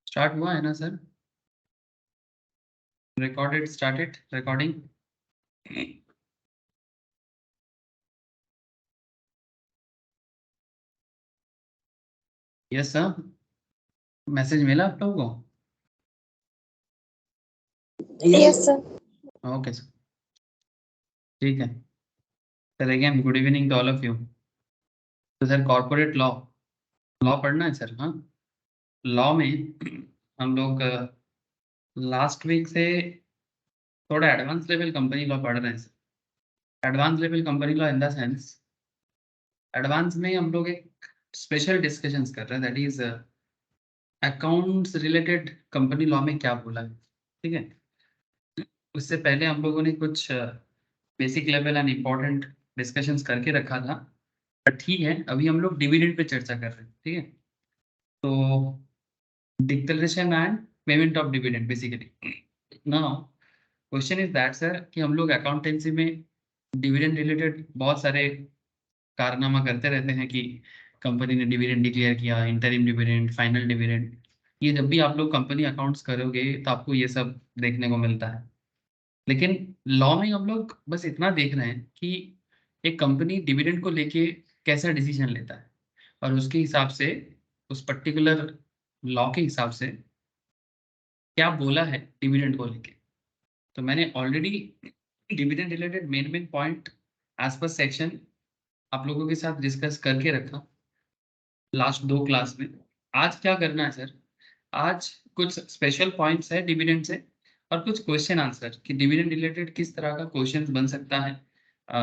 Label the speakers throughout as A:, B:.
A: Start हुआ है ना sir? Recorded started recording. Yes sir, message मिला आप लोगों को?
B: Yes sir.
A: ओके सर, ठीक है sir. Again good evening to all of you. तो सर कॉर्पोरेट लॉ लॉ पढ़ना है सर। हाँ, लॉ में हम लोग लास्ट वीक से थोड़ा एडवांस लेवल कंपनी लॉ पढ़ रहे हैं sir. Advance level company law in the sense, advance में हम लोग एक स्पेशल डिस्कशंस कर रहे हैं, that is accounts related company law में क्या बोला है। ठीक है, उससे पहले हम लोगों ने कुछ basic level and important discussions करके रखा था। बट ठीक है, अभी हम लोग डिविडेंड पे चर्चा कर रहे हैं। ठीक है, तो declaration and payment of dividend basically. Now question is that sir कि हम लोग अकाउंटेंसी में डिविडेंड रिलेटेड बहुत सारे कारनामा करते रहते हैं कि कंपनी ने डिविडेंड डिक्लेयर किया, इंटरिम डिविडेंड, फाइनल डिविडेंड। ये जब भी आप लोग कंपनी अकाउंट्स करोगे तो आपको ये सब देखने को मिलता है। लेकिन लॉ में हम लोग बस इतना देख रहे हैं कि एक कंपनी डिविडेंड को लेके कैसा डिसीजन लेता है, और उसके हिसाब से, उस पर्टिकुलर लॉ के हिसाब से क्या बोला है डिविडेंड को लेके। तो मैंने already dividend related main main point as per section आप लोगों के साथ डिस्कस करके रखा लास्ट 2 क्लास में। आज क्या करना है सर? आज कुछ स्पेशल पॉइंट्स है डिविडेंड से, और कुछ क्वेश्चन आंसर कि डिविडेंड रिलेटेड किस तरह का क्वेश्चन बन सकता है,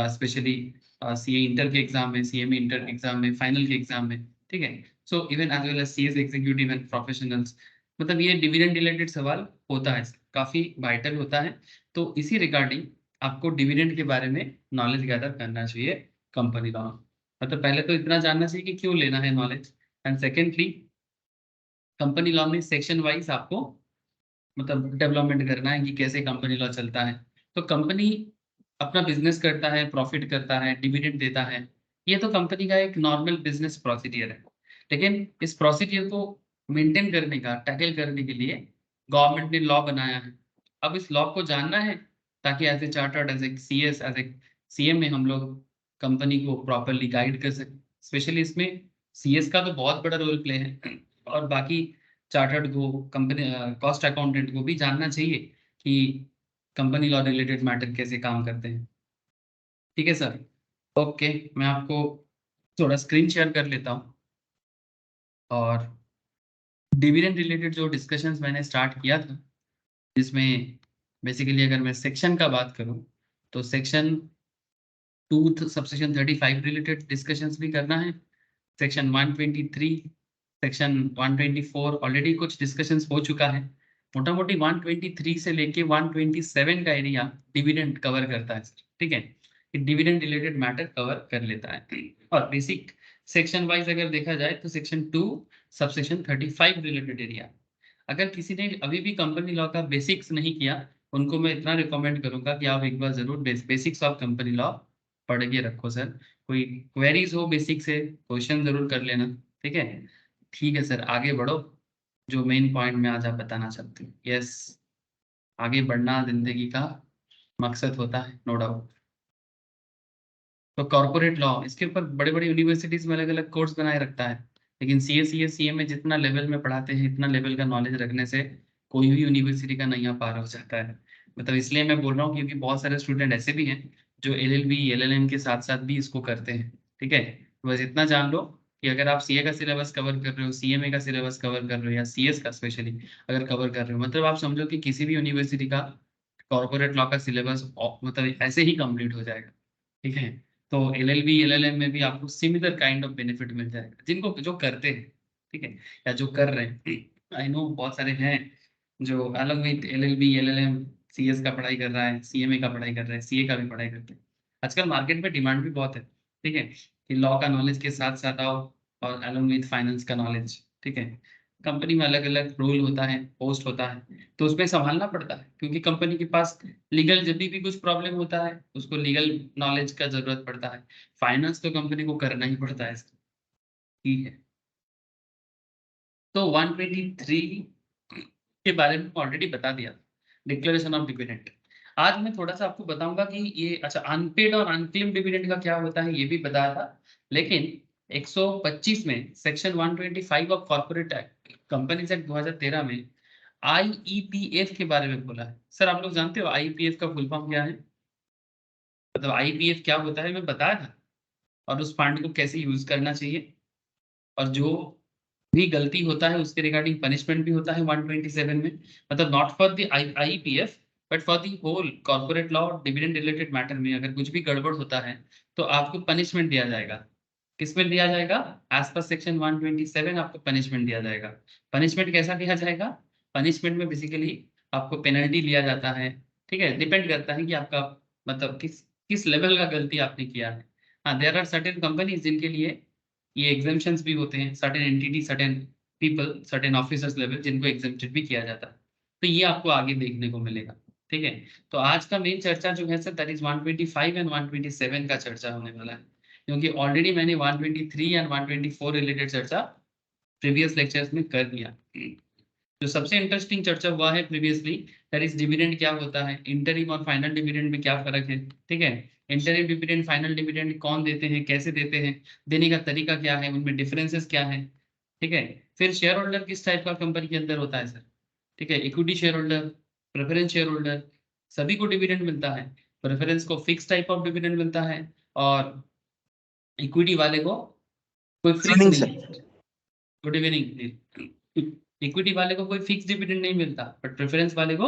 A: स्पेशली सीए इंटर के एग्जाम में, सीएमए इंटर के एग्जाम में, फाइनल के एग्जाम में। ठीक है, so even as well as CS executive and professionals, मतलब ये डिविडेंड रिलेटेड सवाल होता है, काफी वाइटल होता है। तो इसी रिगार्डिंग आपको डिविडेंड के बारे में नॉलेज गैदर करना चाहिए कंपनी लॉ। मतलब पहले तो इतना जानना चाहिए कि क्यों लेना है knowledge, and secondly company law में सेक्शन वाइज आपको मतलब डेवलपमेंट करना है कि कैसे कंपनी लॉ चलता है। तो कंपनी अपना बिजनेस करता है, प्रॉफिट करता है, डिविडेंड देता है, ये तो कंपनी का एक नॉर्मल बिजनेस प्रोसीजर है। लेकिन इस प्रोसीजर को मेंटेन करने का, टैकल करने के लिए गवर्नमेंट ने लॉ बनाया है। अब इस लॉ को जानना है ताकि as a chartered, as a CS, as a CM में हम लोग कंपनी को प्रॉपरली गाइड कर सकें। स्पेशली इसमें सीएस का तो बहुत बड़ा रोल प्ले है, और बाकी चार्टर्ड को, कंपनी कॉस्ट अकाउंटेंट को भी जानना चाहिए कि कंपनी लॉ रिलेटेड मैटर कैसे काम करते हैं। ठीक है सर, ओके। मैं आपको थोड़ा स्क्रीन शेयर कर लेता हूँ, और डिविडेंड रिलेटेड जो डिस्कशंस मैंने स्टार्ट किया था, जिसमें बेसिकली अगर मैं सेक्शन का बात करूँ तो सेक्शन 2 सबसेक्शन 35 रिलेटेड डिस्कशंस भी करना है। सेक्शन 123, सेक्शन 124 ऑलरेडी कुछ डिस्कशंस हो चुका है। मोटा मोटी 123 से लेके 127 का एरिया डिविडेंड कवर करता है सर। ठीक है, डिविडेंड रिलेटेड मैटर कवर कर लेता है। और बेसिक सेक्शन वाइज अगर देखा जाए तो सेक्शन 2 सबसेक्शन 35 रिलेटेड एरिया। अगर किसी ने अभी भी कंपनी लॉ का बेसिक्स नहीं किया, उनको मैं इतना रिकमेंड करूंगा कि आप एक बार जरूर बेसिक्स ऑफ कंपनी लॉ पढ़ के रखो सर। कोई क्वेरीज हो बेसिक से, क्वेश्चन जरूर कर लेना। ठीक है, ठीक है सर, आगे बढ़ो। जो मेन पॉइंट में आज आप बताना चाहते हो, यस, आगे बढ़ना जिंदगी का मकसद होता है, नो डाउट। तो कॉर्पोरेट लॉ, इसके ऊपर बड़े बड़े यूनिवर्सिटीज में अलग अलग कोर्स बनाए रखता है। लेकिन सीए में जितना लेवल में पढ़ाते हैं, इतना लेवल का नॉलेज रखने से कोई भी यूनिवर्सिटी का नैया पार हो जाता है। मतलब इसलिए मैं बोल रहा हूँ क्योंकि बहुत सारे स्टूडेंट ऐसे भी हैं जो एलएलबी एलएलएम के साथ साथ भी इसको करते हैं। ठीक है, तो बस इतना जान लो कि अगर आप सीए का सिलेबस कवर कर रहे हो, सीएमए का सिलेबस कवर कर रहे हो, या सीएस का स्पेशली अगर कवर कर रहे हो, मतलब आप समझो कि किसी भी यूनिवर्सिटी का कॉर्पोरेट लॉ का सिलेबस मतलब ऐसे ही कंप्लीट हो जाएगा। ठीक है, तो एलएलबी एलएलएम में भी आपको सिमिलर काइंड ऑफ बेनिफिट मिल जाएगा, जिनको जो करते हैं। ठीक है, या जो कर रहे हैं, आई नो बहुत सारे हैं जो अलग विद एलएलबी एलएलएम सीएस का पढ़ाई कर रहा है, सीएमए का पढ़ाई कर रहा है, सीए का भी पढ़ाई करते हैं। आजकल मार्केट में डिमांड भी बहुत है। ठीक है, कि लॉ का नॉलेज के साथ साथ आओ, और अलॉन्ग विद फाइनेंस का नॉलेज। ठीक है, कंपनी में अलग अलग रोल होता है, पोस्ट होता है, तो उसमें संभालना पड़ता है, क्योंकि कंपनी के पास लीगल जब भी कुछ प्रॉब्लम होता है उसको लीगल नॉलेज का जरूरत पड़ता है। फाइनेंस तो कंपनी को करना ही पड़ता है इसका। ठीक है, तो 123 के बारे में ऑलरेडी बता दिया, डिक्लेरेशन ऑफ डिविडेंड। आज मैं थोड़ा सा आपको बताऊंगा कि ये अच्छा अनपेड और अनक्लेम डिविडेंड का क्या होता है, ये भी बताया था। लेकिन 125 में section 125 of corporate companies act 2013 में आईईपीएफ के बारे में बोला है। सर आप लोग जानते हो आईईपीएफ का फुल फॉर्म क्या है? मतलब आईईपीएफ क्या होता है मैं बताया था, और उस फंड को कैसे यूज करना चाहिए, और जो भी गलती होता है उसके रिगार्डिंग पनिशमेंट भी होता है 127 में। मतलब not for the IPF but for the whole corporate law और डिविडेंड रिलेटेड मैटर में अगर कुछ भी गड़बड़ होता है तो आपको पनिशमेंट दिया जाएगा। किसमें दिया जाएगा? एज पर सेक्शन 127 आपको पनिशमेंट दिया जाएगा। पनिशमेंट कैसा दिया जाएगा? पनिशमेंट में बेसिकली आपको पेनल्टी लिया जाता है। ठीक है, डिपेंड करता है कि आपका मतलब किस किस लेवल का गलती आपने किया है। हाँ, देयर आर सर्टेन कंपनीज जिनके लिए ये एग्जाम्पशंस भी होते हैं, certain entity, certain people, certain officers level जिनको एग्जाम्प्टेड भी किया जाता है। तो ये आपको आगे देखने को मिलेगा। ठीक है, तो आज का मेन चर्चा जो है सर दैट इज 125 एंड 127 का चर्चा होने वाला है, क्योंकि ऑलरेडी मैंने 123 एंड 124 रिलेटेड चर्चा प्रीवियस लेक्चर्स में कर दिया। जो सबसे इंटरेस्टिंग चर्चा हुआ है प्रीवियसली दैट इज डिविडेंड क्या होता है, इंटरिम और फाइनल डिविडेंड में क्या फर्क है। ठीक है, इंटरिम डिविडेंड, फाइनल डिविडेंड कौन देते हैं, कैसे देते हैं, देने का तरीका क्या है, उनमें डिफरेंसेस क्या है। ठीक है, फिर शेयर होल्डर किस टाइप का कंपनी के अंदर होता है सर। ठीक है, equity share holder, preference share holder, सभी को डिविडेंड मिलता है। प्रेफरेंस को फिक्स टाइप ऑफ डिविडेंड मिलता है और इक्विटी वाले को कोई फिक्स नहीं है। Good evening. इक्विटी वाले को कोई फिक्स डिविडेंड नहीं मिलता बट प्रेफरेंस वाले को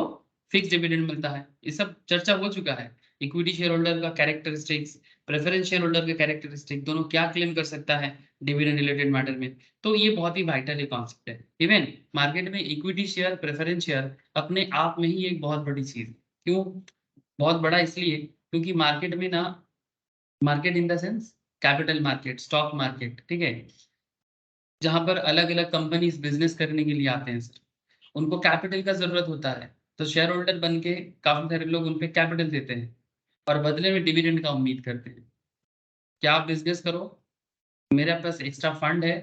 A: फिक्स डिविडेंड मिलता है। ये सब चर्चा हो चुका है। इक्विटी शेयर होल्डर का कैरेक्टरिस्टिक्स, प्रेफरेंस शेयर होल्डर का कैरेक्टरिस्टिक, दोनों क्या क्लेम कर सकता है डिविडेंड रिलेटेड मैटर में। तो ये बहुत ही वाइटल कॉन्सेप्ट है। इवन मार्केट में इक्विटी शेयर, प्रेफरेंस शेयर अपने आप में ही एक बहुत बड़ी चीज है। क्यों बहुत बड़ा? इसलिए क्योंकि मार्केट में ना, market in the sense capital market, stock market, ठीक है, जहां पर अलग अलग कंपनीज बिजनेस करने के लिए आते हैं सर, उनको कैपिटल का जरूरत होता है। तो शेयर होल्डर बन के काफी सारे लोग उनपे कैपिटल देते हैं और बदले में डिविडेंड का उम्मीद करते हैं। क्या आप बिजनेस करो, मेरे पास एक्स्ट्रा फंड है,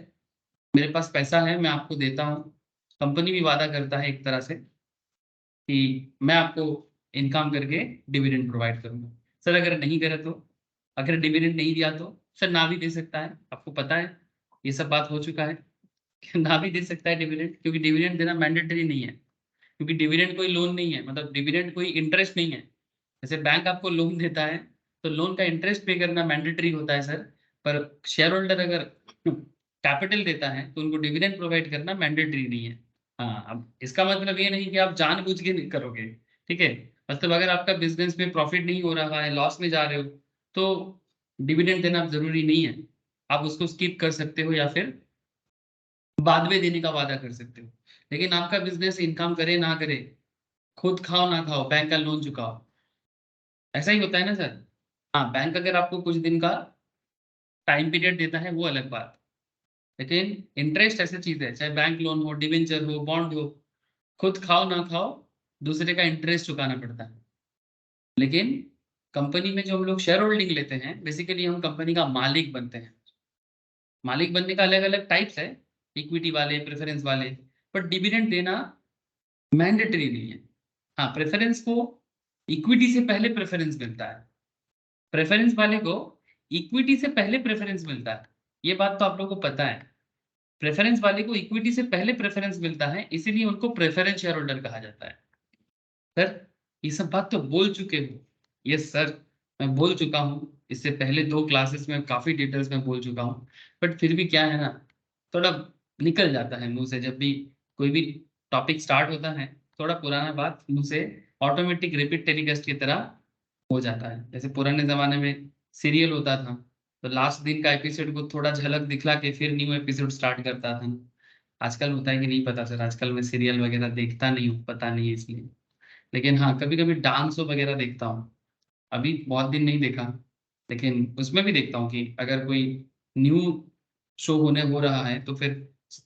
A: मेरे पास पैसा है, मैं आपको देता हूँ। कंपनी भी वादा करता है एक तरह से कि मैं आपको इनकम करके डिविडेंड प्रोवाइड करूंगा। सर अगर नहीं करे तो, अगर डिविडेंड नहीं दिया तो सर ना भी दे सकता है। आपको पता है ये सब बात हो चुका है कि ना भी दे सकता है डिविडेंड, क्योंकि डिविडेंड देना मैंडेटरी नहीं है। क्योंकि डिविडेंड कोई लोन नहीं है, मतलब डिविडेंड कोई इंटरेस्ट नहीं है। जैसे बैंक आपको लोन देता है तो लोन का इंटरेस्ट पे करना मैंडेटरी होता है सर, पर शेयर होल्डर अगर कैपिटल देता है तो उनको डिविडेंड प्रोवाइड करना मैंडेटरी नहीं है। हाँ, अब इसका मतलब ये नहीं कि आप जानबूझ के नहीं करोगे। ठीक है, मतलब अगर आपका बिजनेस में प्रॉफिट नहीं हो रहा है, लॉस में जा रहे हो, तो डिविडेंड देना जरूरी नहीं है। आप उसको स्किप कर सकते हो या फिर बाद में देने का वादा कर सकते हो। लेकिन आपका बिजनेस इनकम करे ना करे, खुद खाओ ना खाओ, बैंक का लोन चुकाओ, ऐसा ही होता है ना सर। हाँ, बैंक अगर आपको कुछ दिन का टाइम पीरियड देता है वो अलग बात, लेकिन इंटरेस्ट ऐसी चीज है, चाहे बैंक लोन हो, डिवेंचर हो, बॉन्ड हो, खुद खाओ ना खाओ, दूसरे का इंटरेस्ट चुकाना पड़ता है। लेकिन कंपनी में जो हम लोग शेयर होल्डिंग लेते हैं, बेसिकली हम कंपनी का मालिक बनते हैं। मालिक बनने का अलग अलग टाइप्स है, इक्विटी वाले, प्रेफरेंस वाले, पर डिविडेंड देना मैंडेटरी नहीं है। हाँ, प्रेफरेंस को इक्विटी से पहले प्रेफरेंस मिलता है, प्रेफरेंस वाले को इक्विटी से पहले प्रेफरेंस मिलता है। ये बात तो आप लोगों को पता है, प्रेफरेंस वाले को इक्विटी से पहले प्रेफरेंस मिलता है, इसीलिए उनको प्रेफरेंस शेयर होल्डर कहा जाता है। सर ये सब बात तो बोल चुके हो? यस सर, मैं बोल चुका हूँ, इससे पहले 2 क्लासेस में काफी डिटेल्स में बोल चुका हूँ। बट फिर भी क्या है ना, थोड़ा निकल जाता है मुंह से, जब भी कोई भी टॉपिक स्टार्ट होता है थोड़ा पुराना बात मुंह से ऑटोमेटिक रिपीट टेलीकास्ट की तरह हो जाता है। जैसे पुराने जमाने में सीरियल होता था तो लास्ट दिन का एपिसोड को थोड़ा झलक दिखला के फिर न्यू एपिसोड स्टार्ट करता था। आजकल होता है कि नहीं पता सर, आजकल मैं सीरियल वगैरह देखता नहीं हूँ, पता नहीं है इसलिए। लेकिन हाँ, कभी कभी डांस शो वगैरह देखता हूँ। अभी बहुत दिन नहीं देखा, लेकिन उसमें भी देखता हूँ कि अगर कोई न्यू शो होने हो रहा है तो फिर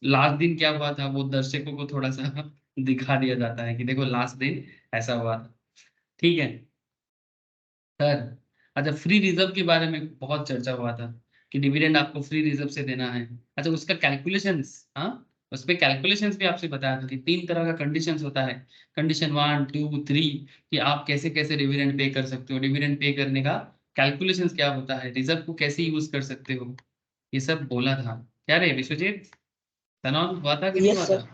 A: लास्ट दिन क्या हुआ था वो दर्शकों को थोड़ा सा दिखा दिया जाता है कि देखो लास्ट दिन ऐसा हुआ था। ठीक है सर। अच्छा, फ्री रिजर्व के बारे में बहुत चर्चा हुआ था कि डिविडेंड आपको फ्री रिजर्व से देना है। अच्छा, उसका कैलकुलेशंस, हाँ, उस पे कैलकुलेशंस भी आपसे बताया था कि 3 तरह का कंडीशंस होता है, कंडीशन 1, 2, 3, कि आप कैसे कैसे डिविडेंड पे कर सकते हो, डिविडेंड पे करने का कैलकुलेशंस क्या होता है, रिजर्व को कैसे यूज कर सकते हो, ये सब बोला था। क्या रे विश्वजीत, तनाव हुआ था कि नहीं
B: यस
A: हुआ
B: सर।
A: था?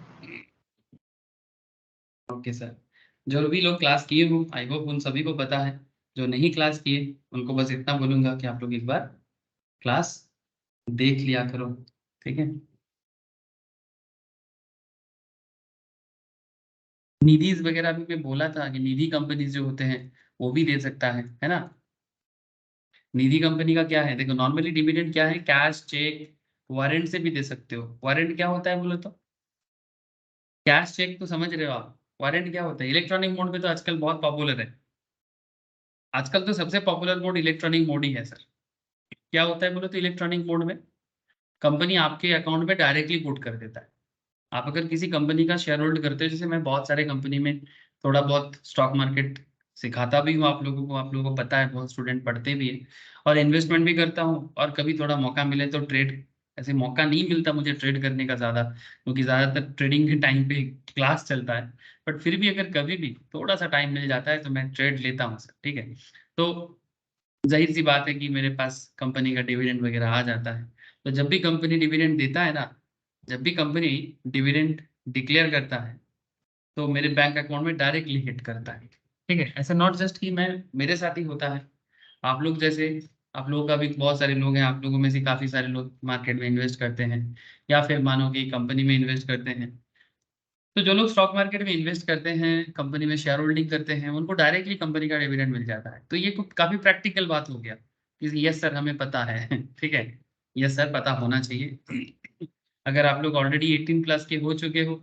A: Okay sir. जो भी लोग क्लास किए हो आई होप उन सभी को पता है, जो नहीं क्लास किए उनको बस इतना बोलूंगा कि आप लोग एक बार क्लास देख लिया करो, ठीक है। निधीज वगैरह भी मैं बोला था कि निधि कंपनी जो होते हैं वो भी दे सकता है ना। निधि कंपनी का क्या है, देखो नॉर्मली डिविडेंड क्या है, कैश, चेक, वारंट से भी दे सकते हो। वारंट क्या होता है बोलो तो? कैश चेक तो समझ रहे हो आप, वारंट क्या होता है? इलेक्ट्रॉनिक मोड पे तो आजकल बहुत पॉपुलर है, आजकल तो सबसे पॉपुलर मोड इलेक्ट्रॉनिक मोड ही है सर। क्या होता है बोलो तो, इलेक्ट्रॉनिक मोड में कंपनी आपके अकाउंट में डायरेक्टली पुट कर देता है। आप अगर किसी कंपनी का शेयर होल्ड करते हो, जैसे मैं बहुत सारे कंपनी में थोड़ा बहुत स्टॉक मार्केट सिखाता भी हूँ आप लोगों को, आप लोगों को पता है, बहुत स्टूडेंट पढ़ते भी हैं, और इन्वेस्टमेंट भी करता हूँ, और कभी थोड़ा मौका मिले तो ट्रेड, ऐसे मौका नहीं मिलता मुझे ट्रेड करने का ज़्यादा, क्योंकि ज़्यादातर ट्रेडिंग के टाइम पे क्लास चलता है, बट फिर भी अगर कभी भी थोड़ा सा टाइम मिल जाता है तो मैं ट्रेड लेता हूँ सर, ठीक है। तो जाहिर सी बात है कि मेरे पास कंपनी का डिविडेंड वगैरह आ जाता है। तो जब भी कंपनी डिविडेंड देता है ना, जब भी कंपनी डिविडेंड डिक्लेयर करता है तो मेरे बैंक अकाउंट में डायरेक्टली हिट करता है, ठीक है। ऐसा नॉट जस्ट कि मैं, मेरे साथ ही होता है, आप लोग जैसे, आप लोगों का भी बहुत सारे लोग हैं, आप लोगों में से काफ़ी सारे लोग मार्केट में इन्वेस्ट करते हैं, या फिर मानो कि कंपनी में इन्वेस्ट करते हैं। तो जो लोग स्टॉक मार्केट में इन्वेस्ट करते हैं, कंपनी में शेयर होल्डिंग करते हैं, उनको डायरेक्टली कंपनी का डिविडेंड मिल जाता है। तो ये काफी प्रैक्टिकल बात हो गया कि यस सर हमें पता है ठीक है, यस सर पता होना चाहिए। अगर आप लोग ऑलरेडी 18 प्लस के हो चुके हो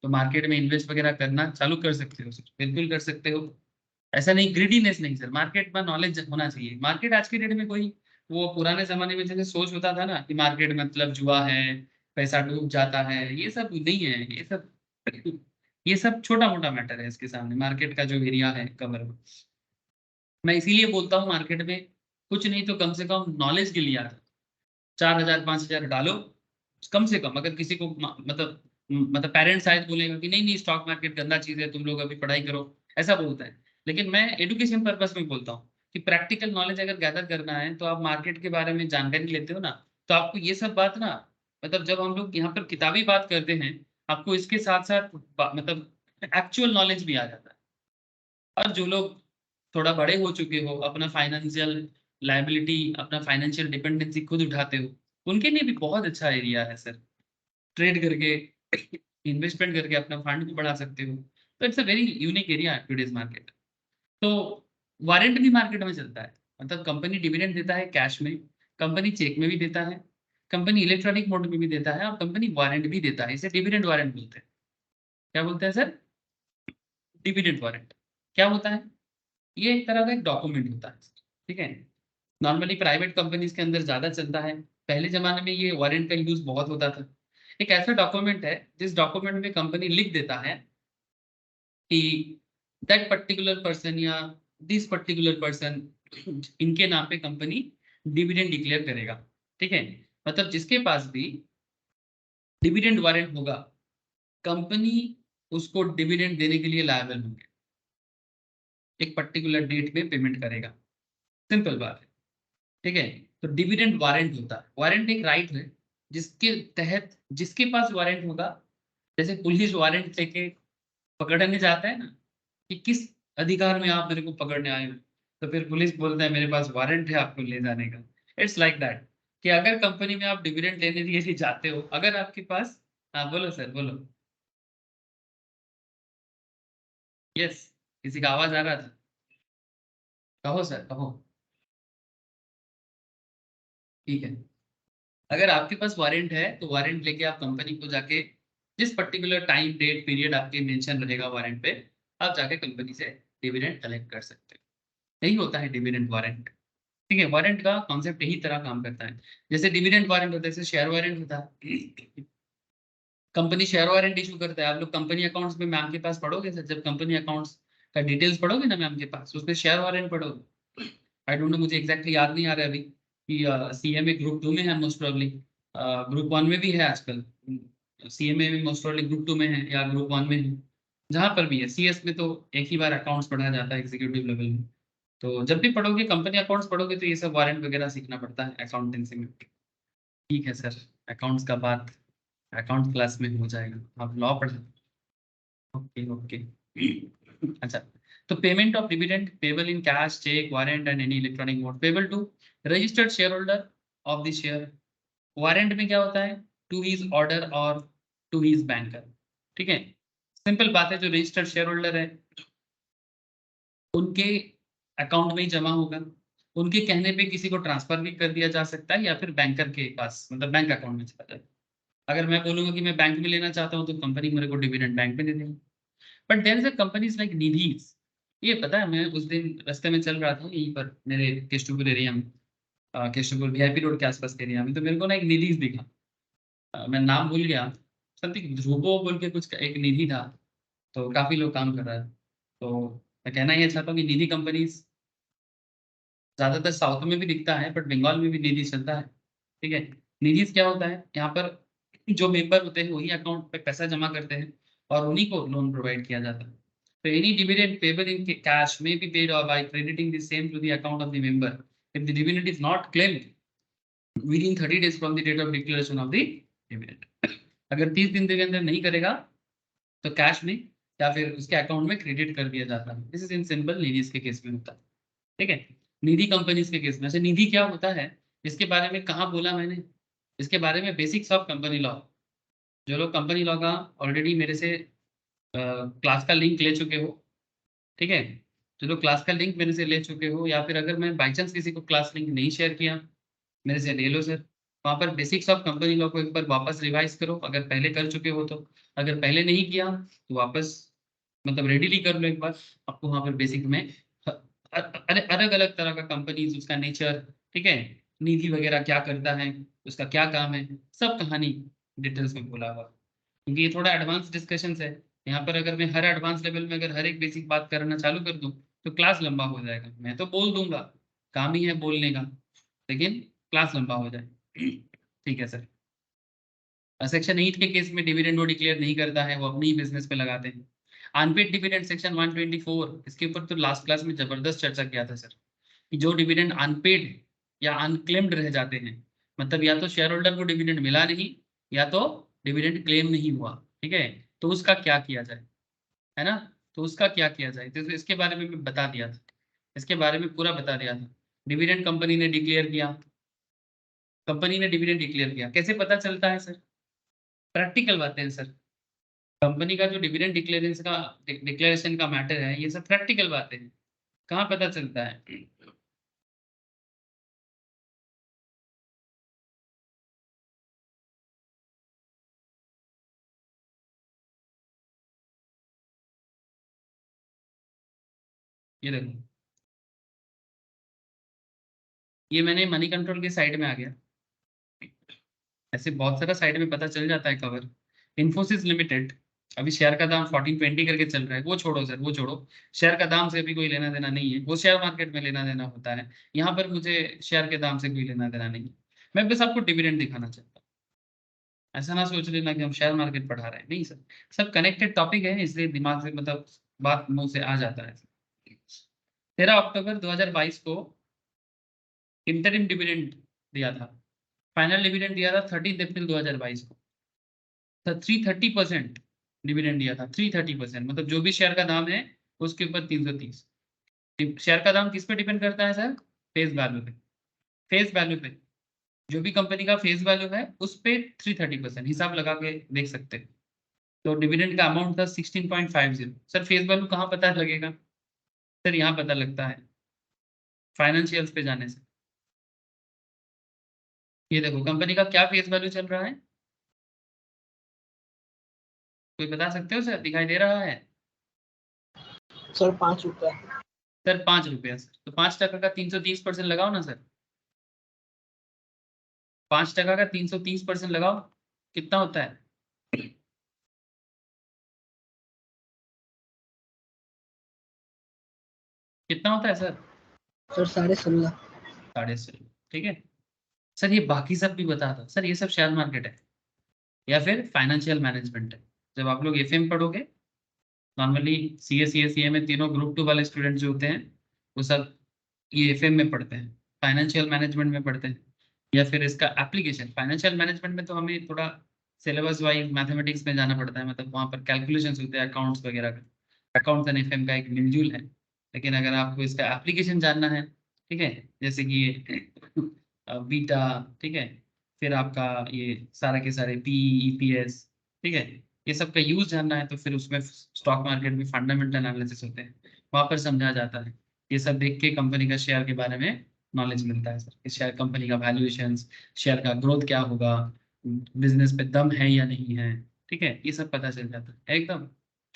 A: तो मार्केट में इन्वेस्ट वगैरह करना चालू कर सकते हो सर, बिल्कुल कर सकते हो। ऐसा नहीं, ग्रीडीनेस नहीं सर, मार्केट में नॉलेज होना चाहिए। मार्केट आज के डेट में कोई, वो पुराने जमाने में जैसे सोच होता था ना कि मार्केट मतलब जुआ है, पैसा डूब जाता है, ये सब नहीं है, ये सब ये सब छोटा मोटा मैटर है इसके सामने, मार्केट का जो एरिया है कवर। मैं इसीलिए बोलता हूँ मार्केट में कुछ नहीं तो कम से कम नॉलेज के लिए आता है, 4,000 5,000 डालो कम से कम। अगर किसी को मतलब पेरेंट्स शायद बोलेगा कि नहीं नहीं स्टॉक मार्केट गंदा चीज है, तुम लोग अभी पढ़ाई करो, ऐसा बोलता है, लेकिन मैं एडुकेशन पर्पस में बोलता हूँ कि प्रैक्टिकल नॉलेज अगर गैदर करना है तो आप मार्केट के बारे में जानकारी लेते हो ना, तो आपको ये सब बात ना, मतलब जब हम लोग यहाँ पर किताबी बात करते हैं, आपको इसके साथ साथ मतलब एक्चुअल नॉलेज भी आ जाता है। और जो लोग थोड़ा बड़े हो चुके हो, अपना फाइनेंशियल लायबिलिटी, अपना फाइनेंशियल डिपेंडेंसी खुद उठाते हो, उनके लिए भी बहुत अच्छा एरिया है सर। ट्रेड करके इन्वेस्टमेंट करके अपना फंड भी बढ़ा सकते हो। तो it's a very unique area today's market. तो वारंट भी मार्केट में चलता है, मतलब कंपनी डिविडेंड देता है कैश में, कंपनी चेक में भी देता है, कंपनी इलेक्ट्रॉनिक मोड में भी देता है, और कंपनी वारंट भी देता है। इसे डिविडेंड वारंट बोलते हैं। क्या बोलते हैं सर? Dividend warrant. क्या होता है? ये एक तरह का एक डॉक्यूमेंट होता है, ठीक है। नॉर्मली प्राइवेट कंपनीज के अंदर ज्यादा चलता है, पहले जमाने में ये वारंट का यूज बहुत होता था। एक ऐसा डॉक्यूमेंट है जिस डॉक्यूमेंट में कंपनी लिख देता है कि दैट पर्टिकुलर पर्सन या दिस पर्टिकुलर पर्सन, इनके नाम पे कंपनी डिविडेंड डिक्लेयर करेगा, ठीक है। मतलब जिसके पास भी डिविडेंड वारंट होगा, कंपनी उसको डिविडेंड देने के लिए लायबल होंगे, एक पर्टिकुलर डेट पे पेमेंट करेगा, सिंपल बात है, ठीक है। तो डिविडेंड वारंट होता है, वारंट एक राइट है जिसके तहत जिसके पास वारंट होगा, जैसे पुलिस वारंट लेके पकड़ने जाता है ना कि किस अधिकार में आप मेरे को पकड़ने आए हो, तो फिर पुलिस बोलता है मेरे पास वारंट है आपको ले जाने का। इट्स लाइक दैट कि अगर कंपनी में आप डिविडेंड लेने के लिए जाते हो, अगर आपके पास, हाँ बोलो सर बोलो। यस, किसी का आवाज आ रहा था, कहो सर कहो। ठीक है, अगर आपके पास वारंट है तो वारंट लेके आप कंपनी को जाके, जिस पर्टिकुलर टाइम डेट पीरियड आपके मेंशन रहेगा वारंट पे, आप जाके कंपनी से डिविडेंड कलेक्ट कर सकते हो। यही होता है डिविडेंड वारंट, ठीक है। वारंट का कॉन्सेप्ट यही तरह काम करता है। जैसे डिविडेंड वारंट होता है, जैसे शेयर वारंट होता है, कंपनी शेयर वारंट इशू करता है। आप लोग कंपनी अकाउंट्स में मैम के पास पढ़ोगे सर, जब कंपनी अकाउंट्स का डिटेल्स पढ़ोगे ना मैम के पास, उसमें शेयर वारंट पढ़ोगे। आई डोंट नो, मुझे एग्जैक्टली याद नहीं आ रहा है अभी कि सीएमए ग्रुप 2 में है मोस्ट प्रोबेबली, ग्रुप 1 में भी है आजकल, CMA में मोस्ट प्रोबेबली ग्रुप 2 में है या ग्रुप 1 में है, जहाँ पर भी है। CS में तो एक ही बार अकाउंट्स पढ़ा जाता है एग्जीक्यूटिव लेवल में। तो जब भी पढ़ोगे कंपनी अकाउंट्स पढ़ोगे तो ये सब वारंट वगैरह सीखना पड़ता है अकाउंटेंसी में। ठीक है सर, अकाउंट्स का बात अकाउंट क्लास में हो जाएगा, आप लॉ पढ़। Okay okay. अच्छा, तो payment of dividend payable in cash, cheque, warrant and any electronic mode payable to registered share holder of the share. Warrant में क्या होता है? टू हिज ऑर्डर और टू हिज बैंकर। ठीक है, सिंपल बात है, जो रजिस्टर्ड शेयर होल्डर है उनके अकाउंट में ही जमा होगा, उनके कहने पे किसी को ट्रांसफर भी कर दिया जा सकता है या फिर बैंकर के पास, मतलब बैंक अकाउंट में चला जाए। अगर मैं बोलूंगा कि मैं बैंक में लेना चाहता हूँ तो कंपनी मेरे को डिविडेंड बैंक में दे देगी। But there is a companies like निधिज। ये पता है, मैं उस दिन रास्ते में चल रहा था यहीं पर मेरे केशवपुर एरिया में, केशवपुर VIP रोड के आसपास के एरिया में, तो मेरे को ना एक निधिज दिखा। मैं नाम भूल गया, समथिंग ध्रुवो बोल के कुछ एक निधि था। तो काफी लोग काम कर रहा है। तो मैं कहना ये चाहता हूँ कि निधि कंपनीज ज्यादातर साउथ में भी दिखता है, बट बंगाल में भी निधि चलता है। ठीक है, निधि क्या होता है, यहाँ पर जो मेंबर होते हैं वही अकाउंट पे पैसा जमा करते हैं और उन्हीं को लोन प्रोवाइड किया जाता है। तो any dividend payable in cash may be paid और by crediting the same to the account of the member if the dividend is not claimed within 30 days from the date of declaration of the dividend. अगर 30 दिन के अंदर नहीं करेगा तो cash में या फिर उसके अकाउंट में क्रेडिट कर दिया जाता है। दिस इज इन सिंपल निधि के केस में होता है। ठीक है, निधि कंपनीज के केस में। अच्छा, निधि क्या होता है, इसके बारे में कहाँ बोला मैंने? इसके बारे में बेसिक्स ऑफ कंपनी लॉ। जो लोग कंपनी लॉ का ऑलरेडी मेरे से क्लास का लिंक ले चुके हो, ठीक है, जो लोग क्लास का लिंक मेरे से ले चुके हो, या फिर अगर मैं बाई चांस किसी को क्लास लिंक नहीं शेयर किया, मेरे से ले लो सर। वहाँ पर बेसिक्स ऑफ कंपनी लॉ को एक बार वापस रिवाइज करो अगर पहले कर चुके हो तो। अगर पहले नहीं किया तो वापस मतलब रेडीली कर लो एक बार। आपको वहाँ पर बेसिक में अलग अलग तरह का कंपनीज, उसका नेचर, ठीक है, निधि वगैरह क्या करता है, उसका क्या काम है, सब कहानी डिटेल्स में बोला हुआ। क्योंकि ये थोड़ा एडवांस डिस्कशन है। यहाँ पर अगर मैं हर एडवांस लेवल में अगर हर एक बेसिक बात करना चालू कर दूं तो क्लास लंबा हो जाएगा। मैं तो बोल दूंगा, काम ही है बोलने का, लेकिन क्लास लंबा हो जाए। ठीक है सर। सेक्शन 8 के केस में डिविडेंड वो डिक्लेयर नहीं करता है, वो अपनी ही बिजनेस पे लगाते हैं। अनपेड डिविडेंड सेक्शन 124, इसके ऊपर तो लास्ट क्लास में जबरदस्त चर्चा किया था सर, कि जो डिविडेंड अनपेड या अनक्लेम्ड रह जाते हैं, मतलब या तो शेयर होल्डर को डिविडेंड मिला नहीं या तो डिविडेंड क्लेम नहीं हुआ, ठीक है, तो उसका क्या किया जाए, है ना? तो उसका क्या किया जाए, तो इसके बारे में मैं बता दिया था, इसके बारे में पूरा बता दिया था। डिविडेंड कंपनी ने डिक्लेयर किया, कंपनी ने डिविडेंड डिक्लेयर किया, कैसे पता चलता है सर? प्रैक्टिकल बातें हैं सर। कंपनी का जो डिविडेंड डिक्लेरेशन का मैटर है, ये सब प्रैक्टिकल बातें हैं। कहाँ पता चलता है? ये देखो, ये मैंने मनी कंट्रोल के साइड में आ गया। ऐसे बहुत सारा साइड में पता चल जाता है कवर। इन्फोसिस लिमिटेड, अभी शेयर का दाम 1420 करके चल रहा है, वो छोड़ो सर, वो छोड़ो। शेयर का दाम से अभी कोई लेना देना नहीं है, वो शेयर मार्केट में लेना देना होता है। यहाँ पर मुझे शेयर के दाम से कोई लेना देना नहीं है। मैं बस आपको डिविडेंड दिखाना चाहता हूँ। ऐसा ना सोच लेना कि हम शेयर मार्केट पढ़ा रहे हैं, नहीं सर। सब कनेक्टेड टॉपिक है, इसलिए दिमाग से मतलब बात मुंह से आ जाता है। 13 अक्टूबर 2022 को इंटरिम डिविडेंड दिया था। फाइनल डिविडेंड दिया था 13 अप्रैल 2022 को। 330% डिविडेंड दिया था। 330% मतलब जो भी शेयर का दाम है उसके ऊपर 330। शेयर का दाम किस पे डिपेंड करता है सर? फेस वैल्यू पे। फेस वैल्यू पे, जो भी कंपनी का फेस वैल्यू है उस पे 330% हिसाब लगा के देख सकते हैं। तो डिविडेंड का अमाउंट था 16.50। सर फेस वैल्यू कहाँ पता लगेगा? सर यहाँ पता लगता है फाइनेंशियल्स पे जाने से। ये देखो कंपनी का क्या फेस वैल्यू चल रहा है, कोई बता सकते हो सर? दिखाई दे रहा है
B: सर 5 रुपया।
A: सर 5 रुपया। सर तो 5% का 330% लगाओ ना सर। 5% का 330% लगाओ, कितना होता है? कितना होता है सर?
B: सर 16.5।
A: 16.5। ठीक है सर, ये बाकी सब भी बता दो सर, ये सब शेयर मार्केट है। या फिर फाइनेंशियल मैनेजमेंट है। जब आप लोग एफएम पढ़ोगे, नॉर्मली सीए में तीनों ग्रुप 2 वाले स्टूडेंट जो होते हैं वो सब ये एफएम में पढ़ते हैं, फाइनेंशियल मैनेजमेंट में पढ़ते हैं, या फिर इसका एप्लीकेशन। फाइनेंशियल मैनेजमेंट में तो हमें थोड़ा सिलेबस वाइज मैथमेटिक्स में जाना पड़ता है, मतलब वहाँ पर कैलकुलेशंस होते हैं अकाउंट्स वगैरह का। अकाउंट्स एंड एफएम का एक मिलजुल है। लेकिन अगर आपको इसका एप्लीकेशन जानना है, ठीक है, जैसे कि बीटा, ठीक है, फिर आपका ये सारा के सारे पी, ईपीएस, ठीक है, ये सब का यूज जानना है, तो फिर उसमें स्टॉक मार्केट में फंडामेंटल एनालिसिस होते हैं, वहां पर समझा जाता है। ये सब देख के कंपनी का शेयर के बारे में नॉलेज मिलता है सर, कि शेयर कंपनी का वैल्यूएशन, शेयर का ग्रोथ क्या होगा, बिजनेस पे दम है या नहीं है, ठीक है, ये सब पता चल जाता है एकदम।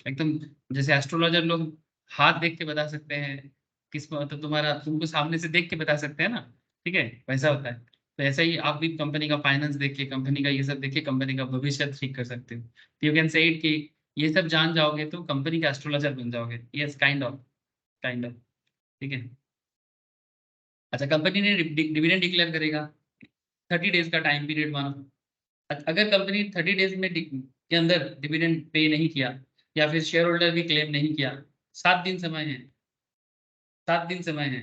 A: एकदम जैसे एस्ट्रोलॉजर लोग हाथ देख के बता सकते हैं किसको, मतलब तुम्हारा, तुमको सामने से देख के बता सकते हैं ना, ठीक है, वैसा होता है। तो ऐसा ही आप भी कंपनी का फाइनेंस देख के, कंपनी का ये सब देख के कंपनी का भविष्य ठीक कर सकते हो। यू कैन से इट कि ये सब जान जाओगे तो कंपनी का एस्ट्रोलॉजर बन जाओगे। यस, काइंड ऑफ, ठीक है। अच्छा, कंपनी ने डिविडेंड डिक्लेयर करेगा, 30 डेज का टाइम पीरियड मानो। अगर कंपनी 30 डेज में के अंदर डिविडेंड पे नहीं किया, या फिर शेयर होल्डर भी क्लेम नहीं किया, 7 दिन समय है, 7 दिन समय है।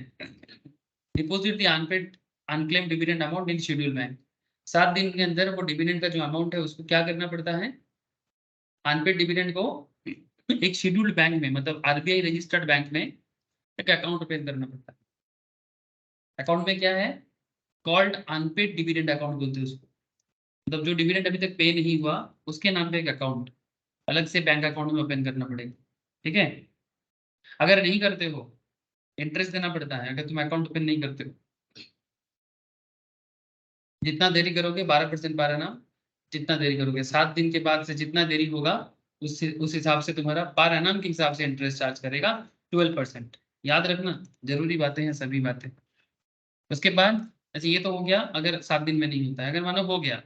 A: Deposit the unpaid unclaim dividend amount in schedule bank. 7 दिन के अंदर वो डिविडेंड का जो अमाउंट है उसको क्या करना पड़ता है, अनपेड डिविडेंड को एक शेड्यूल्ड बैंक में, मतलब आरबीआई रजिस्टर्ड बैंक में एक अकाउंट ओपन करना पड़ता है। अकाउंट में क्या है, कॉल्ड अनपेड डिविडेंड अकाउंट बोलते हैं उसको। मतलब जो डिविडेंड अभी तक पे नहीं हुआ, उसके नाम पे एक अकाउंट अलग से बैंक अकाउंट में ओपन करना पड़ेगा, ठीक है। अगर नहीं करते हो, इंटरेस्ट देना पड़ता है। अगर तुम अकाउंट ओपन नहीं करते हो, जितना देरी करोगे 12% पर आना, जितना देरी करोगे 7 दिन के बाद से जितना देरी होगा, उस हिसाब से तुम्हारा पर एनम के हिसाब से इंटरेस्ट चार्ज करेगा 12%। याद रखना, जरूरी बातें हैं सभी बातें। उसके बाद, अच्छा ये तो हो गया अगर 7 दिन में नहीं होता है। अगर मानो हो गया,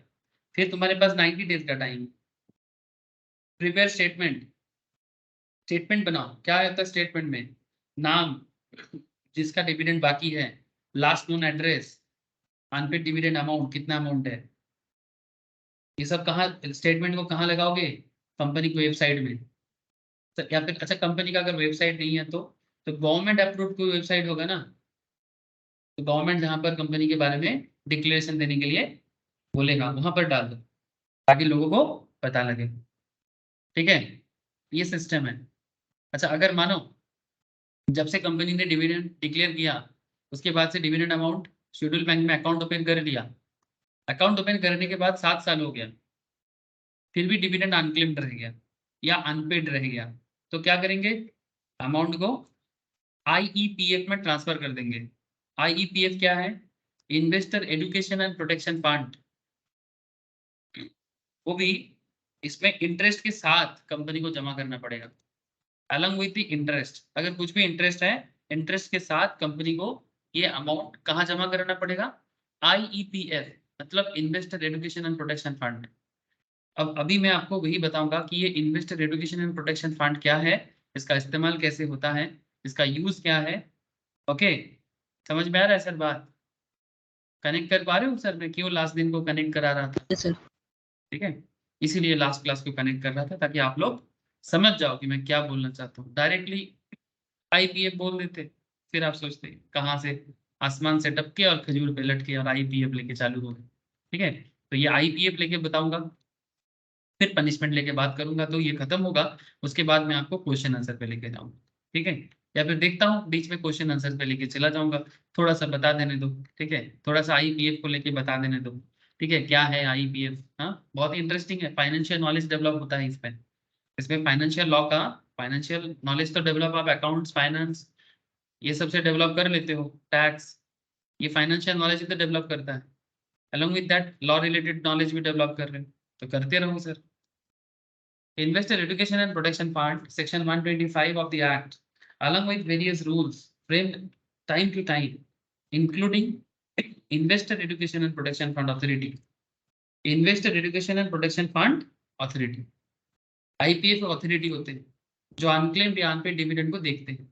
A: फिर तुम्हारे पास 90 डेज का टाइम। प्रिपेयर स्टेटमेंट, स्टेटमेंट बनाओ। क्या रहता है स्टेटमेंट में, नाम, जिसका डिविडेंड बाकी है, last known address, unpaid dividend amount कितना अमाउंट है, ये सब कहाँ, स्टेटमेंट को कहाँ लगाओगे, कंपनी की वेबसाइट में। तो या फिर अच्छा, कंपनी का अगर वेबसाइट नहीं है तो गवर्नमेंट अप्रूव्ड कोई वेबसाइट होगा ना, तो गवर्नमेंट जहाँ पर कंपनी के बारे में डिक्लेरेशन देने के लिए बोलेगा, वहां पर डाल दो ताकि लोगों को पता लगे, ठीक है, ये सिस्टम है। अच्छा, अगर मानो जब से कंपनी ने डिविडेंड डिक्लेयर किया, उसके बाद से डिविडेंड अमाउंट शेड्यूल बैंक में अकाउंट ओपन कर लिया, अकाउंट ओपन करने के बाद 7 साल हो गया, फिर भी डिविडेंड अनक्लेम्ड रह गया या अनपेड रह गया, तो क्या करेंगे, अमाउंट को आईईपीएफ में ट्रांसफर कर देंगे। आईईपीएफ क्या है, investor education and protection fund. वो भी इसमें इंटरेस्ट के साथ कंपनी को जमा करना पड़ेगा, अलॉन्ग विद द इंटरेस्ट। अगर कुछ भी इंटरेस्ट है, इंटरेस्ट के साथ कंपनी को ये अमाउंट कहाँ जमा कराना पड़ेगा, आईईपीएफ, मतलब investor education and protection fund. अब अभी मैं आपको वही बताऊंगा कि ये investor education and protection fund क्या है, इसका इस्तेमाल कैसे होता है, इसका यूज क्या है। ओके, समझ में आ रहा है सर बात, कनेक्ट कर पा रहे हो सर, मैं क्यों लास्ट दिन को कनेक्ट करा रहा था,
B: यस सर।
A: ठीक है, इसीलिए लास्ट क्लास को कनेक्ट कर रहा था ताकि आप लोग समझ जाओ कि मैं क्या बोलना चाहता हूँ। डायरेक्टली आईपीएफ बोल देते, फिर आप सोचते कहाँ से आसमान से टपके और खजूर पे लटके और आईपीएफ लेके चालू हो गए, ठीक है। तो ये आईपीएफ लेके बताऊंगा, फिर पनिशमेंट लेके बात करूंगा, तो ये खत्म होगा। उसके बाद मैं आपको क्वेश्चन आंसर पे लेके जाऊंगा, ठीक है, या फिर देखता हूँ बीच में क्वेश्चन आंसर पे लेके चला जाऊंगा। थोड़ा सा बता देने दो, ठीक है, थोड़ा सा आईपीएफ को लेके बता देने दो, ठीक है, क्या है आईपीएफ। हाँ, बहुत ही इंटरेस्टिंग है, फाइनेंशियल नॉलेज डेवलप होता है इसमें। इसमें फाइनेंशियल लॉ का, फाइनेंशियल नॉलेज तो डेवलप आप अकाउंट्स, फाइनेंस, ये सबसे डेवलप कर लेते हो, टैक्स, ये फाइनेंशियल नॉलेज ही तो डेवलप करता है। Along with that law related knowledge भी डेवलप कर रहे हो, तो करते रहो sir. Investor Education and Protection Fund, Section 125 of the Act, along with various rules framed time to time, including Investor Education and Protection Fund Authority, Investor Education and Protection Fund Authority, IPF authority होते हैं जो unclaimed या unpaid dividend को देखते हैं।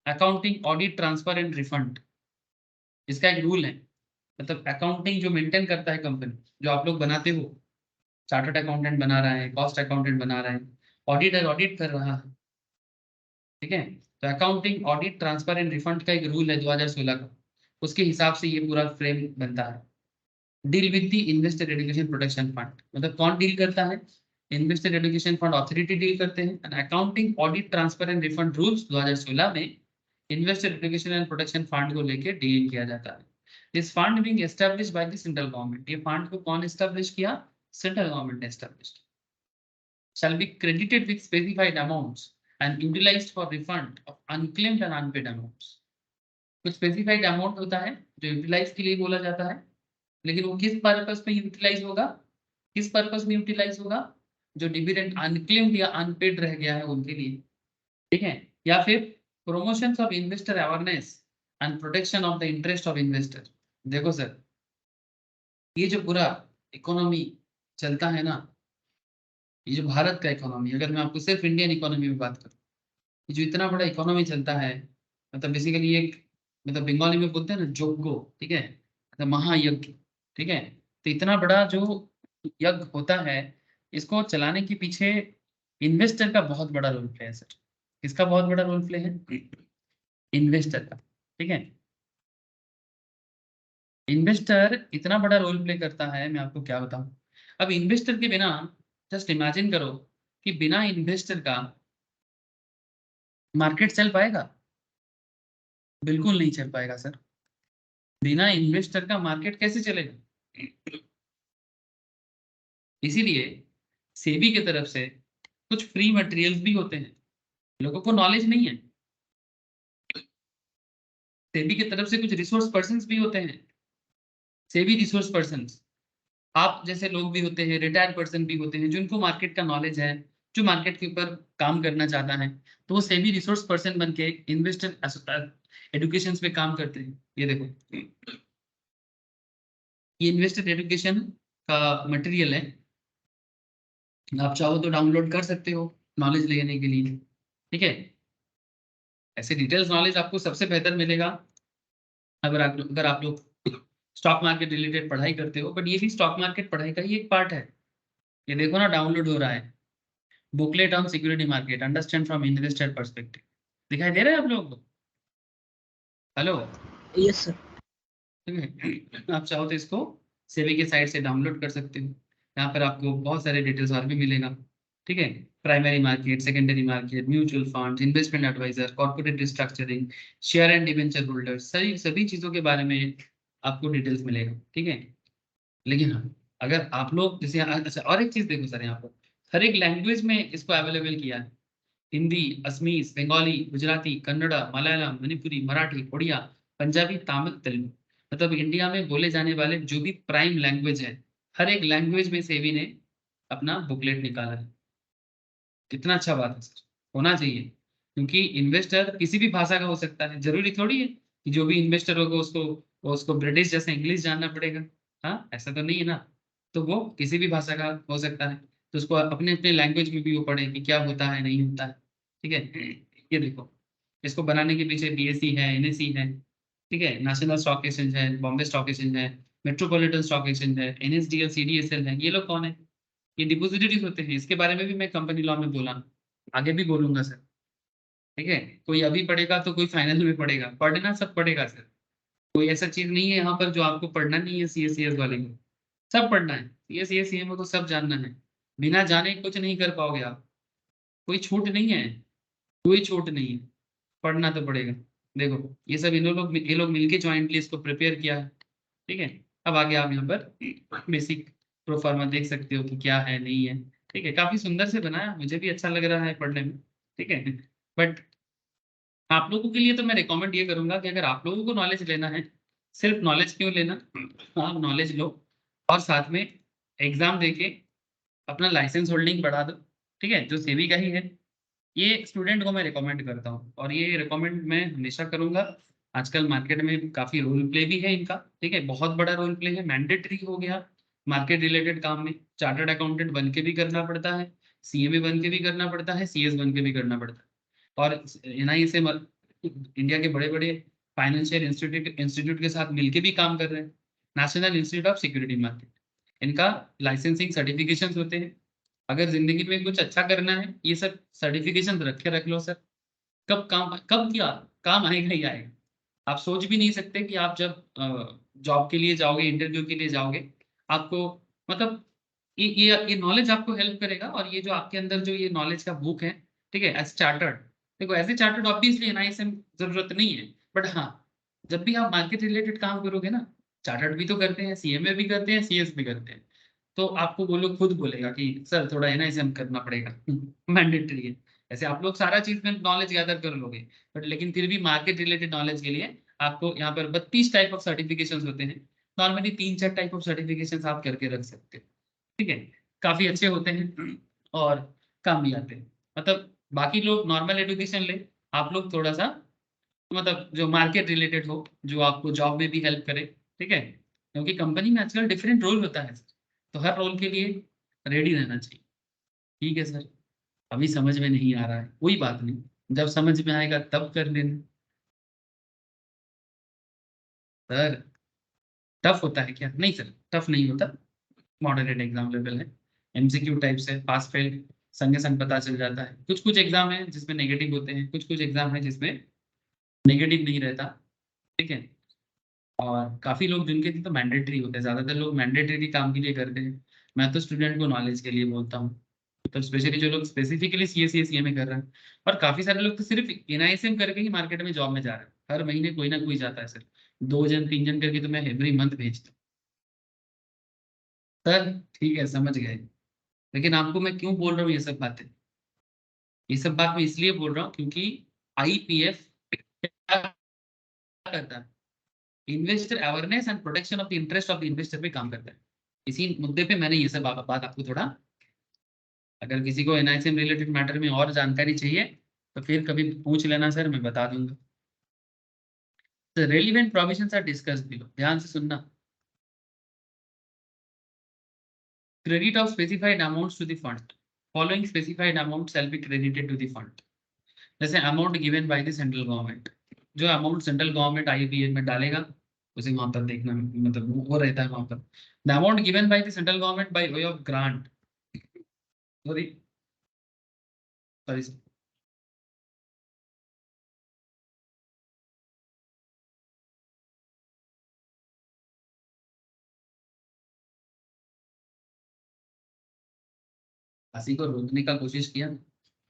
A: Accounting, audit, transfer and refund, इसका एक rule है, मतलब अकाउंटिंग जो मेंटेन करता है कंपनी, जो आप लोग बनाते हो, चार्टर्ड अकाउंटेंट बना रहा है, कॉस्ट अकाउंटेंट बना रहा है, ऑडिटर ऑडिट कर रहा है, ठीक है। तो accounting audit transfer and refund का एक रूल है 2016 का, उसके हिसाब से ये पूरा फ्रेम बनता है। Deal with the investor education protection fund, मतलब कौन डील करता है? Investor education fund authority deal करते हैं। And accounting audit transfer and refund rules 2016 में investor education and protection fund को लेकर डील किया जाता है। This fund being established bye the central government, ये फंड को कौन एस्टैब्लिश किया? सेंट्रल गवर्नमेंट ने establish. shall be credited with specified amounts and utilized for refund of unclaimed and unpaid amounts। कुछ स्पेसिफाइड अमाउंट होता है जो यूटिलाइज के लिए बोला जाता है, लेकिन वो किस पर्पस में यूटिलाइज होगा? किस पर्पस में यूटिलाइज होगा? जो डिविडेंड अनक्लेम्ड या अनपेड रह गया है उनके लिए, ठीक है। या फिर promotion of investor awareness and protection of the interest of investor. देखो सर, ये जो पूरा इकोनॉमी चलता है ना, ये जो भारत का इकोनॉमी, अगर मैं आपको सिर्फ इंडियन इकोनॉमी में बात करूं, ये जो इतना बड़ा इकोनॉमी चलता है, मतलब बेसिकली एक, मतलब बंगाली में बोलते हैं ना जोग्गो, ठीक है, मतलब महायज्ञ, ठीक है। तो इतना बड़ा जो यज्ञ होता है, इसको चलाने के पीछे इन्वेस्टर का बहुत बड़ा रोल प्ले है सर। किसका बहुत बड़ा रोल प्ले है? इन्वेस्टर का, ठीक है। इन्वेस्टर इतना बड़ा रोल प्ले करता है, मैं आपको क्या बताऊं। अब इन्वेस्टर के बिना, जस्ट इमेजिन करो कि बिना इन्वेस्टर का मार्केट चल पाएगा? बिल्कुल नहीं चल पाएगा सर। बिना इन्वेस्टर का मार्केट कैसे चलेगा? इसीलिए सेबी की तरफ से कुछ फ्री मटेरियल्स भी होते हैं, लोगों को नॉलेज नहीं है। सेबी की तरफ से कुछ रिसोर्स पर्संस भी होते हैं, सेबी रिसोर्स पर्संस, आप जैसे लोग भी होते हैं, रिटायर्ड पर्सन भी होते हैं, जिनको मार्केट का नॉलेज है, जो मार्केट के ऊपर काम करना चाहता है, तो वो सेबी रिसोर्स पर्सन बन के इन्वेस्टर एडुकेशन पे काम करते हैं। ये देखो, ये इन्वेस्टर एडुकेशन का मटेरियल है, आप चाहो तो डाउनलोड कर सकते हो नॉलेज लेने के लिए, ठीक है। ऐसे डिटेल्स नॉलेज आपको सबसे बेहतर मिलेगा अगर आप लोग स्टॉक मार्केट रिलेटेड पढ़ाई करते हो, बट ये भी स्टॉक मार्केट पढ़ाई का ही एक पार्ट है। ये देखो ना, डाउनलोड हो रहा है, booklet on security market understand from investor perspective, दिखाई दे रहा है आप लोगों को? Hello,
B: yes sir.
A: ठीक है। आप चाहो तो इसको सेबी के साइट से डाउनलोड कर सकते हो, यहाँ पर आपको बहुत सारे डिटेल्स और भी मिलेगा, ठीक है। Primary market, secondary market, mutual fund, investment adviser, corporate restructuring, share and debenture holder, सभी सभी चीजों के बारे में आपको डिटेल्स मिलेगा, ठीक है। लेकिन हाँ, अगर आप लोग जैसे अच्छा, और एक चीज देखो सर, यहाँ पर हर एक लैंग्वेज में इसको अवेलेबल किया है। हिंदी, असमीज, बंगाली, गुजराती, कन्नड़ा, मलयालम, मणिपुरी, मराठी, उड़िया, पंजाबी, तमिल, तेलुगु, मतलब इंडिया में बोले जाने वाले जो भी प्राइम लैंग्वेज है, हर एक लैंग्वेज में सेबी ने अपना बुकलेट निकाला है। कितना अच्छा बात है सर, होना चाहिए, क्योंकि इन्वेस्टर किसी भी भाषा का हो सकता है, जरूरी थोड़ी है कि जो भी इन्वेस्टर होगा उसको ब्रिटिश जैसे इंग्लिश जानना पड़ेगा। हाँ, ऐसा तो नहीं है ना। तो वो किसी भी भाषा का हो सकता है, तो उसको अपने अपने लैंग्वेज में भी वो पढ़े कि क्या होता है नहीं होता है, ठीक है। ये देखो, इसको बनाने के पीछे बीएसई है, एनएसई है, ठीक है, नेशनल स्टॉक एक्सचेंज है, बॉम्बे स्टॉक एक्सचेंज है, मेट्रोपॉलिटन स्टॉक एक्सचेंज है, एनएसडीएल, सीडीएसएल है। ये लोग कौन है? ये डिपोजिटरीज होते हैं। इसके बारे में भी मैं कंपनी लॉ में बोला, आगे भी बोलूंगा सर, ठीक है। कोई अभी पढ़ेगा तो कोई फाइनल में पढ़ेगा, पढ़ना सब पढ़ेगा सर। कोई ऐसा चीज नहीं है यहाँ पर जो आपको पढ़ना नहीं है सीएस वाले को, सब पढ़ना है। सीएस सीएमओ को सब जानना है, बिना जाने कुछ नहीं कर पाओगे आप। कोई छूट नहीं है, कोई छूट नहीं है, पढ़ना तो पड़ेगा। देखो, ये लोग मिलके ज्वाइंटली इसको प्रिपेयर किया है, ठीक है। अब आगे आप यहाँ पर बेसिक प्रोफार्मा देख सकते हो कि क्या है नहीं है, ठीक है। काफी सुंदर से बनाया, मुझे भी अच्छा लग रहा है पढ़ने में, ठीक है। बट आप लोगों के लिए तो मैं रिकमेंड ये करूंगा कि अगर आप लोगों को नॉलेज लेना है, सिर्फ नॉलेज क्यों लेना, आप नॉलेज लो और साथ में एग्जाम देके अपना लाइसेंस होल्डिंग बढ़ा दो, ठीक है, जो सेबी का ही है। ये स्टूडेंट को मैं रिकमेंड करता हूँ, और ये रिकमेंड मैं हमेशा करूंगा। आजकल मार्केट में काफी रोल प्ले भी है इनका, ठीक है, बहुत बड़ा रोल प्ले है, मैंडेटरी हो गया मार्केट रिलेटेड काम में। चार्टर्ड अकाउंटेंट बन के भी करना पड़ता है, सीएमए बन के भी करना पड़ता है, सीएस बन के भी करना पड़ता है। और एनआई से इंडिया के बड़े बड़े फाइनेंशियल इंस्टीट्यूट के साथ मिलके भी काम कर रहे हैं, national institute of security market, इनका लाइसेंसिंग सर्टिफिकेशंस होते हैं। अगर जिंदगी में कुछ अच्छा करना है, ये सब सर्टिफिकेशन रख लो सर। कब क्या काम आएगा ही आएगा। आप सोच भी नहीं सकते कि आप जब जॉब के लिए जाओगे, इंटरव्यू के लिए जाओगे, आपको मतलब ये नॉलेज आपको हेल्प करेगा। और ये जो आपके अंदर जो ये नॉलेज का बुक है, ठीक है, एज चार्टर्ड, देखो as a chartered obviously NISM जरूरत नहीं है, बट हाँ, जब भी आप मार्केट रिलेटेड काम करोगे ना, चार्टर्ड भी तो करते हैं, सीएमए भी करते हैं, सीएस भी करते हैं, तो आपको वो लोग खुद बोलेगा कि सर थोड़ा एनआईएसएम करना पड़ेगा मैंडेटरी है। ऐसे आप लोग सारा चीज में नॉलेज गैदर कर लोगे, बट लेकिन फिर भी मार्केट रिलेटेड नॉलेज के लिए आपको यहाँ पर 32 टाइप ऑफ सर्टिफिकेशन होते हैं। नॉर्मली 3-4 टाइप ऑफ सर्टिफिकेशन आप करके रख सकते हो, ठीक है, काफी अच्छे होते हैं और काम भी आते हैं। मतलब बाकी लोग नॉर्मल एजुकेशन ले, आप लोग थोड़ा सा मतलब जो मार्केट रिलेटेड हो, जो आपको जॉब में भी हेल्प करे, ठीक है, क्योंकि कंपनी में आजकल डिफरेंट रोल होता है, तो हर रोल के लिए रेडी रहना चाहिए। ठीक है सर, अभी समझ में नहीं आ रहा है, कोई बात नहीं, जब समझ में आएगा तब कर लेना। सर टफ होता है क्या? नहीं सर, टफ नहीं होता, मॉडरेट एग्जाम लेवल है, एमसीक्यू टाइप से पास फेल संगे संग पता चल जाता है। कुछ कुछ एग्जाम है जिसमें नेगेटिव होते हैं, कुछ कुछ एग्जाम है जिसमें नेगेटिव नहीं रहता, ठीक है। और काफी लोग जिनके लिए तो मैंडेटरी होते हैं, ज्यादातर लोग मैंडेटरी काम के लिए करते हैं। मैं तो स्टूडेंट को नॉलेज के लिए बोलता हूँ, तो स्पेशली जो लोग स्पेसिफिकली सीए में कर रहे हैं। और काफी सारे लोग तो सिर्फ एनआईएसएम करके ही मार्केट में जॉब में जा रहे हैं, हर महीने कोई ना कोई जाता है सर, 2 जन 3 जन करके तो मैं एवरी मंथ भेजता हूँ। सर ठीक है, समझ गए, लेकिन आपको मैं क्यों बोल रहा हूँ ये सब बातें? ये सब बात मैं इसलिए बोल रहा हूँ क्योंकि आईपीएफ क्या करता है, investor awareness and protection of the interest of the investor पे काम करता है। इसी मुद्दे पे मैंने ये सब बात आपको थोड़ा, अगर किसी को एनआईसीएम रिलेटेड मैटर में और जानकारी चाहिए तो फिर कभी पूछ लेना सर, मैं बता दूंगा। The relevant provisions are discussed below, ध्यान से सुनना। Credit of specified amounts to the fund, following specified amount shall be credited to the fund. जैसे amount given by the central government, जो अमाउंट सेंट्रल गवर्नमेंट आईपीएफ में डालेगा उसे वहां पर देखना, मतलब वो रहता है वहां पर। The amount given by the central government by way of grant, sorry sorry, हंसी को रोकने का कोशिश किया,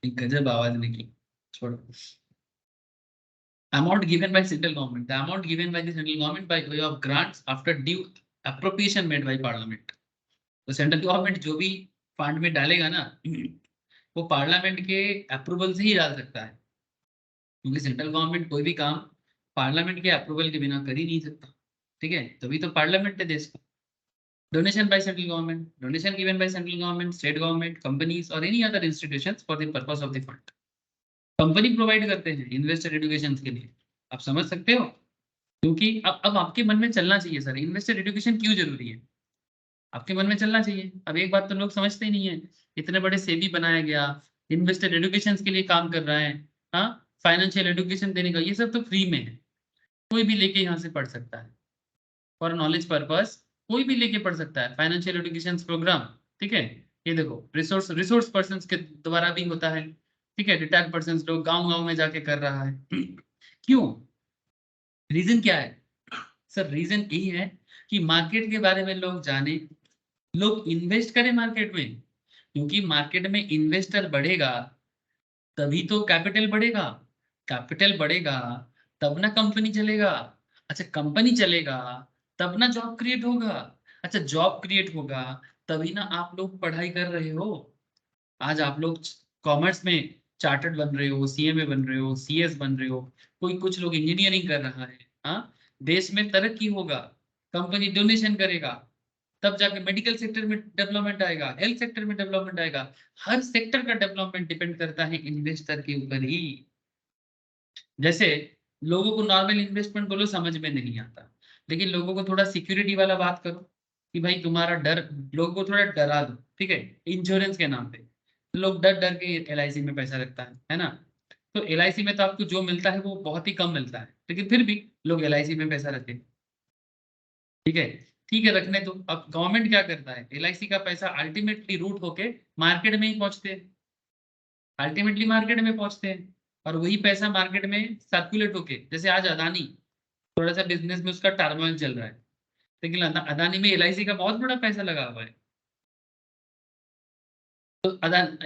A: एक गजब आवाज निकली, छोड़ो। Amount given by central government, the amount given by the central government by way of grants after due appropriation made by parliament। तो सेंट्रल गवर्नमेंट जो भी फंड में डालेगा ना, वो पार्लियामेंट के अप्रूवल से ही डाल सकता है, क्योंकि सेंट्रल गवर्नमेंट कोई भी काम पार्लियामेंट के अप्रूवल के बिना कर ही नहीं सकता, ठीक है, तभी तो पार्लियामेंट है देश का। Donation by central government, donation given by central government, state government, companies और any other institutions for the purpose of the fund. Company provide करते हैं इन्वेस्टर एजुकेशन के लिए, आप समझ सकते हो। क्योंकि अब आपके मन में चलना चाहिए सर, इन्वेस्टर एजुकेशन क्यों जरूरी है, आपके मन में चलना चाहिए। अब एक बात तो लोग समझते ही नहीं है, इतने बड़े सेबी बनाया गया, इन्वेस्टर एजुकेशन के लिए काम कर रहा है, हाँ, फाइनेंशियल एजुकेशन देने का, ये सब तो फ्री में है, कोई भी लेके यहाँ से पढ़ सकता है, फॉर नॉलेज पर्पस कोई भी लेके पढ़ सकता है फाइनेंशियल एजुकेशन प्रोग्राम, ठीक है। ये देखो रिसोर्स रिसोर्स पर्सन के द्वारा भी होता है, ठीक है, रिटायर्ड पर्सन लोग गाँव गाँव में जाके कर रहा है क्यों? रीजन क्या है सर? रीजन यही है कि मार्केट के बारे में लोग जाने, लोग इन्वेस्ट करें मार्केट में, क्योंकि मार्केट में इन्वेस्टर बढ़ेगा तभी तो कैपिटल बढ़ेगा, कैपिटल बढ़ेगा तब ना कंपनी चलेगा, अच्छा कंपनी चलेगा तब ना जॉब क्रिएट होगा, अच्छा जॉब क्रिएट होगा तभी ना आप लोग पढ़ाई कर रहे हो। आज आप लोग कॉमर्स में चार्टर्ड बन रहे हो, सीएमए बन रहे हो, सीएस बन रहे हो, कोई कुछ लोग इंजीनियरिंग कर रहा है, हाँ, देश में तरक्की होगा, कंपनी डोनेशन करेगा, तब जाके मेडिकल सेक्टर में डेवलपमेंट आएगा, हेल्थ सेक्टर में डेवलपमेंट आएगा। हर सेक्टर का डेवलपमेंट डिपेंड करता है इन्वेस्टर के ऊपर ही। जैसे लोगों को नॉर्मल इन्वेस्टमेंट बोलो समझ में नहीं आता, लेकिन लोगों को थोड़ा सिक्योरिटी वाला बात करो कि भाई तुम्हारा डर, लोगों को थोड़ा डरा दो, ठीक है, इंश्योरेंस के नाम पे तो लोग डर डर के एलआईसी में पैसा रखता है ना। तो एलआईसी में तो आपको जो मिलता है वो बहुत ही कम मिलता है, लेकिन फिर भी लोग एलआईसी में पैसा रखते हैं, ठीक है। ठीक है रखने दो। अब गवर्नमेंट क्या करता है, LIC का पैसा अल्टीमेटली रूट होके मार्केट में ही पहुंचते हैं, अल्टीमेटली मार्केट में पहुंचते हैं, और वही पैसा मार्केट में सर्कुलेट होके, जैसे आज अदानी थोड़ा सा बिजनेस में उसका टर्मोइल चल रहा है, लेकिन अदानी में LIC का बहुत बड़ा पैसा लगा हुआ है, तो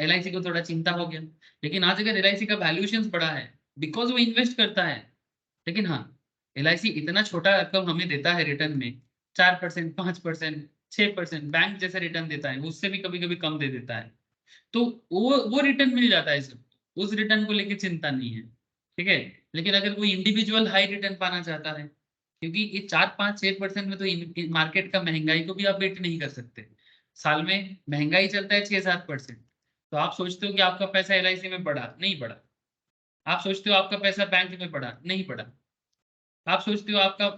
A: LIC को थोड़ा चिंता हो गया। लेकिन आज अगर LIC का वैल्यूएशन बड़ा है बिकॉज वो इन्वेस्ट करता है। लेकिन हाँ, LIC इतना छोटा रकम हमें देता है रिटर्न में, 4%, 5%, 6% बैंक जैसे रिटर्न देता है, उससे भी कभी कभी कम दे देता है, तो वो रिटर्न मिल जाता है सब, उस रिटर्न को लेके चिंता नहीं है, ठीक है। लेकिन अगर कोई इंडिविजुअल हाई रिटर्न पाना चाहता है, क्योंकि ये 4, 5, 6% में तो मार्केट का महंगाई को भी आप बेट नहीं कर सकते। साल में महंगाई चलता है 6, 7%, तो आप सोचते हो कि आपका पैसा LIC में बढ़ा, नहीं बढ़ा। आप सोचते हो आपका पैसा बैंक में बढ़ा, नहीं बढ़ा। आप सोचते हो आपका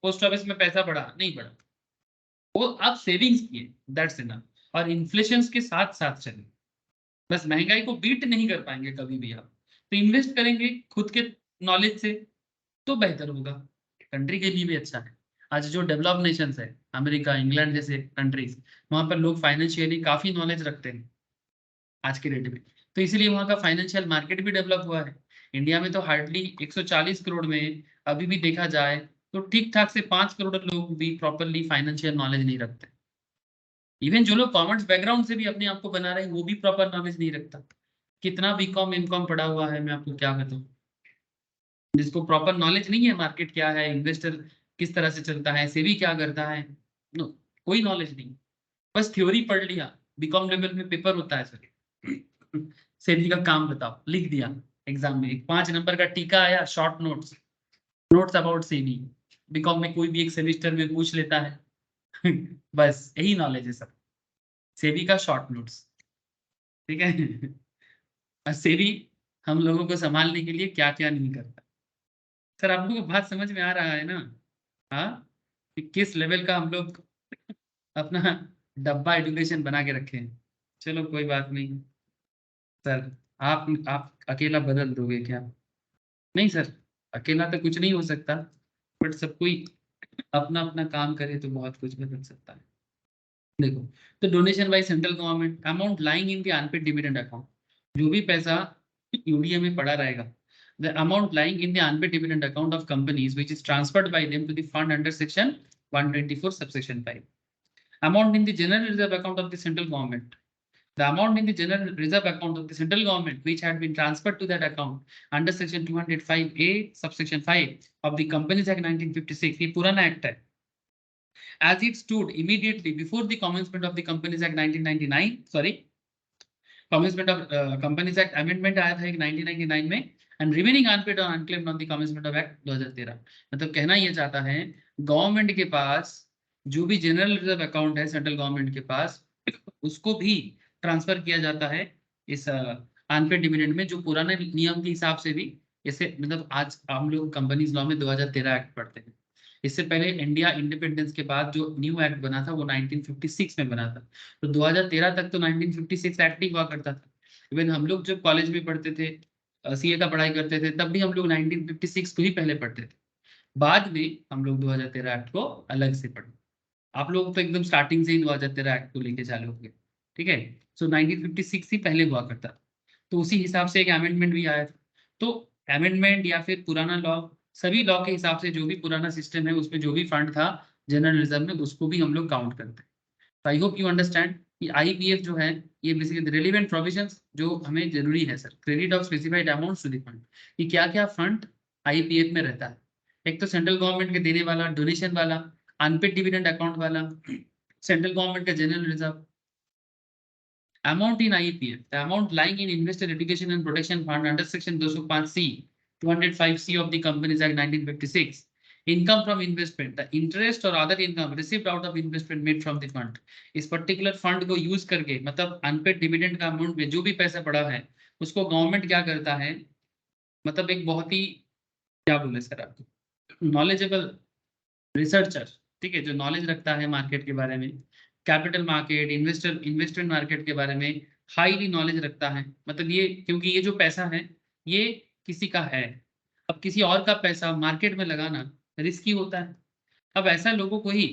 A: पोस्ट ऑफिस में पैसा बढ़ा, नहीं बढ़ा। वो आप सेविंग्स किए, दैट्स इनफ, और इन्फ्लेशन के साथ साथ चले, बस महंगाई को बीट नहीं कर पाएंगे कभी भी आप, तो इन्वेस्ट करेंगे खुद के नॉलेज से तो बेहतर होगा, कंट्री के लिए भी अच्छा है। आज जो डेवलप नेशंस है, अमेरिका, इंग्लैंड जैसे कंट्रीज, वहां पर लोग फाइनेंशियली काफी नॉलेज रखते हैं आज के डेट में, तो इसीलिए वहाँ का फाइनेंशियल मार्केट भी डेवलप हुआ है। इंडिया में तो हार्डली 140 करोड़ में अभी भी देखा जाए तो ठीक ठाक से 5 करोड़ लोग भी प्रॉपरली फाइनेंशियल नॉलेज नहीं रखते। इवन जो लोग कॉमर्स बैकग्राउंड से भी अपने आप को बना रहे हैं वो भी प्रॉपर नॉलेज नहीं रखता। कितना BCom MCom पढ़ा हुआ है, मैं आपको क्या बताऊं, जिसको प्रॉपर नॉलेज नहीं है मार्केट क्या है, इन्वेस्टर किस तरह से चलता है, सेबी क्या करता है, नो, कोई नॉलेज नहीं, बस थ्योरी पढ़ लिया। BCom लेवल में पेपर होता है सर, सेबी का काम बताओ, लिख दिया एग्जाम में, एक 5 नंबर का टीका आया, short notes, notes about SEBI. BCom में कोई भी एक सेमिस्टर में पूछ लेता है बस यही नॉलेज है सर, सेबी का शॉर्ट नोट्स, ठीक है और सेबी हम लोगों को संभालने के लिए क्या क्या नहीं करता। सर आप लोगों को बात समझ में आ रहा है ना, हाँ, कि किस लेवल का हम लोग अपना डब्बा एजुकेशन बना के रखे हैं। चलो कोई बात नहीं सर, आप अकेला बदल दोगे क्या? नहीं सर, अकेला तो कुछ नहीं हो सकता, बट सब कोई अपना अपना काम करे तो बहुत कुछ बदल सकता है। देखो, तो donation by central government, amount lying in the unpaid dividend account, जो भी पैसा यूडीए में पड़ा रहेगा, the amount lying in the unpaid dividend account of companies which is transferred by them to the fund under section 124 subsection 5, amount in the general reserve account of the central government, the amount in the general reserve account of the central government which had been transferred to that account under section 205A subsection 5 of the Companies Act 1956, ये पुराना act है, as it stood immediately before the commencement of the Companies Act 1999, sorry, commencement of Companies Act amendment आया था एक 1999 में, and remaining unpaid or unclaimed on the commencement of Act 2013। मतलब कहना ये चाहता है, गवर्नमेंट के पास जो भी जनरल रिजर्व अकाउंट है सेंट्रल गवर्नमेंट के पास, उसको भी ट्रांसफर किया जाता है इस अनपेड डिविडेंड में, जो पुराने नियम के हिसाब से भी, जैसे मतलब आज हम लोग कंपनीज लॉ में 2013 एक्ट पढ़ते हैं, इससे पहले इंडिया इंडिपेंडेंस के बाद जो न्यू एक्ट बना था वो 1956 में बना था, तो 2013 तक तो 1956 एक्ट ही हुआ करता था। इवन हम लोग जब कॉलेज में पढ़ते थे, CA का पढ़ाई करते थे, तब भी हम लोग 1956 को ही पहले पढ़ते थे, बाद में हम लोग 2013 एक्ट को अलग से पढ़े। आप लोग तो एकदम स्टार्टिंग से ही 2013 एक्ट को लेके चालू हो गए, ठीक है। सो 1956 ही पहले हुआ करता, तो उसी हिसाब से एक अमेंडमेंट भी आया था। तो अमेंडमेंट या फिर पुराना लॉ, सभी लॉ के हिसाब से जो भी पुराना सिस्टम है उसमें जो भी फंड था जनरल रिजर्व में, उसको भी हम लोग काउंट करते हैं। तो आई होप यू अंडरस्टैंड कि IPF जो है ये बेसिकली रिलेवेंट प्रोविजंस जो हमें जरूरी है sir, credit of specified amounts to the fund, कि क्या क्या फंड IPF में रहता है। एक तो सेंट्रल गवर्नमेंट के देने वाला, डोनेशन वाला, अनपेड डिविडेंड अकाउंट वाला, सेंट्रल गवर्नमेंट का general reserve, amount in IPF, the amount lying in Investor Education and Protection Fund under section 205C, 205C of the Companies Act 1956, income from investment, the interest or other income received out of investment made from the fund, इस particular fund को use करके, मतलब unpaid dividend का amount में जो भी पैसा पड़ा है उसको गवर्नमेंट क्या करता है, मतलब एक बहुत ही, क्या बोले सर आपको, नॉलेजेबल रिसर्चर, ठीक है, जो नॉलेज रखता है मार्केट के बारे में, कैपिटल मार्केट, इन्वेस्टमेंट मार्केट के बारे में हाईली नॉलेज रखता है, मतलब ये, क्योंकि ये जो पैसा है ये किसी का है, अब किसी और का पैसा मार्केट में लगाना रिस्की होता है। अब ऐसा लोगों को ही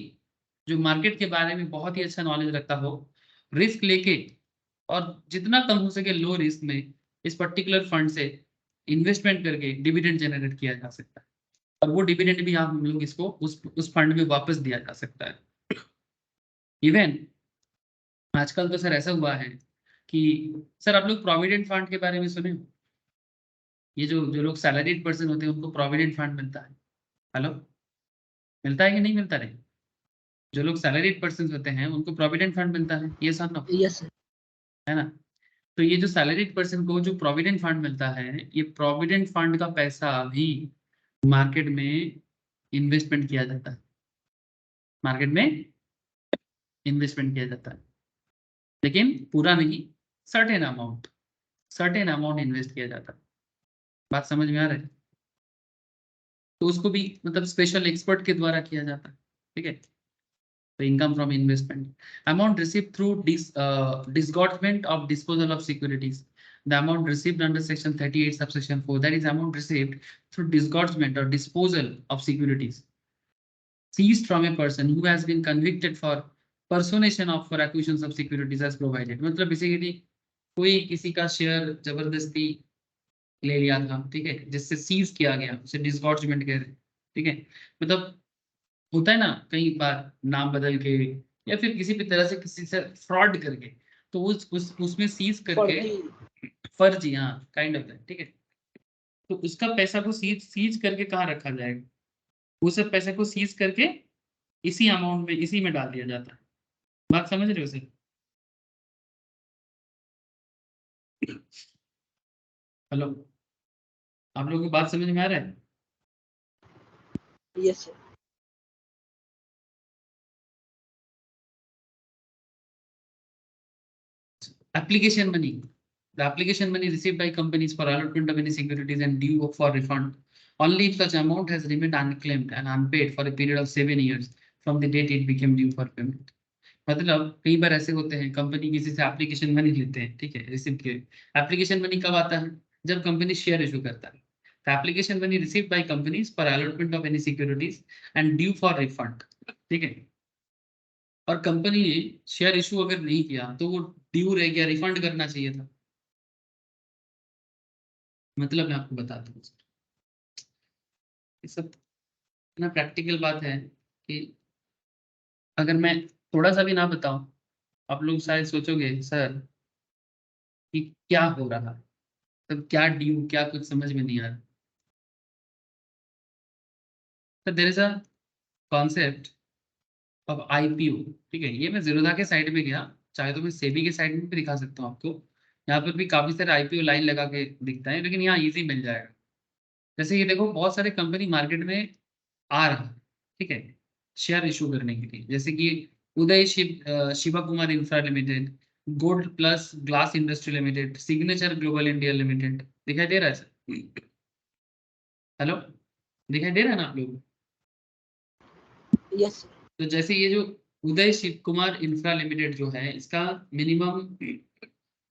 A: जो मार्केट के बारे में बहुत ही अच्छा नॉलेज रखता हो, रिस्क लेके और जितना कम हो सके लो रिस्क में इस पर्टिकुलर फंड से इन्वेस्टमेंट करके डिविडेंड जनरेट किया जा सकता है, और वो डिविडेंड भी आप हम लोग इसको उस फंड में वापस दिया जा सकता है। इवन आजकल तो सर ऐसा हुआ है कि सर आप लोग प्रोविडेंट फंड के बारे में सुने हो? ये जो जो लोग सैलरीड पर्सन होते हैं उनको प्रोविडेंट फंड मिलता है। हेलो, मिलता है कि नहीं मिलता रे? जो लोग सैलरीड पर्सन होते हैं उनको प्रोविडेंट फंड मिलता है, ये सर नो,
B: यस सर।
A: है ना? तो ये जो सैलरीड पर्सन को जो प्रोविडेंट फंड मिलता है, ये प्रोविडेंट फंड का पैसा भी मार्केट में इन्वेस्टमेंट किया जाता है, मार्केट में इन्वेस्टमेंट किया जाता है, लेकिन पूरा नहीं, certain amount, certain amount invest किया जाता है। बात समझ में आ रहा है? तो उसको भी मतलब स्पेशल एक्सपर्ट के द्वारा किया जाता है, ठीक है? तो income from investment, amount received through disgorgement of disposal of securities, the amount received under section 38 subsection 4, that is amount received through disgorgement or disposal of securities seized from a person who has been convicted for personation of for acquisitions of securities as provided। मतलब basically कोई किसी का share जबरदस्ती ले लिया था, ठीक है, जिससे सीज किया गया, उसे डिसगॉर्जमेंट कह रहे हैं, ठीक है? मतलब होता है ना कई बार नाम बदल के या फिर किसी भी तरह से किसी से फ्रॉड करके, तो उसमें सीज करके,
B: फर्जी।
A: फर्जी, हाँ, काइंड ऑफ दैट, ठीक है? तो उसका पैसा को सीज सीज करके कहाँ रखा जाएगा? उस पैसे को सीज करके इसी अमाउंट में, इसी में डाल दिया जाता है। बात समझ रहे हो सर? हेलो, आप लोगों को बात समझ में आ रहा है?
B: Yes sir.
A: Application money. The application money received by companies for allotment of any securities and due for refund only if such amount has remained unclaimed and unpaid for a period of 7 years from the date it became due for payment। मतलब कई बार ऐसे होते हैं, company किसी से application money लेते हैं, ठीक है, रिसीव किए। एप्लीकेशन मनी कब आता है? जब कंपनी शेयर इशू करता है। तो application money received by companies for allotment of any securities and due for refund, ठीक है? और कंपनी ने शेयर इशू अगर नहीं किया तो वो ड्यू रह गया, रिफंड करना चाहिए था। मतलब मैं आपको बताता हूँ, ये सब ना प्रैक्टिकल बात है कि अगर मैं थोड़ा सा भी ना बताऊं, आप लोग शायद सोचोगे सर कि क्या हो रहा है, तब क्या ड्यू, क्या कुछ समझ में नहीं आ रहा। तो there is a concept of IPO, ठीक है? ये मैं जीरोधा के साइड में गया, चाहे तो मैं सेबी के साइड में भी दिखा सकता हूँ आपको, यहाँ पर भी काफी सारे आईपीओ लाइन लगा के दिखता है, लेकिन यहाँ इजी मिल जाएगा। जैसे ये देखो, बहुत सारे कंपनी मार्केट में आ रहा है, ठीक है, शेयर इशू करने के लिए, जैसे कि Uday Shiva Kumar infra limited, gold plus glass industry limited, signature global India limited. दिखाई दे रहा है सर? हेलो, दिखाई दे रहा है ना आप लोग?
B: Yes sir.
A: तो जैसे ये जो उदय शिव कुमार इंफ्रा लिमिटेड जो है, इसका मिनिमम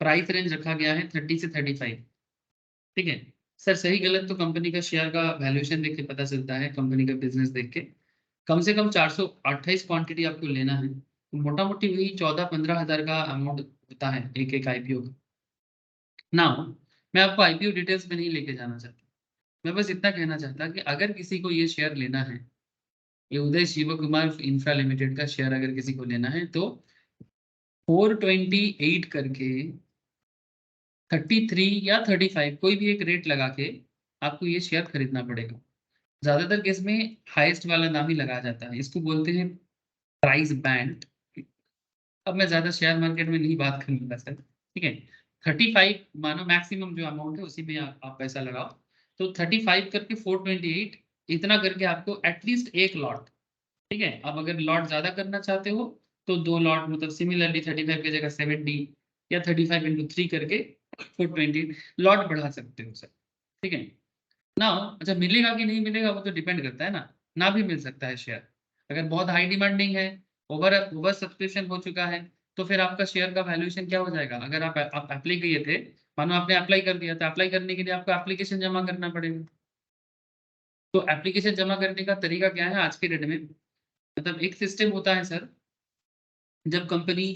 A: प्राइस रेंज रखा गया है 30 से 35, ठीक है? सर सही गलत तो कंपनी का शेयर का वैल्यूएशन देख के पता चलता है, कंपनी का बिजनेस देख के। कम से कम 428 क्वांटिटी आपको लेना है, तो मोटा मोटी वही 14-15 हजार का अमाउंट होता है एक एक आईपीओ का। ना, मैं आपको आईपीओ डिटेल्स में नहीं लेके जाना चाहता, मैं बस इतना कहना चाहता कि अगर किसी को ये शेयर लेना है, ये उदय शिव कुमार इंफ्रा लिमिटेड का शेयर अगर किसी को लेना है, तो 428 करके 33 या 35 कोई भी एक रेट लगा के आपको ये शेयर खरीदना पड़ेगा। ज्यादातर केस में हाईएस्ट वाला नाम ही लगाया जाता है, इसको बोलते हैं प्राइस बैंड। अब मैं ज्यादा शेयर मार्केट में नहीं बात करूंगा सर, ठीक है? 35 मानो मैक्सिमम जो अमाउंट है उसी में आप पैसा लगाओ। तो 35 करके 428, इतना करके आपको एटलीस्ट एक लॉट, ठीक है? अब अगर लॉट ज्यादा करना चाहते हो तो दो लॉट, मतलब सिमिलरली 35 की जगह 70 या 35 × 3 करके 420 लॉट बढ़ा सकते हो सर, ठीक है ना? अच्छा, मिलेगा कि नहीं मिलेगा वो तो डिपेंड करता है ना भी मिल सकता है शेयर। अगर बहुत हाई डिमांडिंग है, ओवर ओवर सब्सक्रिप्शन हो चुका है, तो फिर आपका शेयर का वैल्यूएशन क्या हो जाएगा? अगर आप अप्लाई किए थे, मानो आपने अप्लाई कर दिया, तो अप्लाई करने के लिए आपको एप्लीकेशन जमा करना पड़ेगा। तो एप्लीकेशन जमा करने का तरीका क्या है आज के डेट में? मतलब एक सिस्टम होता है सर, जब कंपनी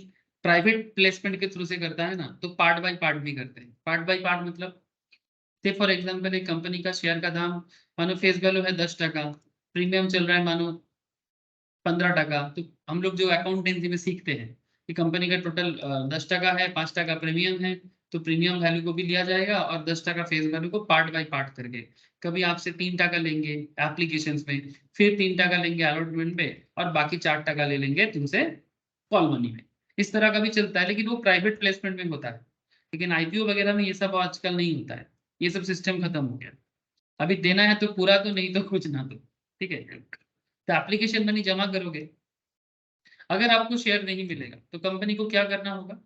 A: प्राइवेट प्लेसमेंट के थ्रू से करता है ना, तो पार्ट बाय पार्ट भी करते हैं। पार्ट बाय पार्ट मतलब, से फॉर एग्जांपल एक कंपनी का शेयर का दाम मानो फेस वैल्यू है 10 टका, प्रीमियम चल रहा है मानो 15 टका। तो हम लोग जो अकाउंटेंसी में सीखते हैं कि कंपनी का टोटल 10 टका है, 5 टका प्रीमियम है, तो प्रीमियम वैल्यू को भी लिया जाएगा और 10 टका फेस वैल्यू को पार्ट बाय पार्ट करके, कभी आपसे 3 टका लेंगे एप्लीकेशन में, फिर 3 टका लेंगे अलॉटमेंट पे, और बाकी 4 टका ले लेंगे तुमसे कॉल मनी में। इस तरह का भी चलता है, लेकिन वो प्राइवेट प्लेसमेंट में होता है। लेकिन आईपीओ वगैरह में ये सब आजकल नहीं होता है, ये सब सिस्टम खत्म हो गया। अभी देना है तो पूरा दो, नहीं तो कुछ ना दो, ठीक है। तो एप्लीकेशन मनी जमा करोगे, अगर आपको शेयर नहीं मिलेगा तो कंपनी को क्या करना होगा,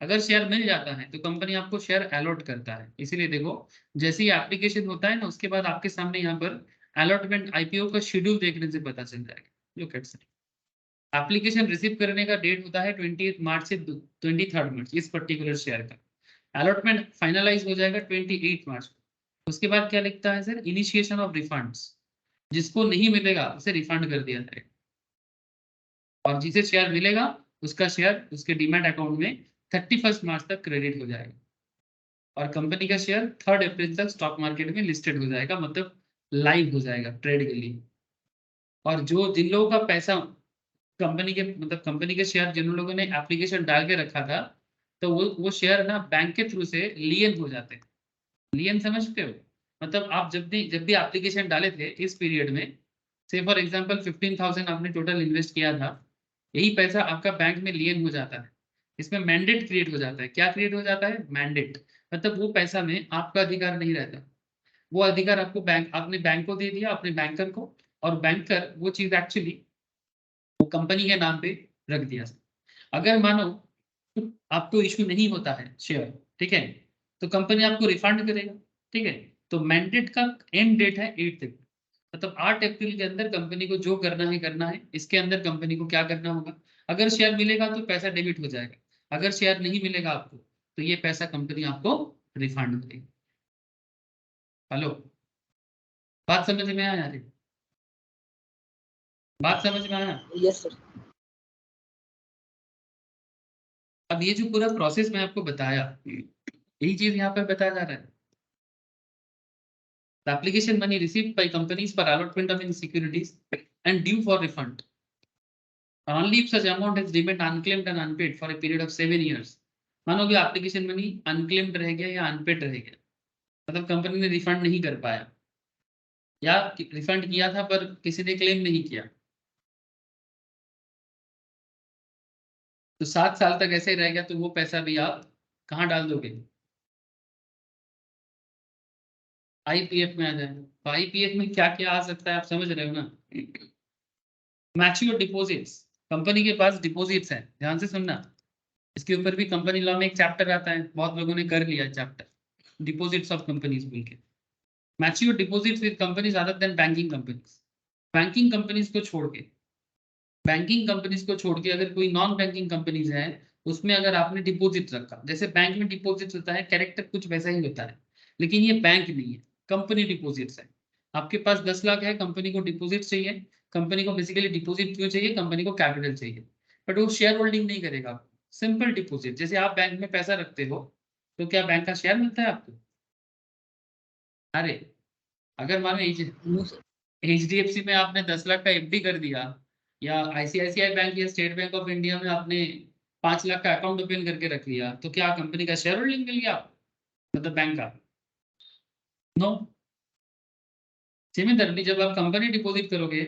A: अगर शेयर मिल जाता है तो कंपनी आपको शेयर अलॉट करता है। इसीलिए देखो, जैसे ही एप्लीकेशन होता है ना, उसके बाद आपके सामने यहाँ पर अलॉटमेंट आईपीओ का शेड्यूल देखने से पता चल जाएगा। Look at sir, application receive करने का डेट होता है 28 मार्च से 23 मार्च, इस पर्टिकुलर शेयर का। अलॉटमेंट फाइनलाइज हो जाएगा 28 मार्च को। उसके बाद क्या लिखता है सर, इनिशिएशन ऑफ रिफंड्स, जिसको नहीं मिलेगा उसे रिफंड कर दिया जाएगा, और जिसे शेयर मिलेगा उसका शेयर उसके डीमैट अकाउंट में 31 मार्च तक क्रेडिट हो जाएगा, और कंपनी का शेयर 3 अप्रैल तक स्टॉक मार्केट में लिस्टेड हो जाएगा, मतलब लाइव हो जाएगा ट्रेड के लिए। और जो जिन लोगों का पैसा कंपनी के, मतलब कंपनी के शेयर जिन लोगों ने एप्लीकेशन डाल के रखा था, तो वो शेयर ना बैंक के थ्रू से लियन हो जाते हैं। लियन समझते हो, मतलब आप जब भी एप्लीकेशन डाले थे इस पीरियड में, से फॉर एग्जांपल 15,000 आपने टोटल इन्वेस्ट किया था, यही पैसा आपका बैंक में लियन हो जाता है। इसमें मैंडेट क्रिएट हो जाता है। क्या क्रिएट हो जाता है, मैंडेट, मतलब वो पैसा में आपका अधिकार नहीं रहता, वो अधिकार आपको बैंक, आपने बैंक को दे दिया, अपने बैंकर को, और बैंकर वो चीज एक्चुअली वो कंपनी के नाम पे रख दिया। अगर मानो आपको इशू नहीं होता है शेयर, ठीक है, तो कंपनी आपको रिफंड करेगा, ठीक है। तो मैंडेट का एंड डेट है 8 अप्रैल, मतलब 8 अप्रैल के अंदर कंपनी को जो करना है, इसके अंदर कंपनी को क्या करना होगा। अगर शेयर मिलेगा तो पैसा डेबिट हो जाएगा, अगर शेयर नहीं मिलेगा आपको तो ये पैसा कंपनी आपको रिफंड करेगी। हेलो, बात समझ में आया यार, बात समझ में आया।
B: Yes, sir.
A: अब ये जो पूरा प्रोसेस मैं आपको बताया, यही चीज यहाँ पर बताया जा रहा है। The application money received by companies for allotment of any securities and due for refund. Only if such amount has remained unclaimed and unpaid for a period of 7 years. मानो कि एप्लीकेशन मनी अनक्लेम्ड रह गया या unpaid रह गया, मतलब company ने refund नहीं कर पाया, या रिफंड किया था पर किसी ने क्लेम नहीं किया, तो 7 साल तक ऐसे ही रह गया, तो वो पैसा भी आप कहाँ डाल दोगे, आईपीएफ में आ जाएगा। तो आईपीएफ में क्या क्या आ सकता है आप समझ रहे हो ना। मैच्योर डिपॉजिट्स, कंपनी के पास डिपॉजिट्स हैं, ध्यान से सुनना, इसके ऊपर भी कंपनी लॉ में एक चैप्टर आता है, बहुत लोगों ने कर लिया चैप्टर, डिपॉजिट्स ऑफ कंपनीज बोल के। Mature deposits with companies other than banking companies, banking companies को छोड़ के, बैंकिंग कंपनीज को छोड़ के अगर कोई नॉन बैंकिंग कंपनीज है, उसमें अगर आपने डिपॉजिट रखा, जैसे बैंक में डिपॉजिट होता है, कैरेक्टर कुछ वैसा ही होता है, लेकिन ये बैंक नहीं है, कंपनी डिपॉजिट्स है। आपके पास 10 लाख है, कंपनी को डिपॉजिट चाहिए, कंपनी को बेसिकली डिपॉजिट क्यों चाहिए, कंपनी को कैपिटल चाहिए, बट वो शेयर होल्डिंग नहीं करेगा। सिंपल डिपॉजिट, जैसे आप बैंक में पैसा रखते हो, तो क्या बैंक का शेयर मिलता है आपको। अरे, अगर मानो
B: No, sir.
A: एचडीएफसी में आपने 10 लाख का एफडी कर दिया, या आईसीआईसीआई बैंक या स्टेट बैंक ऑफ इंडिया में आपने 5 लाख का अकाउंट ओपन करके रख लिया, तो क्या कंपनी का शेयर होल्डिंग मिल गया आपको? मतलब बैंक का, नो। सिमिलरली जब आप कंपनी डिपॉजिट करोगे,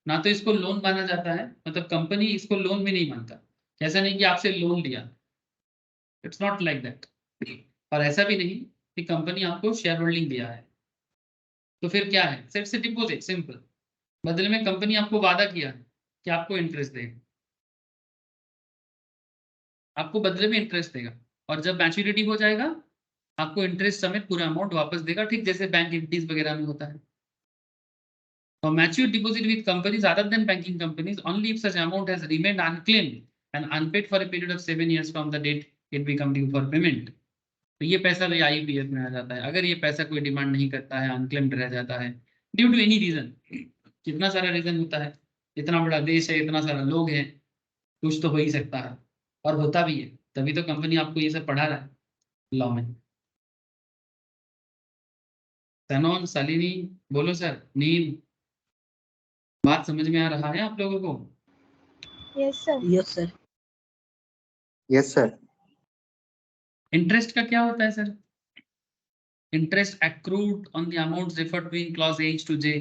A: ना तो इसको लोन माना जाता है, मतलब कंपनी इसको लोन भी नहीं मानता, ऐसा नहीं कि आपसे लोन लिया, इट्स नॉट लाइक दैट। और ऐसा भी नहीं कि कंपनी आपको शेयर होल्डिंग दिया है। तो फिर क्या है, सिर्फ से डिपॉजिट सिंपल, बदले में कंपनी आपको वादा किया है कि आपको इंटरेस्ट देगा, आपको बदले में इंटरेस्ट देगा, और जब मैच्योरिटी हो जाएगा आपको इंटरेस्ट समेत पूरा अमाउंट वापस देगा, ठीक जैसे बैंक एफडीज वगैरह में होता है। और mature deposit with companies other than banking companies only if such amount has remained unclaimed and unpaid for a period of 7 years from the date it become due for payment. तो ये पैसा भी IPF में आ जाता है, अगर ये पैसा कोई डिमांड नहीं करता है, अनक्लेम्ड रह जाता है ड्यू टू एनी रीजन, कितना सारा रीजन होता है, इतना बड़ा देश है, इतना सारा लोग हैं, कुछ तो हो ही सकता है, और होता भी है, तभी तो कंपनी आपको ये सब पढ़ा रहा है लॉ में। सनोन, सलिनी, बोलो सर। नीम, बात समझ में आ रहा है आप लोगों को?
C: Yes, sir.
B: Yes, sir.
D: Yes sir.
A: Interest का क्या होता है sir? Interest accrued on the amount referred to in clause H to J.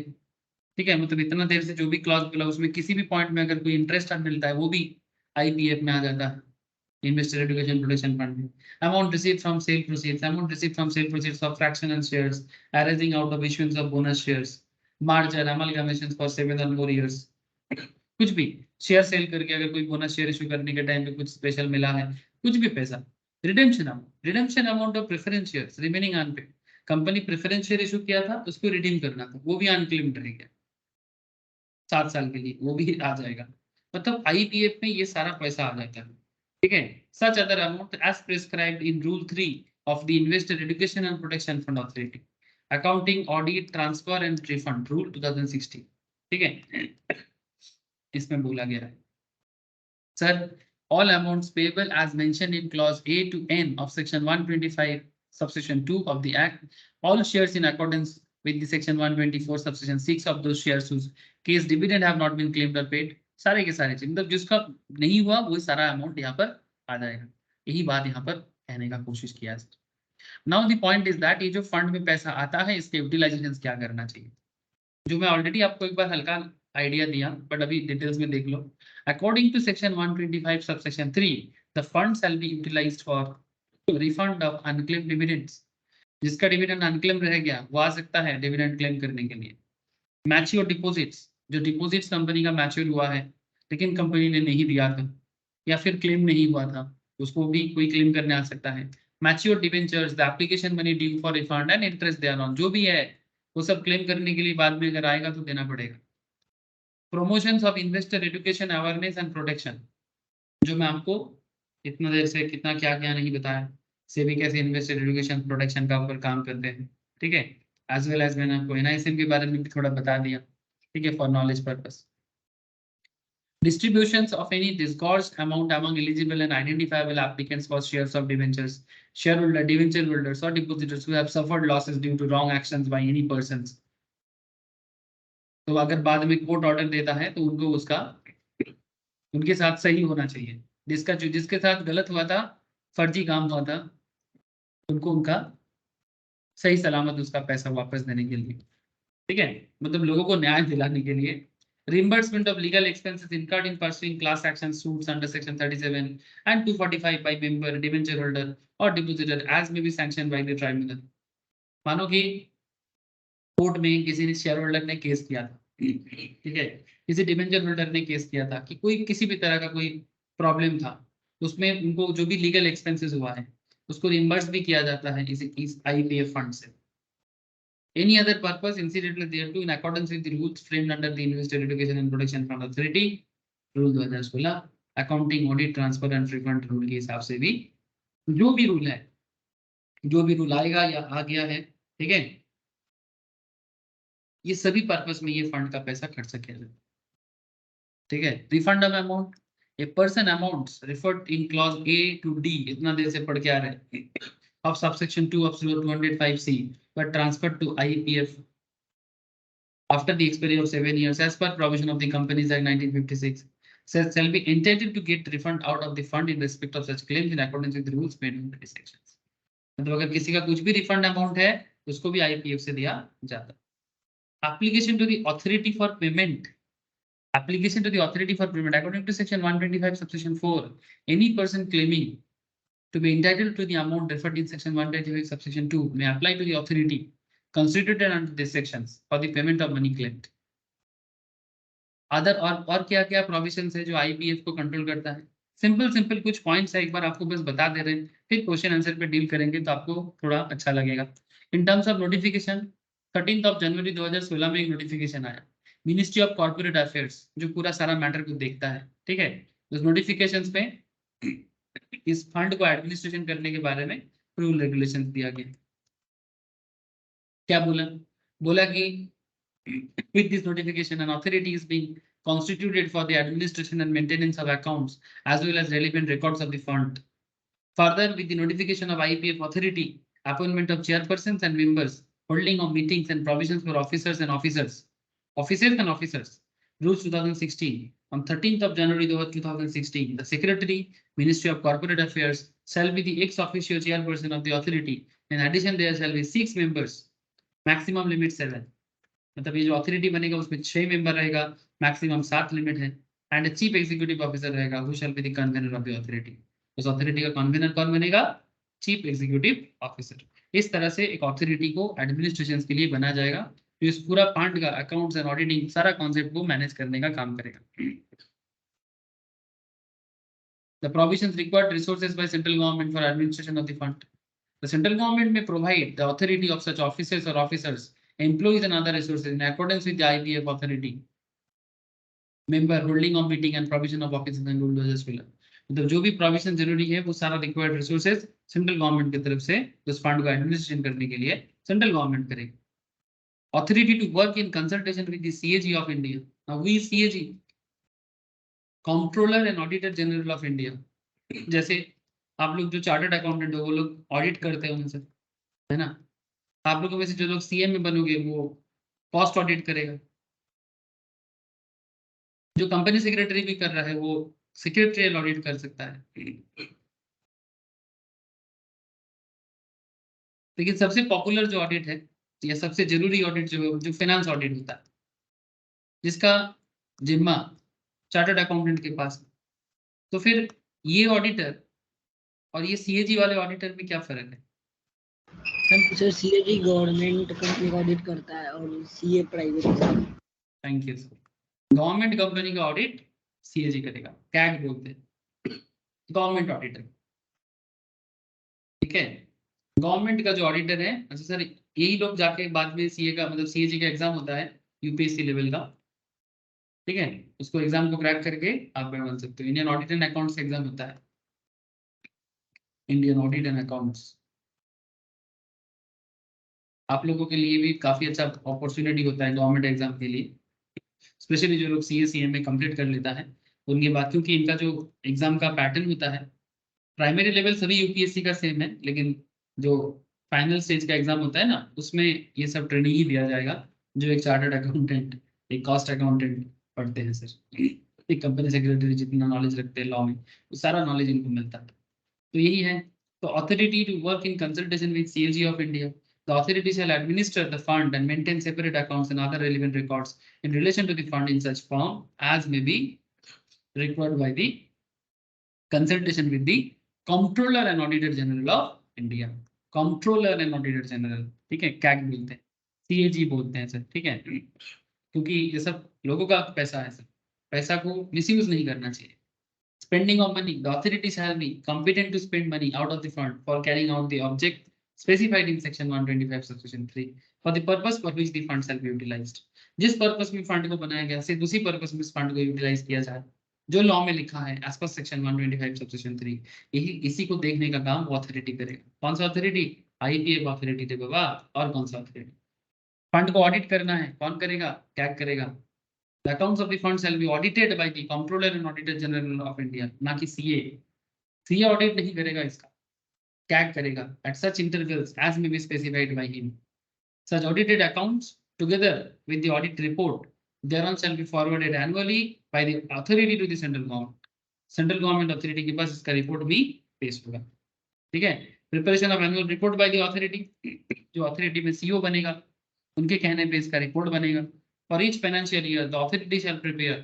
A: ठीक है, मतलब इतना देर से जो भी क्लॉज मिला उसमें किसी भी पॉइंट में अगर कोई इंटरेस्ट मिलता है वो भी आईपीएफ में आ जाता है, इन्वेस्टर एजुकेशन प्रोटेक्शन फंड में। Amount receive from sale proceeds, amount receive from sale proceeds of fractional shares arising out of issuance of bonus shares, merger, amalgamations for 7 or more years। कुछ भी share cell करके अगर कोई bonus share issue करने के time पे कुछ special मिला है, कुछ भी पैसा। Redemption amount of preference shares remaining unpaid, company preference share issue किया था, उसको रिडीम करना था, वो भी अनक्लेम्ड रह गया 7 साल के लिए, वो भी आ जाएगा। मतलब आईपीएफ में ये सारा पैसा आ जाता है। ठीक है, such other amount as prescribed in rule 3 of the investor education and protection fund authority, accounting, audit, transfer and refund rule 2016। ठीक है, इसमें बोला गया है sir, all amounts payable as mentioned in clause A to N of section 125 subsection 2 of the act, all shares in accordance with the section 124 subsection 6 of those shares whose case dividend have not been claimed or paid, सारे के सारे चीज, मतलब जिसका नहीं हुआ वो सारा अमाउंट यहाँ पर आ जाएगा। यही बात यहाँ पर कहने का कोशिश किया है। Now the point is that ये जो फंड में पैसा आता है इसके यूटिलाइजेशन क्या करना चाहिए, जो मैं ऑलरेडी आपको एक बार हल्का आइडिया दिया, बट अभी डिटेल्स में देख लो। According to section 125 subsection 3, the fund shall be utilised for refund of unclaimed dividends. जिसका डिविडेंड अनक्लेम रह गया वो आ सकता है डिविडेंड क्लेम करने के लिए। मैच्योर डिपॉजिट्स, जो डिपॉजिट्स कंपनी का मैच्योर हुआ है लेकिन कंपनी ने नहीं दिया था या फिर क्लेम नहीं हुआ था, उसको भी कोई क्लेम करने आ सकता है। Mature debentures, the application money due for refund and interest thereon, जो भी है वो सब क्लेम करने के लिए बाद में अगर आएगा तो देना पड़ेगा। Promotions of investor education awareness and protection, जो मैं आपको इतना देर से कितना क्या क्या नहीं बताया, सेबी कैसे इन्वेस्टर एजुकेशन प्रोटेक्शन का ऊपर काम करते हैं। ठीक है, एज वेल एज मैंने आपको एनआईएसएम के बारे में भी थोड़ा बता दिया। ठीक है, for knowledge purpose. Distributions of any disgorged amount among eligible and identifiable applicants for shares of debentures, shareholder, debenture holders or depositors who have suffered losses due to wrong actions by any persons। तो अगर बाद में court order देता है तो उनको उसका उनके साथ सही होना चाहिए, जिसके साथ गलत हुआ था, फर्जी काम हुआ था, उनको उनका सही सलामत उसका पैसा वापस देने के लिए। ठीक है, मतलब लोगों को न्याय दिलाने के लिए। Reimbursement of legal expenses incurred in pursuing class action suits under section 37 and 245 by member, debenture holder or depositor as may be sanctioned by the tribunal। मानो कि कोर्ट में किसी ने शेयर होल्डर ने केस किया था, ठीक है, किसी डिबेंचर होल्डर ने केस किया था कि कोई किसी भी तरह का कोई प्रॉब्लम था, उसमें उनको जो भी लीगल एक्सपेंसेस हुआ है उसको रिइंबर्स भी किया जाता है इस आईपीएफ फंड से। Any other purpose incidentally thereto in accordance with the rules framed under the Investor Education and Protection Fund Authority rule 2016, accounting, audit, transfer and refund rule के हिसाब से भी जो भी रूल है, जो भी रूल आएगा या आ गया है, ठीक है, ये सभी पर्पस में ये फंड का पैसा खर्च किया जाए। ठीक है, refund of amount, a person amounts referred in clause A to D, इतना देर से पढ़ के आ रहे हैं, of subsection 2 of 205C were transferred to IPF after the expiry of 7 years as per provision of the Companies Act 1956, shall be entitled to get refund out of the fund in respect of such claims in accordance with the rules made in the sections। मतलब अगर किसी का कुछ भी refund amount है उसको भी IPF से दिया जाता है। Application to the authority for payment, application to the authority for payment according to section 125 subsection 4, any person claiming to be entitled to the amount referred in section 125 subsection 2 may apply to the authority constituted under these sections for the payment of money claimed। Other और क्या क्या provisions है जो IPF को control करता है, simple कुछ points है, एक बार आपको बस बता दे रहे हैं, फिर क्वेश्चन आंसर पे डील करेंगे तो आपको थोड़ा अच्छा लगेगा। इन टर्म्स ऑफ नोटिफिकेशन, 13 जनवरी 2016 में एक नोटिफिकेशन आया मिनिस्ट्री ऑफ कॉर्पोरेट अफेयर्स, जो पूरा सारा मैटर को देखता है। ठीक है, उस नोटिफिकेशंस में इस फंड को एडमिनिस्ट्रेशन करने के बारे में रूल रेगुलेशंस दिया गया। क्या बोला कि with this notification an authority is being constituted for the administration and maintenance of accounts as well as relevant records of the fund. Further, with the notification of IPF authority, appointment of chairpersons and members, holding of meetings and provisions for officers and officers, Rules 2016. On 13th of January 2016, the Secretary, Ministry of Corporate Affairs, shall be the ex officio chairperson of the authority. In addition, there shall be 6 members, maximum limit 7. मतलब ये जो authority बनेगा उसमें 6 member रहेगा, maximum 7 limit है, and chief executive officer रहेगा, who shall be the convener of the authority. उस authority का कन्वीनर कौन बनेगा? Chief executive officer. इस तरह से एक अथॉरिटी को एडमिनिस्ट्रेशन के लिए बनाया जाएगा, तो इस पूरा फंड का अकाउंट्स एंड ऑडिटिंग सारा कॉन्सेप्ट को मैनेज करने का काम करेगा। The provisions required resources by central government for administration of the fund. The central government may provide the authority of such officers or officers, employees and other resources in accordance with the IPF authority. Member holding of meeting and provision of offices and rules as well. मतलब जो भी provision जरूरी है वो सारा required resources central government की तरफ से उस फंड का एडमिनिस्ट्रेशन करने के लिए सेंट्रल गवर्नमेंट करेगी। Authority to work in consultation with the CAG of India. Now we CAG, Comptroller and Auditor General of India. जैसे आप लोग जो चार्टर्ड अकाउंटेंट हो वो लोग ऑडिट करते हैं उनसे, है ना? आप लोगों में से जो लोग सीएम में बनोगे वो कॉस्ट ऑडिट करेगा, जो कंपनी सेक्रेटरी भी कर रहा है वो सेक्रेटरियल ऑडिट कर सकता है। लेकिन सबसे पॉपुलर जो ऑडिट है या सबसे जरूरी ऑडिट जो फाइनेंस ऑडिट होता है, जिसका जिम्मा चार्टर्ड अकाउंटेंट के पास है। तो फिर ये ऑडिटर और ये सीएजी वाले ऑडिटर में क्या फर्क है?
B: सर सीएजी गवर्नमेंट कंपनी का ऑडिट करता है और CA private.
A: Thank you sir. Government company का ऑडिट सीएजी करेगा, कैग बोलते हैं, गवर्नमेंट ऑडिटर। ठीक है, गवर्नमेंट का जो ऑडिटर है, अच्छा सर यही लोग जाके बाद में सीए का मतलब सीएजी का एग्जाम होता है यूपीएससी लेवल का, ठीक है, उसको एग्जाम को क्रैक करके आप बन सकते हो। Indian audit and accounts exam होता है, इंडियन ऑडिट एंड अकाउंट्स। आप लोगों के लिए भी काफी अच्छा अपॉर्चुनिटी होता है गवर्नमेंट एग्जाम के लिए, स्पेशली जो लोग सीए सीएम में कंप्लीट कर लेता है उनके बाद, क्योंकि इनका जो एग्जाम का पैटर्न होता है प्राइमरी लेवल सभी यूपीएससी का सेम है, लेकिन जो फाइनल स्टेज का एग्जाम होता है ना उसमें ये सब ट्रेनिंग ही दिया जाएगा जो एक चार्टर्ड अकाउंटेंट, एक कॉस्ट अकाउंटेंट पढ़ते हैं सर, एक कंपनी सेक्रेटरी जितना नॉलेज रखते हैं लॉ में वो सारा नॉलेज इनको मिलता है। तो यही है, तो authority to work in consultation with CAG of India. The authority shall administer the fund and maintain separate accounts and other relevant records in relation to the fund in such form as may be required by the consultation with the Comptroller and Auditor General of India. Comptroller and Auditor General, ठीक है, CAG बोलते हैं, CAG बोलते हैं sir, ठीक है, क्योंकि ये सब लोगों का पैसा है सर, पैसा को मिसयूज नहीं करना चाहिए। Spending of money, the authority shall be competent to spend money out of the fund for carrying out the object specified in section 125 subsection 3 for the purpose for which the fund shall be utilized. जिस purpose में fund को बनाया गया सिर्फ उसी purpose में इस fund को यूटिलाइज किया जाए जो लॉ में लिखा है एज पर सेक्शन 125 सबसेक्शन 3। यही इसी को देखने का काम वो अथॉरिटी करेगा। कौन सा अथॉरिटी? आईपीएफ अथॉरिटी थे बाबा। और कौन सा अथॉरिटी? फंड को ऑडिट करना है, कौन करेगा? कैग करेगा। The accounts of the fund shall be audited by the Comptroller and Auditor General of India, ना कि सीए। सीए ऑडिट नहीं करेगा इसका, कैग करेगा at such intervals as may be specified by him. Such audited accounts together with the audit report thereon shall be forwarded annually by the authority to the central government. Central government authority के पास इसका report भी पेश होगा, ठीक है। Preparation of annual report by the authority, जो authority में CEO बनेगा उनके कहने पे इसका रिपोर्ट बनेगा। For each financial year the authority shall prepare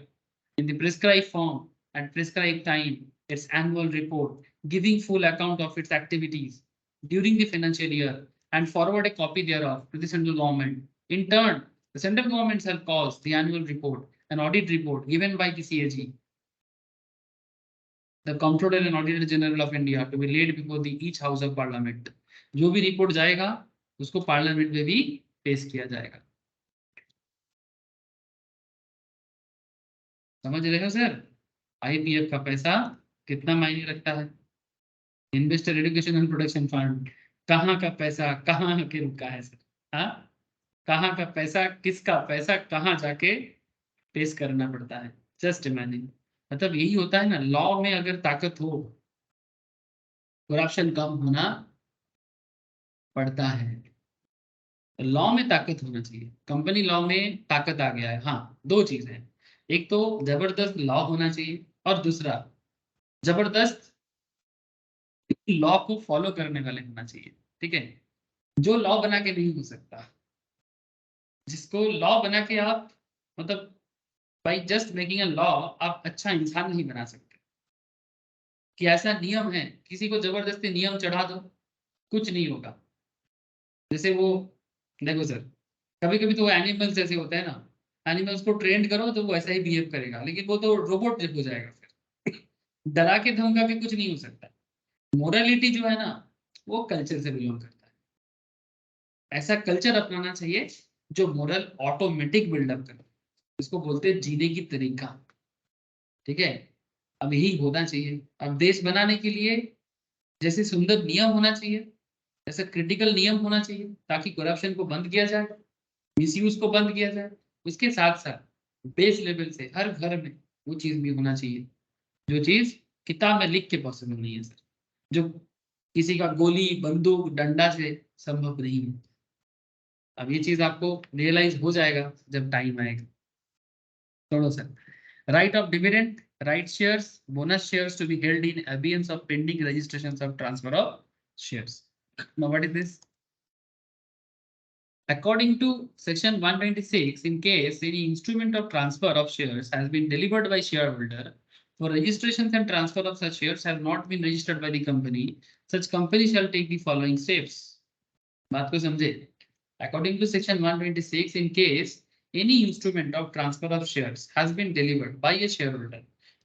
A: in the prescribed form and prescribed time its annual report giving full account of its activities during the financial year and forward a copy thereof to the central government. In turn, the central government shall cause the annual report, an audit report given by the CAG, the Comptroller and Auditor General of India, to be laid before the each house of parliament. जो भी report जाएगा उसको parliament में भी पेश किया जाएगा। समझ रहे हो सर? आईपीएफ का पैसा कितना मायने रखता है। Investor education and protection fund, कहाँ का पैसा कहाँ के रुका है सर? हाँ, कहाँ का पैसा, किसका पैसा कहाँ जाके फेस करना पड़ता है। जस्ट इमेजिन, मतलब यही होता है ना, लॉ में अगर ताकत हो, करप्शन कम होना पड़ता है। लॉ में ताकत होना चाहिए, कंपनी लॉ में ताकत आ गया है। हाँ, दो चीजें हैं, एक तो जबरदस्त लॉ होना चाहिए और दूसरा जबरदस्त लॉ को फॉलो करने वाले होना चाहिए। ठीक है, जो लॉ बना के नहीं हो सकता, जिसको लॉ बना के आप मतलब by just making a law आप अच्छा इंसान नहीं बना सकते। कि ऐसा नियम है, किसी को जबरदस्ती नियम चढ़ा दो, कुछ नहीं होगा। जैसे वो देखो सर, कभी कभी तो वो एनिमल्स जैसे होते हैं ना, एनिमल्स को ट्रेंड करो तो वो ऐसा ही बिहेव करेगा, लेकिन वो तो रोबोट हो जाएगा फिर। डरा के धमका के कुछ नहीं हो सकता। मोरालिटी जो है ना, वो कल्चर से बिलोंग करता है। ऐसा कल्चर अपनाना चाहिए जो मोरल ऑटोमेटिक बिल्डअप करे, इसको बोलते हैं जीने की तरीका। ठीक है, अब यही होना चाहिए। अब देश बनाने के लिए जैसे सुंदर नियम होना चाहिए, ऐसा क्रिटिकल नियम होना चाहिए, ताकि करप्शन को बंद किया जाए, मिसयूज को बंद किया जाए। उसके साथ साथ बेस लेवल से हर घर में वो चीज भी होना चाहिए, जो चीज किताब में लिख के पॉसिबल नहीं है सर, जो किसी का गोली बंदूक डंडा से संभव नहीं है। अब ये चीज आपको रियलाइज हो जाएगा जब टाइम आएगा। छोड़ो sir, right of dividend, right shares, bonus shares to be held in abeyance of pending registrations of transfer of shares. Now what is this? According to section 126, in case any instrument of transfer of shares has been delivered by shareholder, for registrations and transfer of such shares have not been registered by the company, such company shall take the following steps. बात को समझे? According to section 126, in case any instrument of transfer of shares has been delivered by a shareholder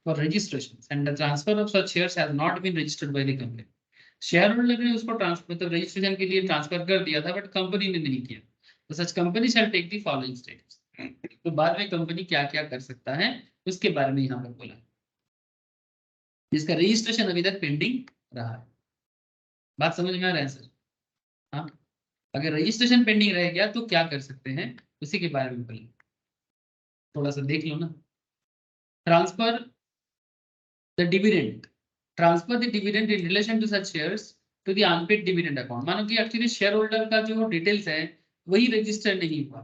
A: for registrations and the transfer of such shares has not been registered by the company. Shareholder ने उसको transfer मतलब registration के लिए transfer कर दिया था, but company ने नहीं किया, तो such company shall take the following steps. तो बाद में कंपनी क्या क्या कर सकता है उसके बारे में यहाँ पर बोला, जिसका रजिस्ट्रेशन अभी तक पेंडिंग रहा है। बात समझ में आ रहा है सर? हाँ, अगर रजिस्ट्रेशन पेंडिंग रह गया तो क्या कर सकते हैं उसी के बारे में बोलेंगे। थोड़ा सा देख लो ना। Transfer the dividend, transfer the dividend in relation to such shares to the unpaid dividend account. मानो कि एक्चुअली शेयर होल्डर का जो डिटेल्स है वही रजिस्टर नहीं हुआ,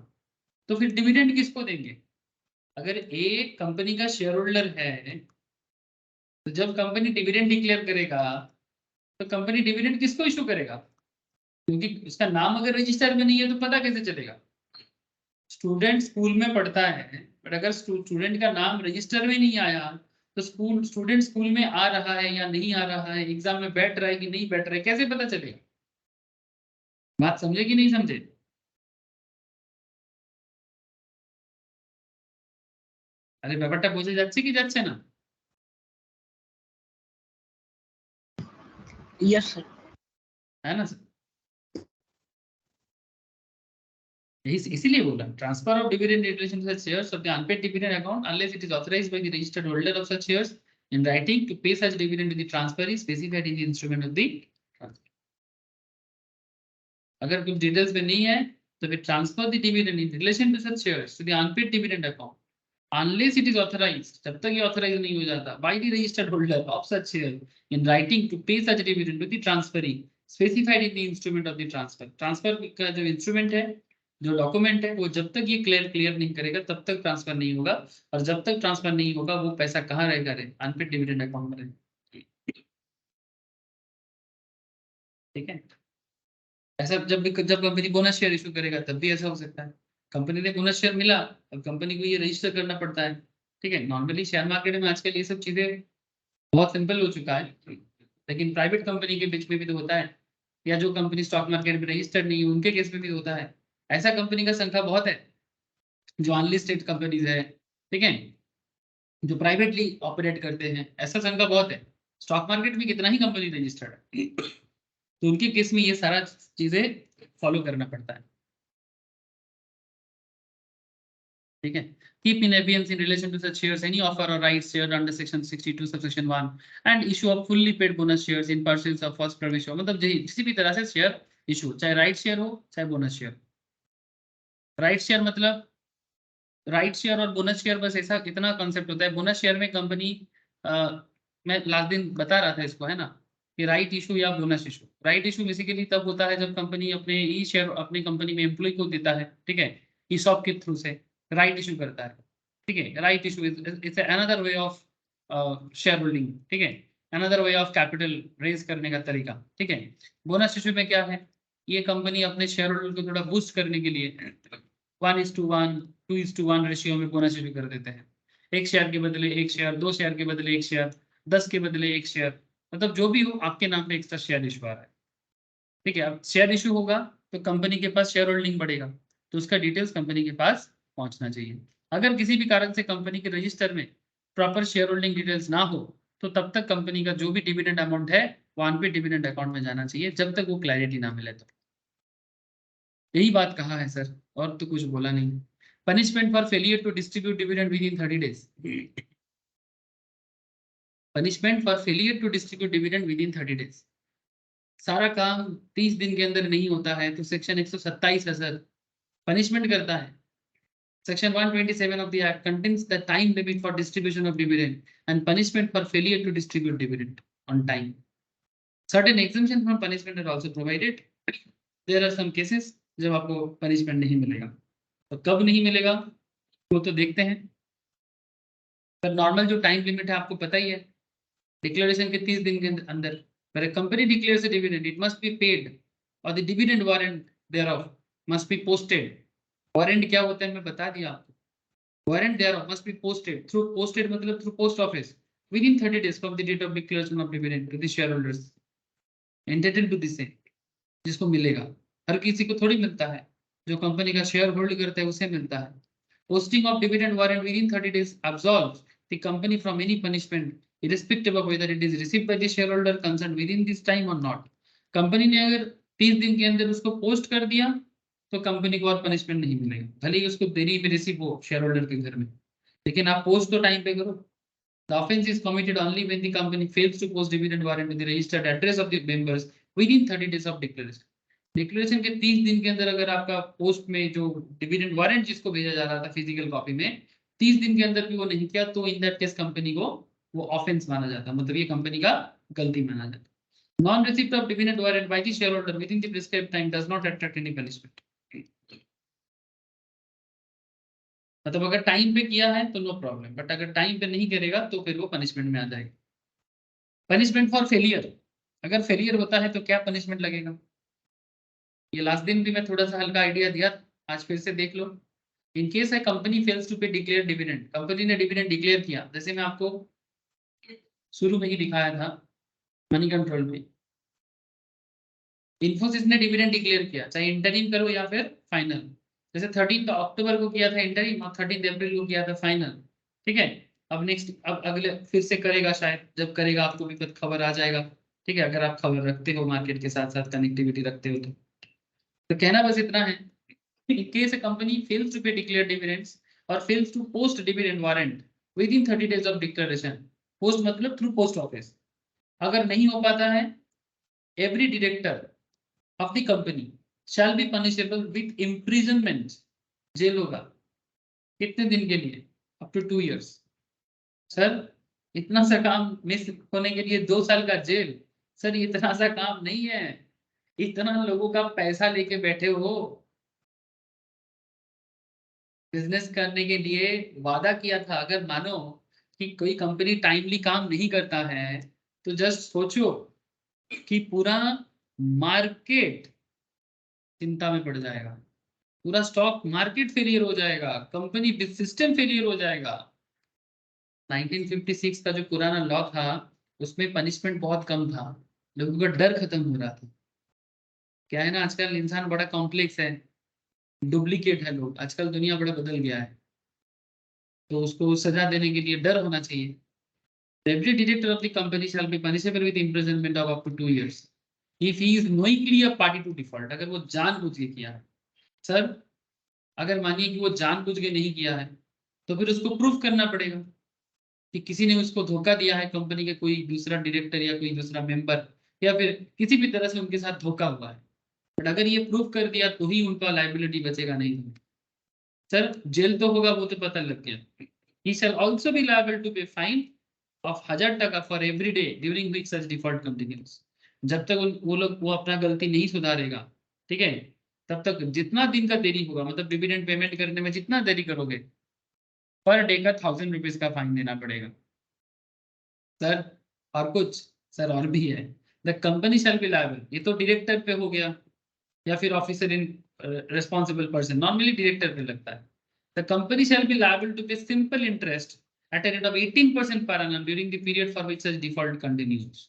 A: तो फिर डिविडेंड किसको देंगे? अगर एक कंपनी का शेयर होल्डर है तो जब कंपनी डिविडेंड डिक्लेयर करेगा तो कंपनी डिविडेंड किसको इशू करेगा? क्योंकि उसका नाम अगर रजिस्टर में नहीं है तो पता कैसे चलेगा? स्टूडेंट स्कूल में पढ़ता है, बट अगर स्टूडेंट का नाम रजिस्टर में नहीं आया तो स्टूडेंट स्कूल में आ रहा है या नहीं आ रहा है, एग्जाम में बैठ रहा है कि नहीं बैठ रहा है, कैसे पता चलेगा? बात समझे कि नहीं समझे? अरे ব্যাপারটা বোঝা যাচ্ছে কি যাচ্ছে না?
B: Yes sir.
A: है ना सर? इसीलिए बोला transfer of dividend in relation to such shares of the unpaid dividend account unless it is authorised by the registered holder of such shares in writing to pay such dividend to the transferee specified in the instrument of the transfer. अगर कुछ details में नहीं है तो फिर transfer the dividend in relation to such shares to the unpaid dividend account unless it is authorized, जब तक ये ऑथराइज नहीं हो जाता by the registered holder of such share in writing to pay such dividend to the transferee specified in the instrument of the transfer. Transfer का जो instrument है, जो डॉक्यूमेंट है, वो जब तक ये क्लियर नहीं करेगा तब तक ट्रांसफर नहीं होगा, और जब तक ट्रांसफर नहीं होगा वो पैसा कहाँ रहेगा? अनपेड डिविडेंड अकाउंट में रहेगा। ठीक है, ऐसा जब कंपनी बोनस शेयर इशू करेगा तब भी ऐसा हो सकता है। कंपनी ने बोनस शेयर मिला, अब कंपनी को ये रजिस्टर करना पड़ता है। ठीक है, नॉर्मली शेयर मार्केट में आजकल ये सब चीजें बहुत सिंपल हो चुका है, लेकिन प्राइवेट कंपनी के बीच में भी तो होता है, या जो कंपनी स्टॉक मार्केट में रजिस्टर्ड नहीं है उनके केस में भी होता है। ऐसा कंपनी का संख्या बहुत है जो अनलिस्टेड कंपनीज है, ठीक है, जो प्राइवेटली ऑपरेट करते हैं, ऐसा संख्या बहुत है। स्टॉक मार्केट में कितना ही कंपनी रजिस्टर्ड है, तो उनके केस में ये सारा चीजें फॉलो करना पड़ता है। ठीक है, keep in abeyance in relation to such shares any offer or rights shared under section 62 subsection 1 and issue of fully paid bonus shares in pursuance of first provision। मतलब किसी भी तरह से शेयर इशू, चाहे राइट शेयर हो चाहे bonus share. Right share मतलब right share और बोनस शेयर बस ऐसा कितना कॉन्सेप्ट होता है। बोनस शेयर में कंपनी, मैं लास्ट दिन बता रहा था इसको, है ना, कि राइट इशू या bonus issue. Right issue basically तब होता है जब कंपनी अपने ई शेयर अपनी कंपनी में एम्प्लॉय को देता है, ठीक है, ईसॉप के थ्रू से राइट इशू करता है, ठीक है। Right issue it's another way of share holding, ठीक है, another way of capital raise करने का तरीका, ठीक है। बोनस इशू में क्या है, ये कंपनी अपने शेयर होल्डर को थोड़ा बूस्ट करने के लिए 1:1 2:1 रेशियो में बोनस इशू कर देते हैं। एक शेयर के बदले एक शेयर, 2 शेयर के बदले एक शेयर, 10 के बदले एक शेयर, मतलब जो भी हो आपके नाम पे एक्स्ट्रा शेयर इशू आ रहा है, ठीक है। अब शेयर इशू होगा तो कंपनी के पास शेयर होल्डिंग बढ़ेगा, तो उसका डिटेल्स कंपनी के पास पहुंचना चाहिए। अगर किसी भी कारण से कंपनी के रजिस्टर में प्रॉपर शेयर होल्डिंग डिटेल्स ना हो तो तब तक कंपनी का जो भी डिविडेंड अमाउंट है वहां पे डिविडेंड अकाउंट में जाना चाहिए, जब तक वो क्लैरिटी ना मिले। तो यही बात कहा है सर, और तो कुछ बोला नहीं। Punishment for failure to distribute dividend within 30 days। Punishment for failure to distribute dividend within 30 days। सारा काम 30 दिन के अंदर नहीं होता है तो सेक्शन 127 है सर, पनिशमेंट करता है। Section 127 of the Act contains the time limit for distribution of dividend and punishment for failure to distribute dividend on time. Certain exemption from punishment are also provided. There are some cases जब आपको punishment नहीं मिलेगा, तो कब नहीं मिलेगा वो तो देखते हैं। पर नॉर्मल जो टाइम लिमिट है आपको पता ही है, डिक्लेरेशन के 30 दिन के अंदर। When a company declares a dividend, it must be paid, or the dividend warrant thereof must be posted. Warrant क्या होता है मैं बता दिया आपको। Warrant thereof must be posted through, posted मतलब through post office within 30 days from the date of declaration of dividend to the shareholders entitled to the same, जिसको मिलेगा। हर किसी को थोड़ी मिलता है, जो कंपनी का शेयर होल्ड करता है उसे मिलता है। Posting of dividend warrant within 30 days absolves the company from any punishment irrespective of whether it is received by the shareholder concerned within this time or not। Company ने अगर 30 दिन के अंदर उसको पोस्ट कर दिया तो कंपनी को और पनिशमेंट नहीं मिलेगा, भले ही उसको देरी में रिसीव हो शेयर होल्डर के घर में, लेकिन आप पोस्ट तो टाइम पे करो। The offense is committed only when the company fails to post dividend warrant with the registered address of the members within 30 days of declaration। Declaration के 30 दिन के अंदर अगर आपका पोस्ट में जो डिविडेंड वारंट जिसको भेजा जा रहा था फिजिकल कॉपी में 30 दिन के अंदर भी वो नहीं किया तो इन दैट केस कंपनी को वो ऑफेंस माना जाता है, मतलब ये कंपनी का गलती माना जाता है। Non receipt of dividend warrant by the share holder with in the prescribed time does not attract any punishment. मतलब अगर टाइम पे किया है तो नो प्रॉब्लम, बट अगर टाइम पे नहीं करेगा तो फिर वो पनिशमेंट में आ जाएगा। पनिशमेंट फॉर फेलियर, अगर फेलियर होता है तो क्या पनिशमेंट लगेगा, ये लास्ट दिन भी मैं थोड़ा सा हल्का आइडिया दिया, आज फिर से देख लो। इन केस है कंपनी फेल्स टू पे डिक्लेयर डिविडेंड, कंपनी ने डिविडेंड डिक्लेयर किया, जैसे मैं आपको शुरू में ही दिखाया था मनी कंट्रोल में, इन्फोसिस ने डिविडेंड डिक्लेयर किया, चाहे इंटरिम करो या फिर फाइनल। जैसे 13 अक्टूबर को किया था इंटरिम और 13 अप्रैल को किया था फाइनल, ठीक है। अब नेक्स्ट अब अगले फिर से करेगा, शायद जब करेगा आपको भी खबर आ जाएगा, ठीक है, अगर आप खबर रखते हो मार्केट के साथ साथ कनेक्टिविटी रखते हो तो कहना बस इतना है, in case a company fails to pay declared dividends or fails to post dividend warrant within 30 days of declaration, post मतलब through post office, अगर नहीं हो पाता है every director of the company shall be punishable with imprisonment, jail होगा कितने दिन के लिए, up to 2 years। सर इतना सा काम मिस होने के लिए 2 साल का जेल, सर इतना सा काम नहीं है, इतना लोगों का पैसा लेके बैठे हो, बिजनेस करने के लिए वादा किया था। अगर मानो कि कोई कंपनी टाइमली काम नहीं करता है तो जस्ट सोचो कि पूरा मार्केट चिंता में पड़ जाएगा, पूरा स्टॉक मार्केट फेलियर हो जाएगा, कंपनी सिस्टम फेलियर हो जाएगा। 1956 का जो पुराना लॉ था उसमें पनिशमेंट बहुत कम था, लोगों का डर खत्म हो रहा था। क्या है ना, आजकल इंसान बड़ा कॉम्प्लेक्स है, डुप्लीकेट है लोग, आजकल दुनिया बड़ा बदल गया है, तो उसको सजा देने के लिए डर होना चाहिए। Every director of the company shall be punishable with imprisonment of up to 2 years if he is knowingly a party to default। अगर वो जानबूझ के किया है, सर अगर मानिए कि वो जानबूझ के नहीं किया है तो फिर उसको प्रूफ करना पड़ेगा कि किसी ने उसको धोखा दिया है, कंपनी के कोई दूसरा डायरेक्टर या कोई दूसरा मेंबर या फिर किसी भी तरह से उनके साथ धोखा हुआ है। बट अगर ये प्रूफ कर दिया तो ही उनका लायबिलिटी बचेगा, नहीं तो सर जेल तो होगा, वो तो पता लग गया। He shall also be liable to pay fine of 1000 टका for every day during which such default continues. जब तक वो अपना गलती नहीं सुधारेगा, ठीक है, तब तक जितना दिन का देरी होगा, मतलब डिविडेंड पेमेंट करने में जितना देरी करोगे, पर डे का 1000 रुपीज का फाइन देना पड़ेगा। सर और कुछ, सर और भी है। The company shall be liable, ये तो डायरेक्टर पे हो गया या फिर officer in responsible person, normally director पे लगता है। The company shall be liable to pay simple interest at a rate of 18% per annum during the period for which such default continues.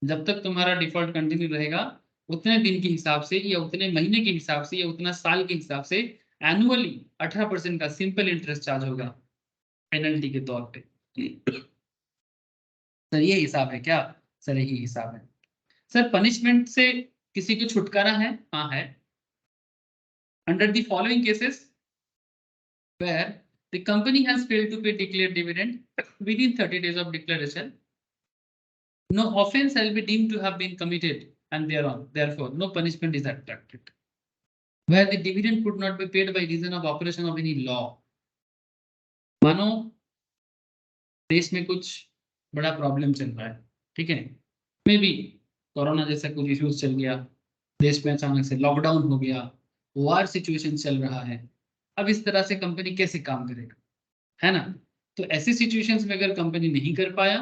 A: जब तक तुम्हारा डिफॉल्ट कंटिन्यू रहेगा, उतने दिन के हिसाब से या उतने महीने के हिसाब से या उतना साल के हिसाब से एनुअली 18% का सिंपल इंटरेस्ट चार्ज होगा पेनल्टी के तौर पे। सर ये हिसाब है क्या? सर यही हिसाब है। सर पनिशमेंट से किसी को छुटकारा है? हाँ है। Under the following cases where the company has failed to pay declared dividend within 30 days of declaration, no offense shall be deemed to have been committed and therefore no punishment is attracted. Where the dividend could not be paid by reason of operation of any law. मानो देश में कुछ बड़ा problem चल रहा है, ठीक है, मे बी कोरोना जैसा कुछ इश्यूज चल गया, देश में अचानक से लॉकडाउन हो गया, वार सिचुएशन चल रहा है। अब इस तरह से कंपनी कैसे काम करेगा, है ना? तो ऐसे सिचुएशंस में अगर कंपनी नहीं कर पाया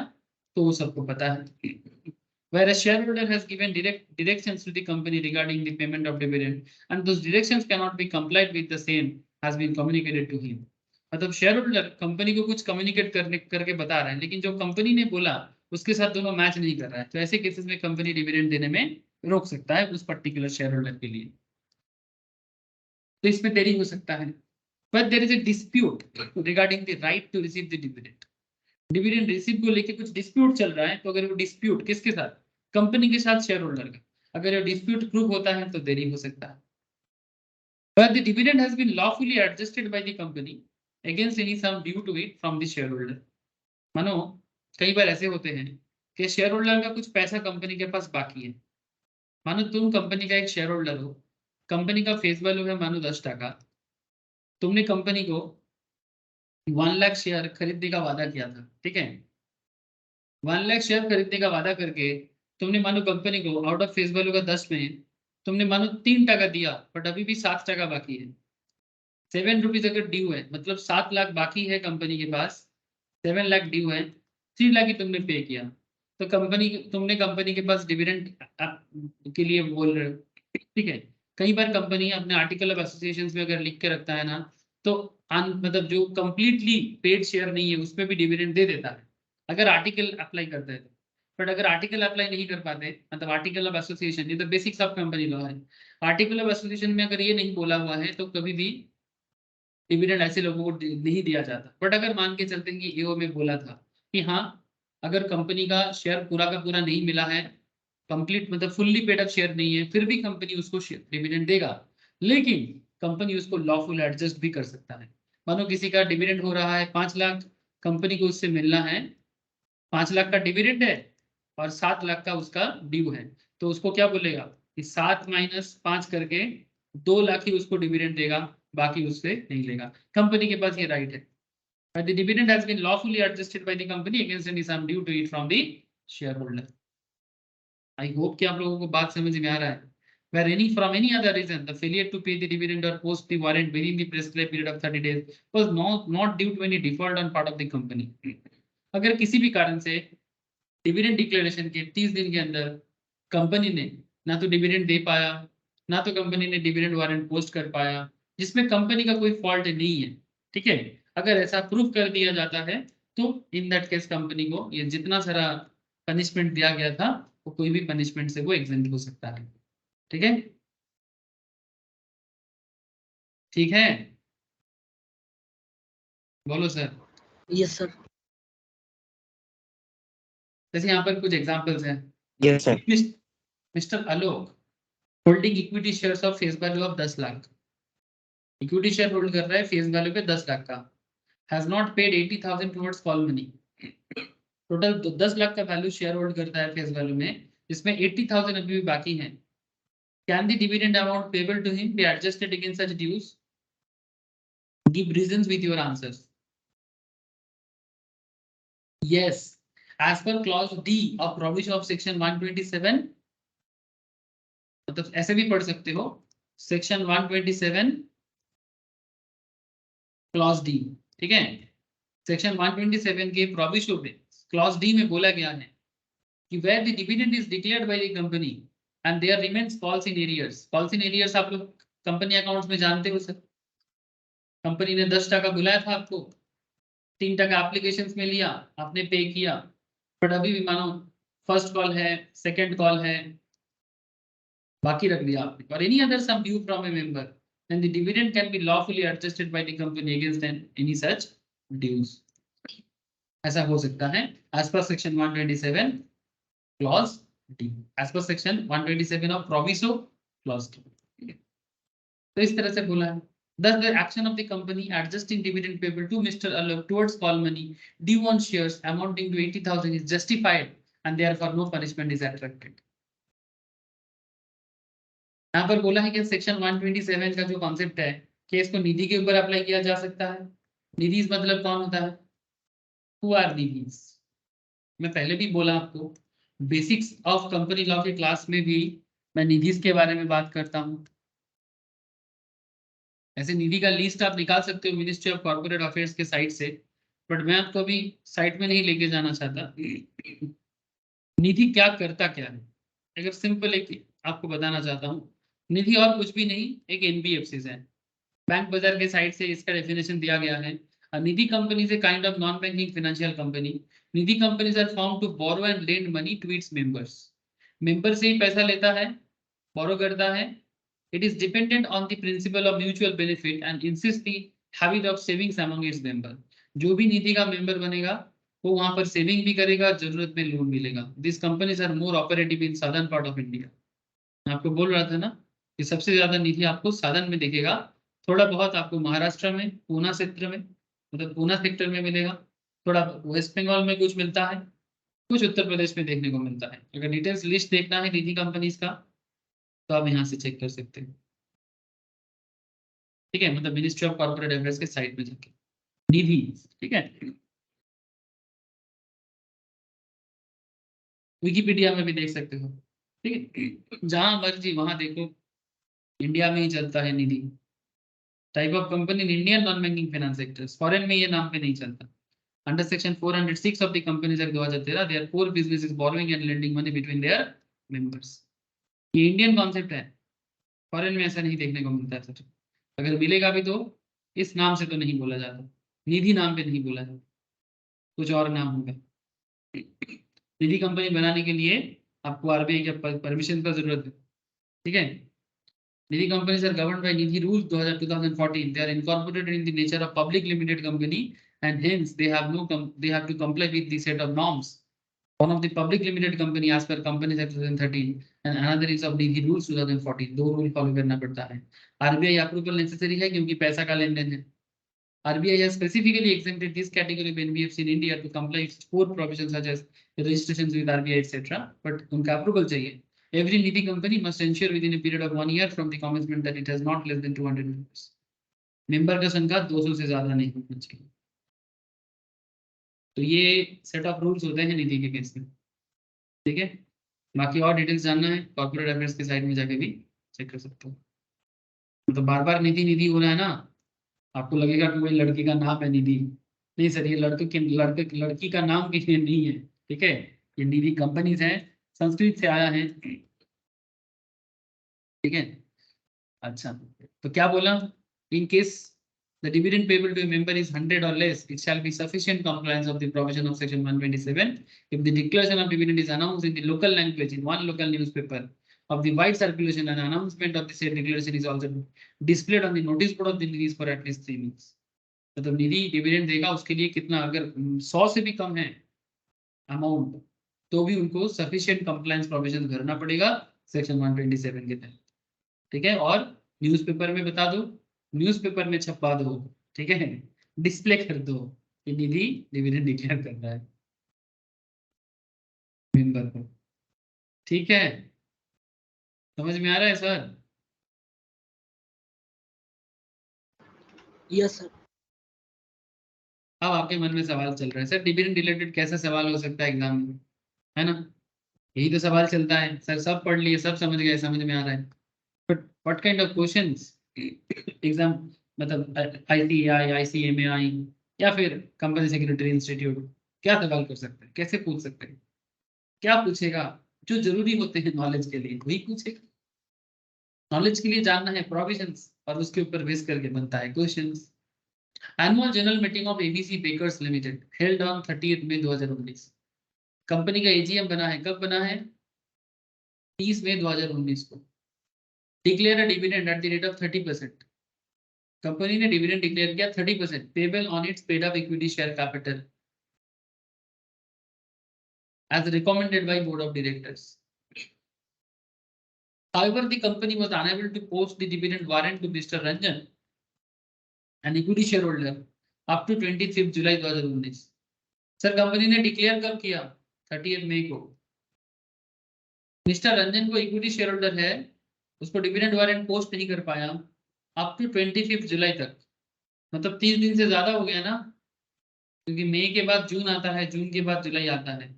A: तो वो सबको पता है। Where a shareholder has given directions to the company regarding the payment of dividend and those directions cannot be complied with, the same has been communicated to him. मतलब शेयर होल्डर कंपनी को कुछ communicate करके बता रहे हैं, लेकिन जो company ने बोला उसके साथ दोनों मैच नहीं कर रहा है, तो ऐसे केसेस में कंपनी डिविडेंड देने में रोक सकता है उस पर्टिकुलर शेयर होल्डर के लिए। तो इसमें देरी हो सकता है। But there is a dispute regarding the right to receive the dividend. Dividend receive को लेके कुछ डिस्प्यूट चल रहा है, तो अगर वो डिस्प्यूट किसके साथ? कंपनी के साथ शेयर होल्डर का, अगर ये डिस्प्यूट प्रूव होता है तो देरी हो सकता है। But the dividend has been lawfully adjusted by the company against any sum due to it from the shareholder. मानो कई बार ऐसे होते हैं कि शेयर होल्डर का कुछ पैसा कंपनी के पास बाकी है। मानो तुम कंपनी का एक शेयर होल्डर हो, कंपनी का फेस वैल्यू है मानो 10 टका, तुमने कंपनी को 1 लाख शेयर खरीदने का वादा किया था, ठीक है, 1 लाख शेयर खरीदने का वादा करके तुमने मानो कंपनी को आउट ऑफ फेस वैल्यू का 10 में तुमने मानो 3 टका दिया, बट अभी भी 7 टका बाकी है। 7 रुपीज अगर ड्यू है, मतलब 7 लाख बाकी है कंपनी के पास, 7 लाख ड्यू है, 3 लाख ही तुमने पे किया, तो तुमने कंपनी के पास डिविडेंड के लिए बोल रहे हो, ठीक है। कई बार कंपनी अपने आर्टिकल ऑफ एसोसिएशन में अगर लिख के रखता है ना, तो मतलब जो कंप्लीटली पेड शेयर नहीं है उसमें भी डिविडेंड दे देता है अगर आर्टिकल अप्लाई करते हैं तो। बट अगर आर्टिकल अप्लाई नहीं कर पाते, मतलब आर्टिकल ऑफ एसोसिएशन, ये तो बेसिक्स ऑफ कंपनी लॉ है, आर्टिकल ऑफ एसोसिएशन में अगर ये नहीं बोला हुआ है तो कभी भी डिविडेंड ऐसे लोगों को नहीं दिया जाता। बट अगर मान के चलते हैं कि ईओ में बोला था कि हाँ, अगर कंपनी का शेयर पूरा का पूरा नहीं मिला है, कंप्लीट मतलब फुल्ली पेड अप शेयर नहीं है, फिर भी कंपनी उसको डिविडेंड देगा, लेकिन कंपनी उसको लॉफुल एडजस्ट भी कर सकता है। मानो किसी का डिविडेंड हो रहा है 5 लाख, कंपनी को उससे मिलना है 5 लाख का डिविडेंड है और 7 लाख का उसका ड्यू है, तो उसको क्या बोलेगा कि 7 माइनस 5 करके 2 लाख ही उसको डिविडेंड देगा, बाकी उससे नहीं लेगा। कंपनी के पास ये राइट है। But the dividend has been lawfully adjusted by the company against any sum due to it from the shareholder. I hope कि आप लोगों को बात समझ में आ रहा है। Where from any other reason the failure to pay the dividend or post the warrant within the prescribed period of 30 days was not due to any default on part of the company. अगर किसी भी कारण से dividend declaration के 30 दिन के अंदर company ने ना तो डिविडेंड दे पाया, ना तो कंपनी ने डिविडेंड वारंट पोस्ट कर पाया, जिसमें कंपनी का कोई फॉल्ट नहीं है, ठीक है, अगर ऐसा प्रूफ कर दिया जाता है तो इन दैट केस कंपनी को ये जितना सारा पनिशमेंट दिया गया था वो कोई भी पनिशमेंट से वो एग्जेंट हो सकता है। ठीक है, ठीक है, बोलो सर।
B: Yes sir.
A: जैसे यहाँ पर कुछ एग्जांपल्स हैं।
D: Yes, sir.
A: Mister Alok holding equity shares of face value of 10 lakh, equity share hold कर रहा है फेस वैल्यू पे 10 लाख का, has not paid 80,000 towards call money. Total 10 lakh का वैल्यू शेयर होल्ड करता है फेस वैल्यू में, जिसमें 80,000 अभी भी बाकी है। Can the dividend amount payable to him be adjusted against such dues? Give reasons with your answers. Yes, as per clause D of provision of section 127, मतलब ऐसे भी पढ़ सकते हो, सेक्शन 127 क्लॉज डी, ठीक है। सेक्शन 127 के प्रोविजन पे क्लॉज डी में बोला गया है कि where the dividend is declared by the company and there remains false in arrears. false in arrears आप लोग कंपनी अकाउंट्स में जानते हो सर। कंपनी ने 10% बुलाया था आपको, 3% एप्लीकेशन में लिया, आपने पे किया, बट अभी भी मानो फर्स्ट कॉल है, सेकंड कॉल है, बाकी रख दिया आपने, और any other sum due from a member, then the dividend can be lawfully adjusted by the company against any such dues. ऐसा हो सकता है as per section 127 clause D, as per section 127 of proviso clause D. तो इस तरह से बोला है। Thus the action of the company adjusting dividend payable to Mr. Alok towards call money due on shares amounting to 80,000 is justified and therefore no punishment is attracted. यहाँ पर बोला है कि सेक्शन 127 का जो कॉन्सेप्ट है कि इसको निधि के ऊपर अप्लाई किया जा सकता है। निधि मतलब कौन होता है? हु आर निधिज? मैं पहले भी बोला आपको, बेसिक्स ऑफ कंपनी लॉ के क्लास में भी मैं निधिज के बारे में बात करता हूँ। ऐसे निधि का लिस्ट आप निकाल सकते हो मिनिस्ट्री ऑफ कॉर्पोरेट अफेयर्स के साइट से, बट मैं आपको अभी साइट में नहीं लेके जाना चाहता। निधि क्या करता क्या है, अगर सिंपल एक आपको बताना चाहता हूँ। निधि और कुछ भी नहीं, एक एनबीएफसी है। बैंक बाजार के साइट से इसका डेफिनेशन दिया गया है। Nidhi company is a kind of non banking financial company. Nidhi companies are form to borrow and lend money to its members. Member से ही पैसा लेता है, बोरो करता है। It is dependent on the principle of mutual benefit and insist the habit of savings among its member. जो भी निधि का मेंबर बनेगा वो वहां पर सेविंग भी करेगा, जरूरत में लोन मिलेगा। This companies are more operative in southern part of India. मैं आपको बोल रहा था ना कि सबसे ज्यादा निधि आपको साधन में दिखेगा, थोड़ा बहुत आपको महाराष्ट्र में पूना क्षेत्र में, मतलब पूना सेक्टर में मिलेगा, थोड़ा वेस्ट बंगाल में कुछ मिलता है, कुछ उत्तर प्रदेश में देखने को मिलता है। अगर डिटेल्स लिस्ट देखना है निधि कंपनीज का तो आप यहाँ से चेक कर सकते हैं, ठीक है। मतलब मिनिस्ट्री ऑफ कॉर्पोरेट अफेयर्स के साइट में जाके निधि, ठीक है। विकिपीडिया में भी देख सकते हो, ठीक है। जहां मर्जी वहां देखो, इंडिया में ही चलता है Nidhi. Type of company in Indian non banking finance sectors, foreign में ये नाम पे नहीं चलता। Under section 406 of the companies act 2013 their core business is borrowing and lending money between their members. ये इंडियन कॉन्सेप्ट है, फॉरेन में ऐसा नहीं देखने को मिलता है सर। अगर मिलेगा भी तो इस नाम से तो नहीं बोला जाता, निधि नाम पे नहीं बोला जाता, कुछ और नाम होगा। निधि कंपनी बनाने के लिए आपको आरबीआई के परमिशन का जरूरत है, ठीक है। Nidhi companies are governed by Nidhi Rules 2014. They are incorporated in the nature of public limited company and hence they have to comply with the set of norms. One of the public limited company as per Companies Act 2013 and another is of Nidhi Rules 2014. दो rule follow करना पड़ता है। RBI approval necessary है क्योंकि पैसा का लेन then है। RBI has specifically exempted this category of NBFC in India to comply with core provisions such as registrations with RBI etc. But उनका अप्रूवल चाहिए। Every Nidhi company must ensure within a period of 1 year from the commencement that it has not less than 200 members. Member का संख्या 200 से ज्यादा नहीं होना चाहिए। तो ये सेट ऑफ रूल्स होते हैं निधि के केस में, ठीक है। बाकी और डिटेल्स जानना है कॉर्पोरेट अफेयर्स के साइट में जाके भी चेक कर सकते हो। तो बार बार निधि निधि हो रहा है ना, आपको लगेगा कि कोई लड़की का नाम है निधि। नहीं सर, ये लड़की का नाम भी नहीं है, ठीक है। ये निधि कंपनीज है, संस्कृत से आया है, ठीक है। अच्छा, तो क्या बोला? In case the dividend payable to a member is 100 or less, it shall be sufficient compliance of the provision of section 127 if the declaration of dividend is announced in the local language in one local newspaper of the wide circulation and announcement of the said declaration is also displayed on the notice board of the Nidhi for at least 3 months. मतलब निधि dividend देगा उसके लिए कितना, अगर 100 से भी कम है amount तो भी उनको सफिशिएंट कंप्लायंस प्रोविजन भरना पड़ेगा सेक्शन 127 के तहत, ठीक है। और न्यूज़पेपर में बता दो, न्यूज़पेपर में छपवा दो, ठीक है, डिस्प्ले कर दो कि निधि डिविडेंड डिक्लेयर कर रहा है मेंबर को, ठीक है। समझ में आ रहा है सर?
B: Yes sir.
A: अब आपके मन में सवाल चल रहा है सर डिविडेंड रिलेटेड कैसा सवाल हो सकता है एग्जाम में, है ना? यही तो सवाल चलता है सर, सब पढ़ लिए, सब समझ गए, समझ में आ रहा है, but what kind of questions exam, मतलब ICAI, ICMAI या फिर कंपनी सेक्रेटरी इंस्टीट्यूट क्या सवाल कर सकते हैं, कैसे पूछ सकते हैं, क्या पूछेगा? जो जरूरी होते हैं नॉलेज के लिए वही पूछेगा। नॉलेज के लिए जानना है प्रोविजंस और उसके ऊपर बेस करके बनता है questions. Annual general meeting of ABC bakers limited held on 30 May 2019। Company का AGM बना है, कब बना है? 30 मई 2019 को। Declare a dividend at the rate of 30%। Company ने डिविडेंड डिक्लेयर किया 30% payable on it's paid up equity share capital as recommended by board of directors. However, the company was unable to post the dividend warrant to Mr. Ranjan, an equity shareholder, up to 25 July 2019. Sir company ने declare कब किया? 30 मई को। Mister Ranjan को equity share holder है, उसको dividend warrant post नहीं कर पाया अप टू 25 जुलाई तक, मतलब 30 दिन से ज्यादा हो गया ना, क्योंकि मई के बाद जून आता है, जून के बाद जुलाई आता है।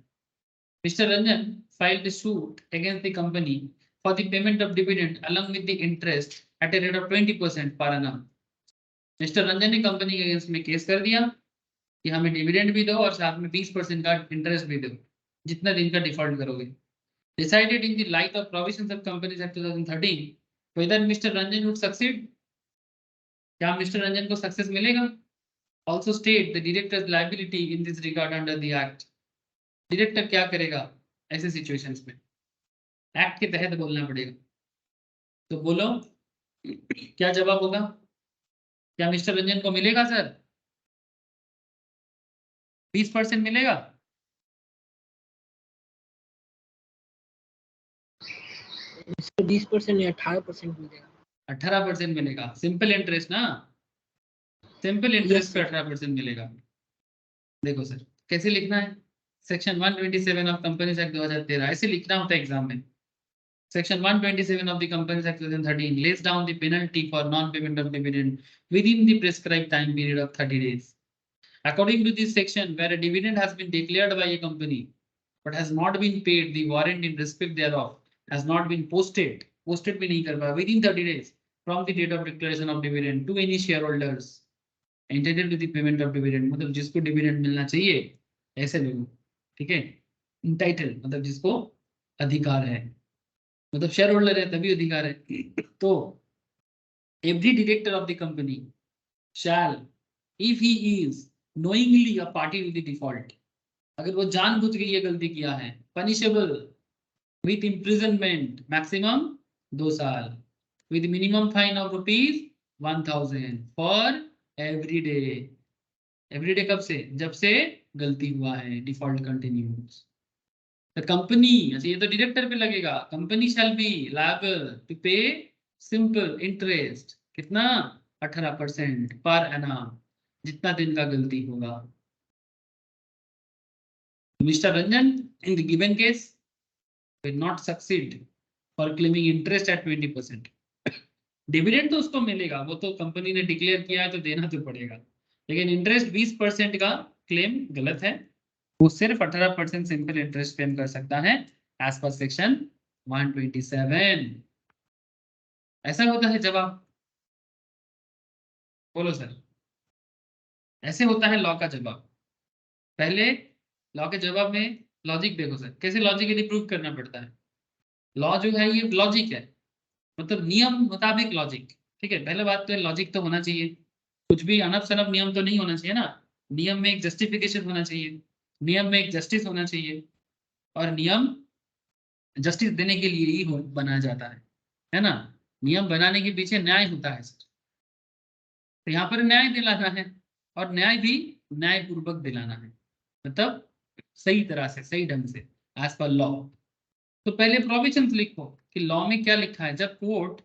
A: Mister Ranjan filed a suit against the company for the payment of dividend along with the interest at a rate of 20% per annum. Mister Ranjan ने कंपनी के अगेंस्ट में केस कर दिया कि हमें डिविडेंड भी दो और साथ में 20% का इंटरेस्ट भी दो जितना दिन का डिफॉल्ट करोगे। Decided in the light of provisions of Companies Act 2013 whether Mr. Ranjan would succeed, क्या मिस्टर रंजन को सक्सेस मिलेगा? Also state the director's liability in this regard under the act. Director क्या करेगा ऐसे सिचुएशंस में? एक्ट के तहत बोलना पड़ेगा, तो बोलो क्या जवाब होगा? क्या मिस्टर रंजन को मिलेगा सर 20% मिलेगा?
B: इसको 20% या 18% मिलेगा।
A: 18% मिलेगा, सिंपल इंटरेस्ट ना, सिंपल इंटरेस्ट पे 18% मिलेगा। देखो सर कैसे लिखना है, सेक्शन 127 ऑफ कंपनीज एक्ट 2013 ऐसे लिखना होता है एग्जाम में। Section 127 of the Companies Act 2013 lays down the penalty for non-payment of dividend within the prescribed time period of 30 days. According to this section, where a dividend has been declared by a company but has not been paid, the warrant in respect thereof has not been posted भी नहीं कर पाया within 30 days from the date of declaration of dividend to any shareholders entitled to the payment of dividend, मतलब जिसको dividend मिलना चाहिए ऐसे लोगों, ठीक है, entitled मतलब जिसको अधिकार है, मतलब शेयर होल्डर है तभी अधिकार है। तो every director of the company shall if he is knowingly a party to the default, अगर वो जानबूझ के ये गलती किया है, पनिशेबल विथ इम्प्रिजनमेंट मैक्सिमम 2 साल with minimum fine of ₹1000 for every day. Every day कब से? जब से गलती हुआ है, डिफॉल्ट कंटिन्यूज। कंपनी, अच्छा ये तो डायरेक्टर पे लगेगा, company shall be liable to pay simple interest, कितना? 18% पर एनम, जितना दिन का गलती होगा। Mister Ranjan in the given case will not succeed for claiming interest at 20%। Dividend तो उसको मिलेगा, वो तो कंपनी ने डिक्लेयर किया है तो देना तो पड़ेगा, लेकिन इंटरेस्ट 20% का क्लेम गलत है, वो सिर्फ 18% सिंपल इंटरेस्ट क्लेम कर सकता है एज पर सेक्शन 127। ऐसा होता है जवाब, बोलो सर, ऐसे होता है लॉ का जवाब। पहले लॉ के जवाब में लॉजिक देखो सर, कैसे लॉजिकली प्रूव करना पड़ता है। लॉ जो है ये लॉजिक है, मतलब नियम मुताबिक लॉजिक, ठीक है। पहले बात तो लॉजिक तो होना चाहिए, कुछ भी अनब शनब नियम तो नहीं होना चाहिए ना, नियम में एक जस्टिफिकेशन होना चाहिए, नियम में एक जस्टिस होना चाहिए, और नियम जस्टिस देने के लिए ही बनाया जाता है ना। नियम बनाने के पीछे न्याय होता है सर, तो यहाँ पर न्याय दिलाना है, और न्याय भी न्यायपूर्वक दिलाना है, मतलब सही तरह से, सही ढंग से, एज पर लॉ। तो पहले प्रोविजंस लिखो कि लॉ में क्या लिखा है। जब कोर्ट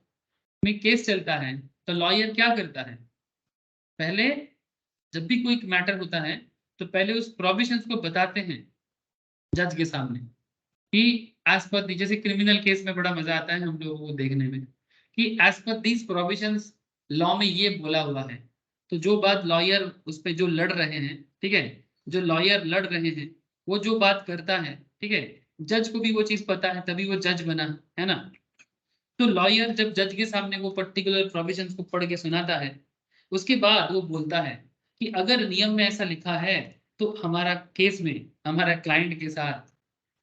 A: में केस चलता है तो लॉयर क्या करता है, पहले जब भी कोई मैटर होता है तो पहले उस प्रोविजंस को बताते हैं जज के सामने कि एज पर, जैसे क्रिमिनल केस में बड़ा मजा आता है हम लोगों को देखने में कि as per these provisions law में ये बोला हुआ है, तो जो बात लॉयर उस पे जो लड़ रहे हैं, ठीक है, जो लॉयर लड़ रहे हैं वो जो बात करता है, ठीक है, जज को भी वो चीज पता है, तभी वो जज बना, है ना। तो लॉयर जब जज के सामने वो पर्टिकुलर प्रोविजंस को पढ़ के सुनाता है, उसके बाद वो बोलता है कि अगर नियम में ऐसा लिखा है तो हमारा केस में हमारा क्लाइंट के साथ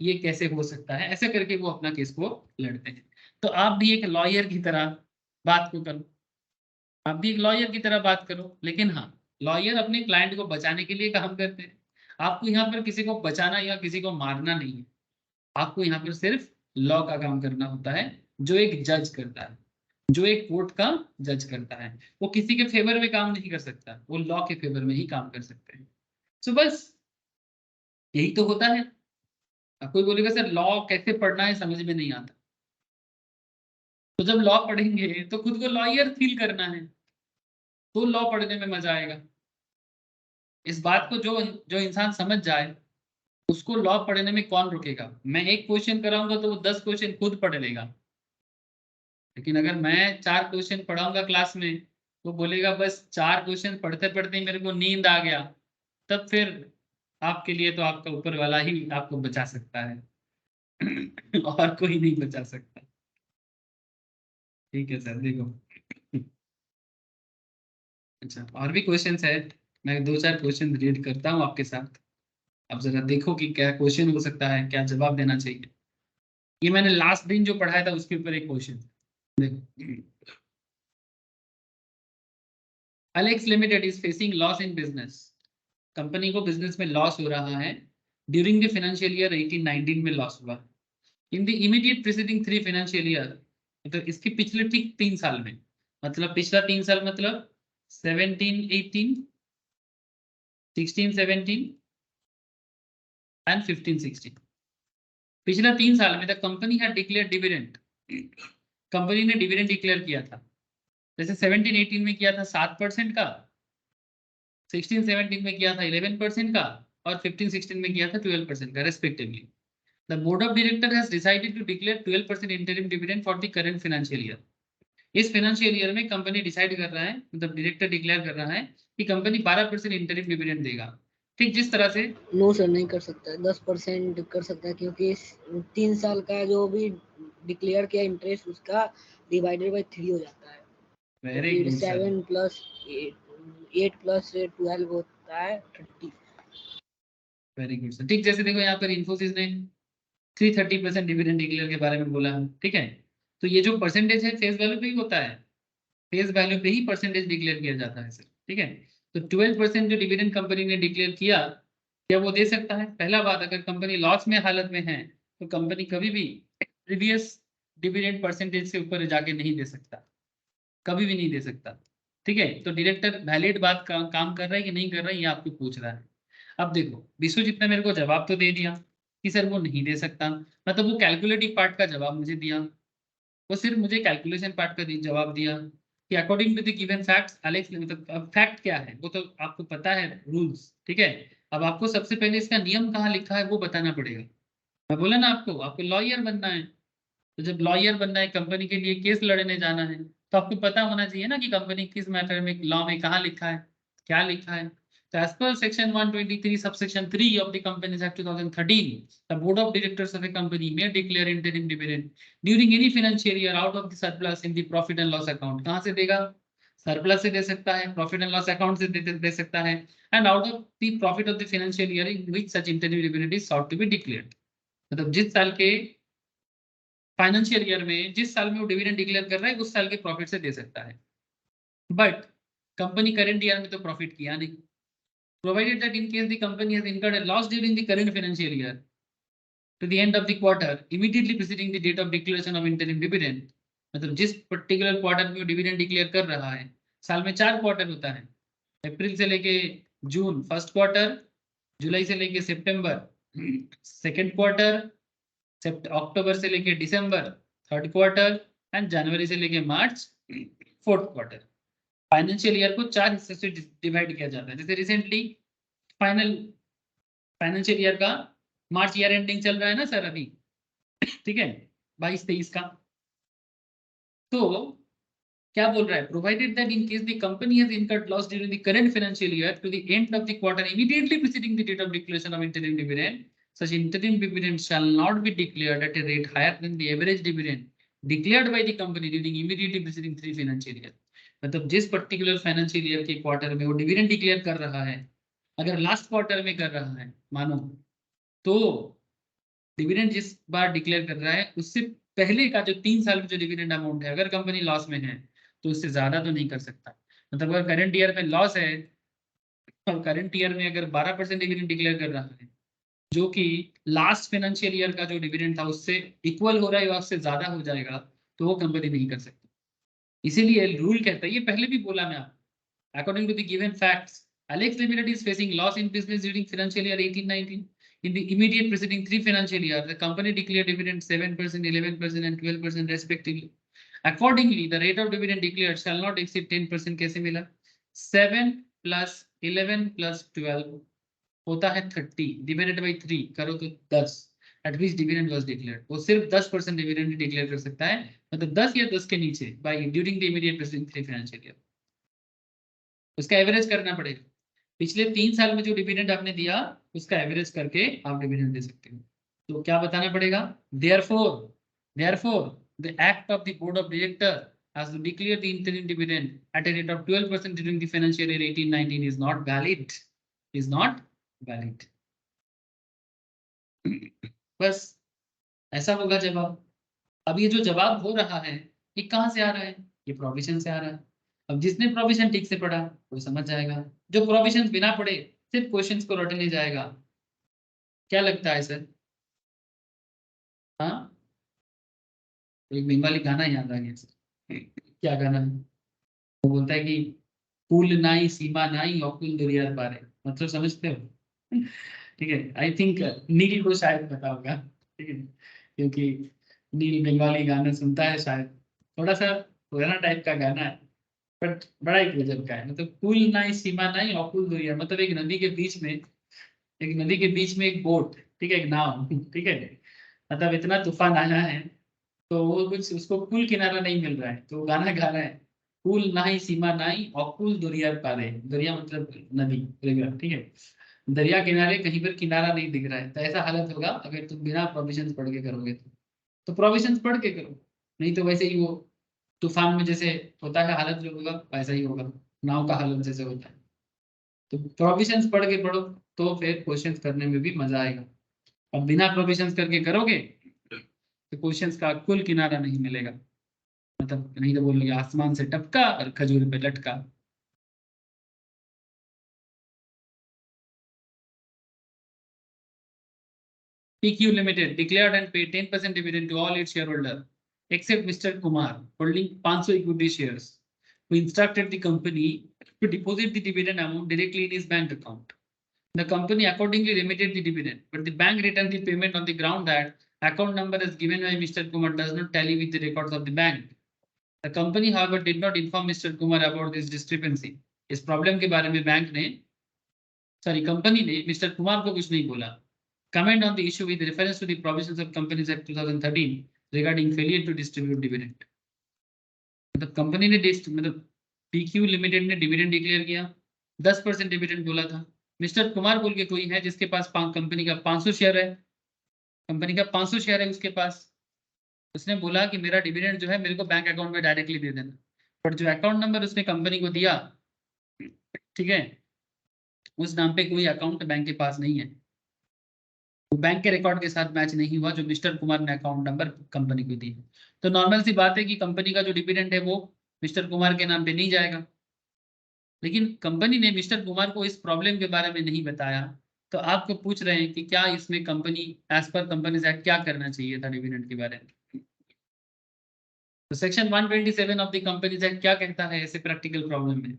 A: ये कैसे हो सकता है, ऐसे करके वो अपना केस को लड़ते हैं। तो आप भी एक लॉयर की तरह बात को करो, आप भी एक लॉयर की तरह बात करो, लेकिन हाँ, लॉयर अपने क्लाइंट को बचाने के लिए काम करते हैं। आपको यहाँ पर किसी को बचाना या किसी को मारना नहीं है, आपको यहाँ पर सिर्फ लॉ का काम करना होता है, जो एक जज करता है, जो एक कोर्ट का जज करता है। वो किसी के फेवर में काम नहीं कर सकता, वो लॉ के फेवर में ही काम कर सकते हैं। सो बस यही तो होता है। अब कोई बोलेगा सर लॉ कैसे पढ़ना है, समझ में नहीं आता। तो जब लॉ पढ़ेंगे तो खुद को लॉयर फील करना है, तो लॉ पढ़ने में मजा आएगा। इस बात को जो जो इंसान समझ जाए, उसको लॉ पढ़ने में कौन रोकेगा। मैं एक क्वेश्चन कराऊंगा तो वो 10 क्वेश्चन खुद पढ़ लेगा, लेकिन अगर मैं 4 क्वेश्चन पढ़ाऊंगा क्लास में, वो बोलेगा बस 4 क्वेश्चन पढ़ते पढ़ते ही मेरे को नींद आ गया, तब फिर आपके लिए तो आपका ऊपर वाला ही आपको बचा सकता है और कोई नहीं बचा सकता। ठीक है सर, देखो अच्छा और भी क्वेश्चंस है, मैं 2-4 क्वेश्चन रीड करता हूँ आपके साथ, अब जरा देखो कि क्या क्वेश्चन हो सकता है, क्या जवाब देना चाहिए। ये मैंने लास्ट दिन जो पढ़ाया था उसके ऊपर एक क्वेश्चन देखो। Alex limited is facing loss in business, company को बिजनेस में लॉस हो रहा है। ड्यूरिंग द फाइनेंशियल ईयर 18-19 में लॉस हुआ। In the immediate preceding 3 financial year, मतलब इसके पिछले ठीक 3 साल में, मतलब पिछला 3 साल मतलब 17-18, 16-17 एंड 15-16, पिछला 3 साल में the company had declare dividend, company ने डिविडेंड डिक्लेयर किया था। जैसे 17-18 में किया था 7% का, 16-17 में किया था 11% का, और 15-16 में किया था 12% का respectively. The board of director has decided to declare 12% interim dividend for the current financial year. इस फाइनेंशियल ईयर में कंपनी डिसाइड कर रहा है, मतलब डायरेक्टर डिक्लेयर कर रहा है कि कंपनी 12% इंटरिम डिविडेंड देगा। ठीक जिस तरह से
B: नो सर नहीं कर सकता है, 10% कर सकता है, क्योंकि 3 साल का जो भी डिक्लेयर किया इंटरेस्ट उसका डिवाइडेड बाय 3 हो जाता है।
A: वेरी
B: फिर
A: गुड सर,
B: 7 प्लस 8 प्लस 12 होता है 30।
A: Very good sir. ठीक जैसे देखो यहाँ पर इन्फोसिस ने 330% डिविडेंड डिक्लेयर के बारे में बोला, ठीक है, तो ये जो परसेंटेज है फेस वैल्यू पे ही होता है, फेस वैल्यू पे ही परसेंटेज डिक्लेयर किया जाता है सर, ठीक है। तो 12% जो डिविडेंड कंपनी ने डिक्लेयर किया, क्या वो दे सकता है? पहला बात, अगर कंपनी लॉस में हालत में है तो कंपनी कभी भी प्रीवियस डिविडेंड परसेंटेज से ऊपर जाके नहीं दे सकता, कभी भी नहीं दे सकता, ठीक है। तो डायरेक्टर वैलिड बात काम कर रहा है कि नहीं कर रहा है, ये आपको पूछ रहा है। अब देखो विश्वजीत ने मेरे को जवाब तो दे दिया कि सर वो नहीं दे सकता, मतलब वो कैलकुलेटिव पार्ट का जवाब मुझे दिया, वो सिर्फ मुझे कैलकुलेशन पार्ट का जवाब दिया कि according to the given facts Alex, मतलब फैक्ट क्या है वो तो आपको पता है, रूल्स, ठीक है। अब आपको सबसे पहले इसका नियम कहाँ लिखा है वो बताना पड़ेगा। मैं बोला ना आपको लॉयर बनना है, तो जब लॉयर बनना है, कंपनी के लिए केस लड़ने जाना है, तो आपको पता होना चाहिए ना कि कंपनी किस मैटर में लॉ में कहाँ लिखा है, क्या लिखा है। तो as per section 123 subsection 3 of the companies act 2013, the board of directors of a company may declare interim dividend during any financial year out of the surplus in the profit and loss account। कहाँ से देगा? Surplus से दे सकता है, profit and loss account से दे सकता है, and out of the profit of the financial year in which such interim dividend is sought to be declared। मतलब जिस साल के फाइनेंशियल ईयर में, जिस साल में वो डिविडेंड डिक्लेयर कर रहा है, उस साल के प्रॉफिट से दे सकता है। बट कंपनी करंट ईयर में तो प्रॉफिट किया नहीं। Provided that in case the company has incurred a loss during the current financial year to the end of the quarter immediately preceding the date of declaration of interim dividend, मतलब जिस particular quarter में वो dividend declare कर रहा है, साल में 4 quarter होता है, अप्रैल से लेके जून फर्स्ट क्वार्टर, जुलाई से लेके सितंबर सेकेंड क्वार्टर, अक्टूबर से लेके दिसंबर थर्ड क्वार्टर, एंड जनवरी से लेके March fourth quarter. Financial year को 4 हिस्से से डिवाइड किया जाता है। जैसे रिसेंटली फाइनल फाइनेंशियल ईयर का मार्च ईयर एंडिंग चल रहा है ना सर अभी, ठीक है, 22-23 का। तो क्या बोल रहा है? Provided that in case the company has incurred loss during the current financial year to the end of the quarter immediately preceding the date of declaration of interim dividend, such interim dividend shall not be declared at a rate higher than the average dividend declared by the company during immediately preceding 3 financial year. मतलब जिस particular financial year के quarter में वो dividend declare कर रहा है, अगर last quarter में कर रहा है मानो, तो डिविडेंड जिस बार डिक्लेयर कर रहा है उससे पहले का जो 3 साल में जो डिविडेंड अमाउंट है, अगर कंपनी लॉस में है तो उससे ज्यादा तो नहीं कर सकता। मतलब अगर करंट ईयर में लॉस है और करंट ईयर में अगर 12% डिविडेंड डिक्लेयर कर रहा है, जो कि लास्ट फाइनेंशियल ईयर का जो डिविडेंड था उससे इक्वल हो रहा है या उससे ज्यादा हो जाएगा, तो वो कंपनी नहीं कर सकती। इसीलिए रूल कहता है, ये पहले भी बोला मैं आपको, according to the given facts, Alex Limited is facing loss in business during financial year 18-19. In the immediate preceding 3 financial years, the company declared dividend 7%, 11% and 12% respectively. Accordingly, the rate of dividend declared shall not exceed 10%. कैसे मिला? 7 plus 11 plus 12 होता है 30, divided by 3 करो तो 10, eight which dividend was declared. वो सिर्फ 10% dividend declare कर सकता है, मतलब 10 या 10 के नीचे by during the immediate preceding 3 financial year. उसका एवरेज करना पड़ेगा, पिछले 3 साल में जो डिविडेंड आपने दिया उसका एवरेज करके आप डिविडेंड दे सकते हो। तो क्या बताना पड़ेगा? therefore the act of the board of director has to declare the interim dividend at a rate of 12% during the financial year 18-19 is not valid। बस ऐसा होगा जवाब। अब ये जो जवाब हो रहा है ये कहाँ से आ रहा है? ये प्रोविजन से आ रहा है। अब जिसने प्रोविजन ठीक से पढ़ा वो समझ जाएगा, जो प्रोविजन बिना पढ़े सिर्फ क्वेश्चंस को रटने जाएगा। क्या लगता है सर? हाँ, एक बंगाली गाना याद आ गया सर। क्या गाना है? वो बोलता है कि कुल नाई सीमा नाई अकुल दरिया पारे, मतलब समझते हो? ठीक है, आई थिंक नील को शायद पता होगा, ठीक है, क्योंकि नील बंगाली गाना सुनता है शायद। थोड़ा सा पुराना टाइप का गाना है बट बड़ा ही गजब का है। मतलब कुल नाई सीमा नाई अकुल दरिया, मतलब एक नदी के बीच में, एक बोट, ठीक है, एक नाव, ठीक है, मतलब इतना तूफान आया है तो वो कुछ उसको कुल किनारा नहीं मिल रहा है, तो गाना गा रहा है कुल नाही सीमा नाही अकुल दरिया पारे। दरिया मतलब नदी, रिवर, ठीक है, दरिया किनारे कहीं पर किनारा नहीं दिख रहा है। तो ऐसा हालत होगा अगर तुम बिना प्रोविजंस पढ़ के करोगे तो प्रोविजंस पढ़ के करो, नहीं तो वैसे ही वो तूफान में जैसे होता है हालत जो होगा वैसा ही होगा, नाव का हालत जैसे होता है। तो प्रोविजंस पढ़ के पढ़ो तो फिर क्वेश्चंस करने में भी मजा आएगा। अब बिना प्रोविजंस करके करोगे तो क्वेश्चंस का कुल किनारा नहीं मिलेगा, मतलब नहीं तो बोलोगे आसमान से टपका और खजूर पे लटका। PQ Limited declared and paid 10% dividend to all its shareholders except Mr. Kumar holding 500 equity shares, who instructed the company to deposit the dividend amount directly in his bank account. The company accordingly remitted the dividend, but the bank returned the payment on the ground that account number as given by Mr. Kumar does not tally with the records of the bank. The company, however, did not inform Mr. Kumar about this discrepancy. इस problem के बारे में bank ने, sorry company ने mister Kumar को कुछ नहीं बोला। Comment on the issue with reference to the provisions of Companies Act 2013 regarding failure to distribute dividend. मतलब कंपनी ने मतलब PQ लिमिटेड ने डिविडेंड डिक्लेयर किया, 10% डिविडेंड बोला था। मिस्टर कुमार बोल के कोई है जिसके पास कंपनी का 500 शेयर है, कंपनी का 500 शेयर है उसके पास, उसने बोला कि मेरा डिविडेंड जो है मेरे को बैंक अकाउंट में डायरेक्टली दे देना, बट जो अकाउंट नंबर उसने कंपनी को दिया, ठीक है, उस नाम पे कोई अकाउंट बैंक के पास नहीं है, वो बैंक के रिकॉर्ड के साथ मैच नहीं हुआ जो मिस्टर कुमार ने अकाउंट नंबर कंपनी को दी। तो नॉर्मल सी बात है कि कंपनी का जो डिविडेंड है वो मिस्टर कुमार के नाम पे नहीं जाएगा, लेकिन कंपनी ने मिस्टर कुमार को इस प्रॉब्लम के बारे में नहीं बताया। तो आपको पूछ रहे हैं कि क्या इसमें company as per companies act क्या करना चाहिए था डिविडेंड के बारे में। तो section 127 of the companies act क्या कहता है ऐसे प्रैक्टिकल प्रॉब्लम में?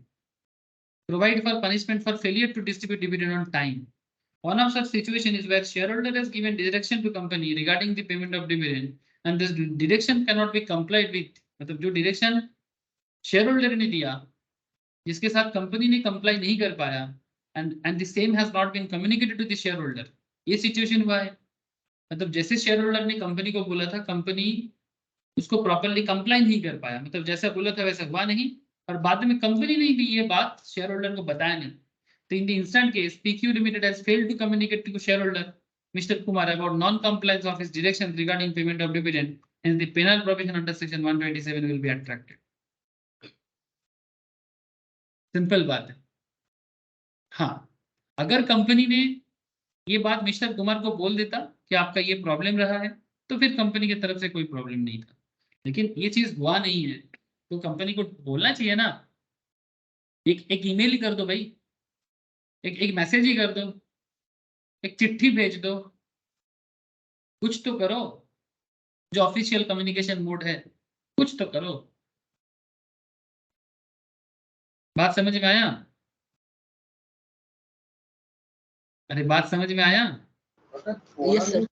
A: Provide for punishment for failure to distribute dividend on time. One of such situation is where shareholder has given direction to company regarding the payment of dividend and this direction cannot be complied with। मतलब जो direction shareholder ने दिया जिसके साथ company ने comply नहीं कर पाया and the same has not been communicated to the shareholder, ये सिचुएशन हुआ है। मतलब जैसे शेयर होल्डर ने कंपनी को बोला था कंपनी उसको प्रॉपरली कंप्लाई नहीं कर पाया, मतलब जैसा बोला था वैसा हुआ नहीं, और बाद में कंपनी ने भी ये बात शेयर होल्डर को बताया नहीं। तो in the instant case PQ Limited has failed to communicate to shareholder Mr. Kumar about non-compliance of his directions regarding payment of dividend, and the penal provision under section 127 will be attracted. Simple बात है। हाँ, अगर company ने ये बात mister Kumar को बोल देता कि आपका ये प्रॉब्लम रहा है, तो फिर कंपनी की तरफ से कोई प्रॉब्लम नहीं था, लेकिन ये चीज हुआ नहीं है, तो कंपनी को बोलना चाहिए ना, एक ईमेल ही कर दो भाई, एक मैसेज ही कर दो, एक चिट्ठी भेज दो, कुछ तो करो, जो ऑफिशियल कम्युनिकेशन मोड है, कुछ तो करो। बात समझ में आया? अरे बात समझ में आया?
B: Yes sir.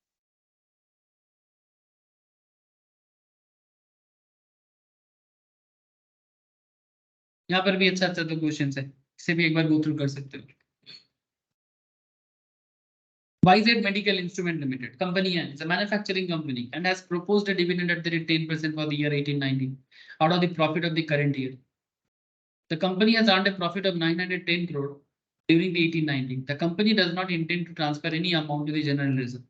A: यहाँ पर भी अच्छा अच्छा तो क्वेश्चन है, इसे भी एक बार गो थ्रू कर सकते हो। YZ Medical Instrument Limited company is a manufacturing company and has proposed a dividend at the rate 10% for the year 18-19 out of the profit of the current year. The company has earned a profit of 910 crore during the 18-19. The company does not intend to transfer any amount to the general reserve.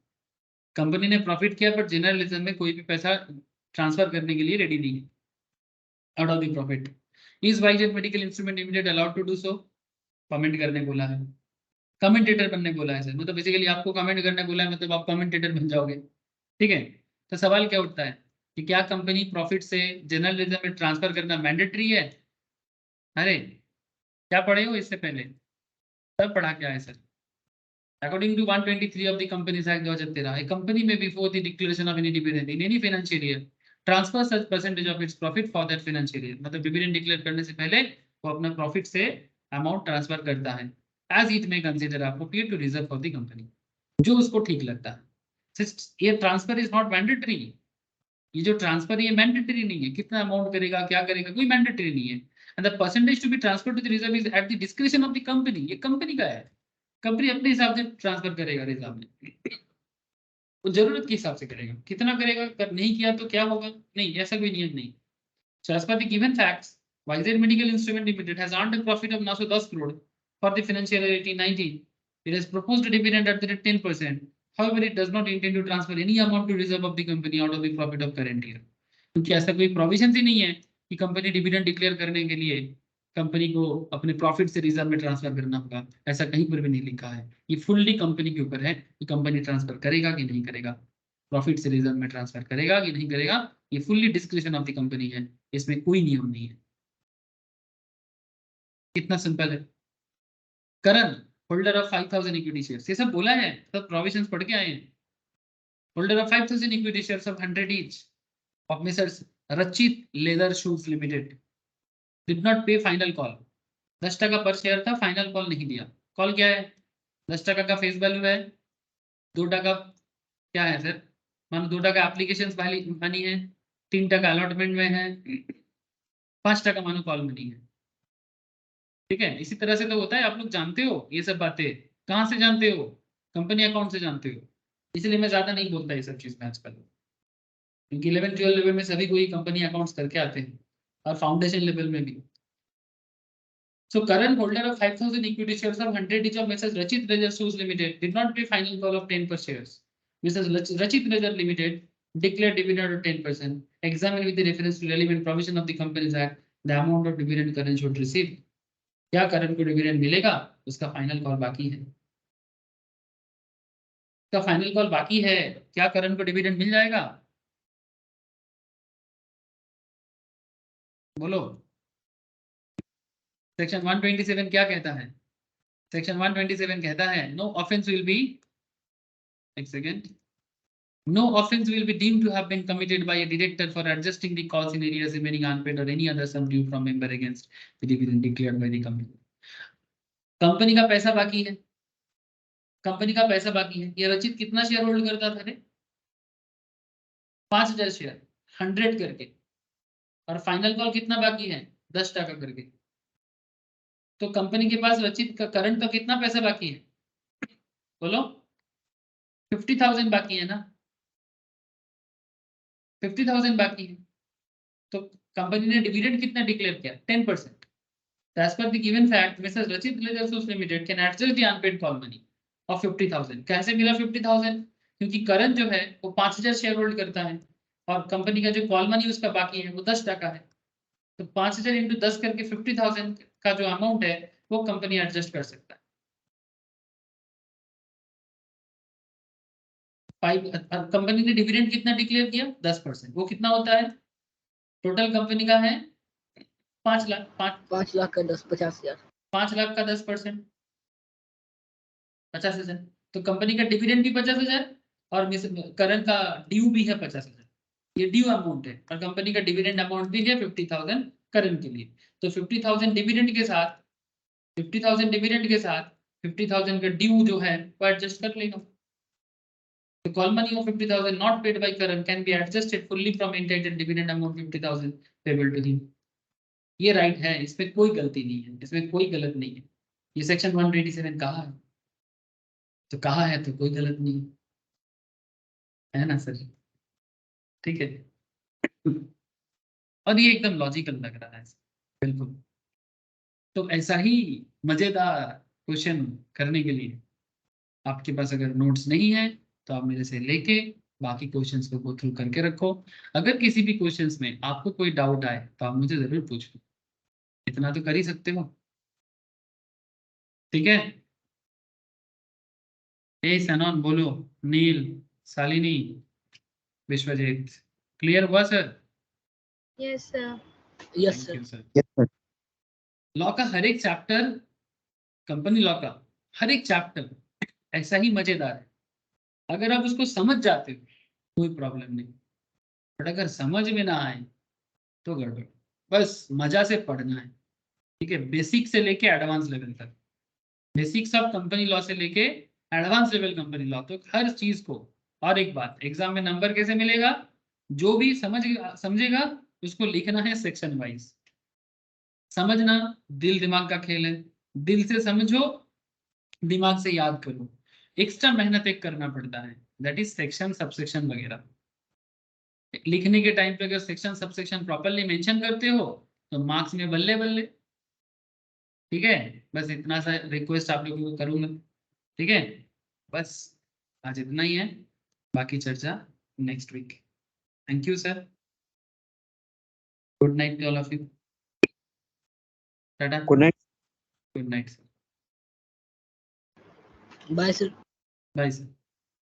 A: Company ने profit किया but general reserve में कोई भी पैसा transfer करने के लिए ready नहीं है out of the profit. Is YZ medical instrument limited allowed to do so? Comment करने बोला है, कमेंटेटर बनने बोला है सर, मतलब बेसिकली आपको कमेंट करने बोला है, मतलब आप कमेंटेटर बन जाओगे, ठीक है। तो सवाल क्या उठता है कि क्या कंपनी प्रॉफिट से जनरल रिजर्व में ट्रांसफर करना मैंडेटरी है? अरे क्या पढ़े हो इससे पहले? सब पढ़ा क्या है sir? According to 123 of the Companies Act 2013, a company may, before the declaration of any dividend in any financial year, transfer such percentage of its profit for that financial year. मतलब डिविडेंड डिक्लेयर करने से पहले वो अपना profit से amount transfer करता है, as it may consider appropriate to reserve for the company, जो उसको ठीक लगता है। ये ट्रांसफर इज नॉट मैंडेटरी, ये जो ट्रांसफर ये मैंडेटरी नहीं है, कितना अमाउंट करेगा क्या करेगा कोई मैंडेटरी नहीं है। And the percentage to be transfer to the reserve is at the description of the company, ये कंपनी का है, कंपनी अपने हिसाब से ट्रांसफर करेगा रिजर्व में, वो जरूरत के हिसाब से करेगा, कितना करेगा, कर नहीं किया तो क्या होगा, नहीं ऐसा कोई नियम नहीं। So as per the given facts, YZ Medical Instrument Limited has earned a profit of 910 crore for the financial year 18-19. It has proposed a dividend at the rate 10%. However, it does not intend to transfer any amount to reserve of the company out of the profit of current year. क्योंकि ऐसा कोई provision ही नहीं है कि company dividend declare करने के लिए company को अपने प्रॉफिट से रिजर्व में ट्रांसफर करना होगा, ऐसा कहीं पर भी नहीं लिखा है। ये फुल्ली कंपनी के ऊपर है कि कंपनी ट्रांसफर करेगा कि नहीं करेगा, प्रॉफिट से रिजर्व में ट्रांसफर करेगा कि नहीं करेगा, ये fully description of the company है, इसमें कोई नियम नहीं है। कितना सिंपल है। करण होल्डर ऑफ 5000 इक्विटी शेयर्स, ये सब बोला है, सब प्रोविजंस पढ़ के आए हैं। Holder of 5000 equity shares of 100 each of Messrs Rachit leather shoes limited did not pay final call. 10 टका पर शेयर था, फाइनल कॉल नहीं दिया। कॉल क्या है? 10 टका का फेस वैल्यू है, 2 टका क्या है सर, मानो 2 टका एप्लीकेशन मनी है, 3 टका अलॉटमेंट में है, 5 टका मानो कॉल मनी है, ठीक है। इसी तरह से तो होता है, आप लोग जानते हो ये सब बातें, कहाँ से जानते हो? कंपनी अकाउंट से जानते हो, इसलिए मैं ज्यादा नहीं बोलता ये सब चीज में आजकल, क्योंकि 11-12 लेवल में सभी कोई कंपनी अकाउंट्स करके आते हैं, और फाउंडेशन लेवल में भी। So current holder of 5000 equity shares of 100 each of Mrs. Rachit Leisure Shoes Limited did not pay final call of 10 per shares. Mrs. Rachit Leisure Limited declared dividend of 10%. Examine with the reference to relevant provision of the Companies Act the amount of dividend current should receive. क्या current को dividend मिलेगा, उसका final call बाकी है, उसका final call बाकी है, क्या करंट को डिविडेंड मिल जाएगा? बोलो। सेक्शन 127 क्या कहता है? सेक्शन 127 कहता है नो ऑफेंस विल बी, एक second, no offense will be deemed to have been committed by a director for adjusting the costs in areas remaining unpaid or any other sum due from member against the dividend declared by the company. Company का पैसा बाकी है, company का पैसा बाकी है। ये रचित कितना शेयर होल्ड करता था रे? 5000 शेयर 100 करके, और फाइनल कॉल कितना बाकी है? 10 टका करके। तो कंपनी के पास रचित का करंट का कितना पैसा बाकी है? बोलो। 50,000 बाकी है ना, 50,000 बाकी है, तो कंपनी ने डिविडेंड कितना डिक्लेयर किया? 10%. As per the given fact, Mrs. Rachit Leather Source Limited can adjust the unpaid call money of 50,000. कैसे मिला 50,000? क्योंकि करण जो है वो 5,000 शेयर होल्ड करता है और कंपनी का जो कॉल मनी उसका बाकी है वो 10% है, तो 5,000 इंटू 10 करके 50,000 का जो अमाउंट है वो कंपनी एडजस्ट कर सकता है. कंपनी ने डिविडेंड कितना डिक्लेयर किया? 10%. वो कितना होता है? टोटल कंपनी का है 5 लाख.
B: 5 लाख का 50,000.
A: 5 लाख का 10% 50,000. तो कंपनी का डिविडेंड भी 50,000 और करंट का ड्यू भी है 50,000. ये ड्यू अमाउंट है और कंपनी का डिविडेंड अमाउंट भी है 50,000 करंट के लिए. तो 50,000 डिविडेंड के साथ 50,000 का ड्यू जो है वो एडजस्ट कर लेगा. The call money of 50,000 not paid by Karan can be adjusted fully from intended dividend amount 50,000 payable to him. ये राइट है, इसमें कोई गलती नहीं है, इसमें कोई गलत नहीं है. ये सेक्शन 187 कहा है तो कहा है, तो कोई गलत नहीं है ना सर? ठीक है. और ये एकदम लॉजिकल लग रहा है बिल्कुल. तो ऐसा ही मजेदार क्वेश्चन करने के लिए आपके पास अगर नोट्स नहीं है तो आप मेरे से लेके बाकी क्वेश्चंस को गो थ्रू करके रखो. अगर किसी भी क्वेश्चंस में आपको कोई डाउट आए तो आप मुझे जरूर पूछो. इतना तो कर ही सकते हो. ठीक है. ए सनोन बोलो, नील, शालिनी, विश्वजीत, क्लियर हुआ sir?
C: Yes, sir.
B: Yes,
A: Thank you,
B: sir.
A: sir.
D: Yes, sir.
A: Law का हर एक चैप्टर, कंपनी लॉ का हर एक चैप्टर ऐसा ही मजेदार है. अगर आप उसको समझ जाते हो कोई प्रॉब्लम नहीं, बट अगर समझ में ना आए तो गड़बड़. बस मजा से पढ़ना है. ठीक है. बेसिक से लेके एडवांस लेवल तक, बेसिक्स ऑफ कंपनी लॉ से लेके एडवांस लेवल कंपनी लॉ तक हर चीज को. और एक बात, एग्जाम में नंबर कैसे मिलेगा? जो भी समझेगा उसको लिखना है सेक्शन वाइज. समझना दिल दिमाग का खेल है. दिल से समझो, दिमाग से याद करो. एक्स्ट्रा मेहनत एक करना पड़ता है, दैट इज सेक्शन सबसेक्शन वगैरह. लिखने के टाइम पे अगर सेक्शन सबसेक्शन प्रॉपरली मेंशन करते हो तो मार्क्स में बल्ले बल्ले. ठीक है. बस इतना सा रिक्वेस्ट आप लोगों को करूंगा. ठीक है. बस आज इतना ही है, बाकी चर्चा next week. Thank you sir. Good night to all of you. Tata.
D: Good night.
A: Good night sir.
B: Bye, sir.
A: Bye sir.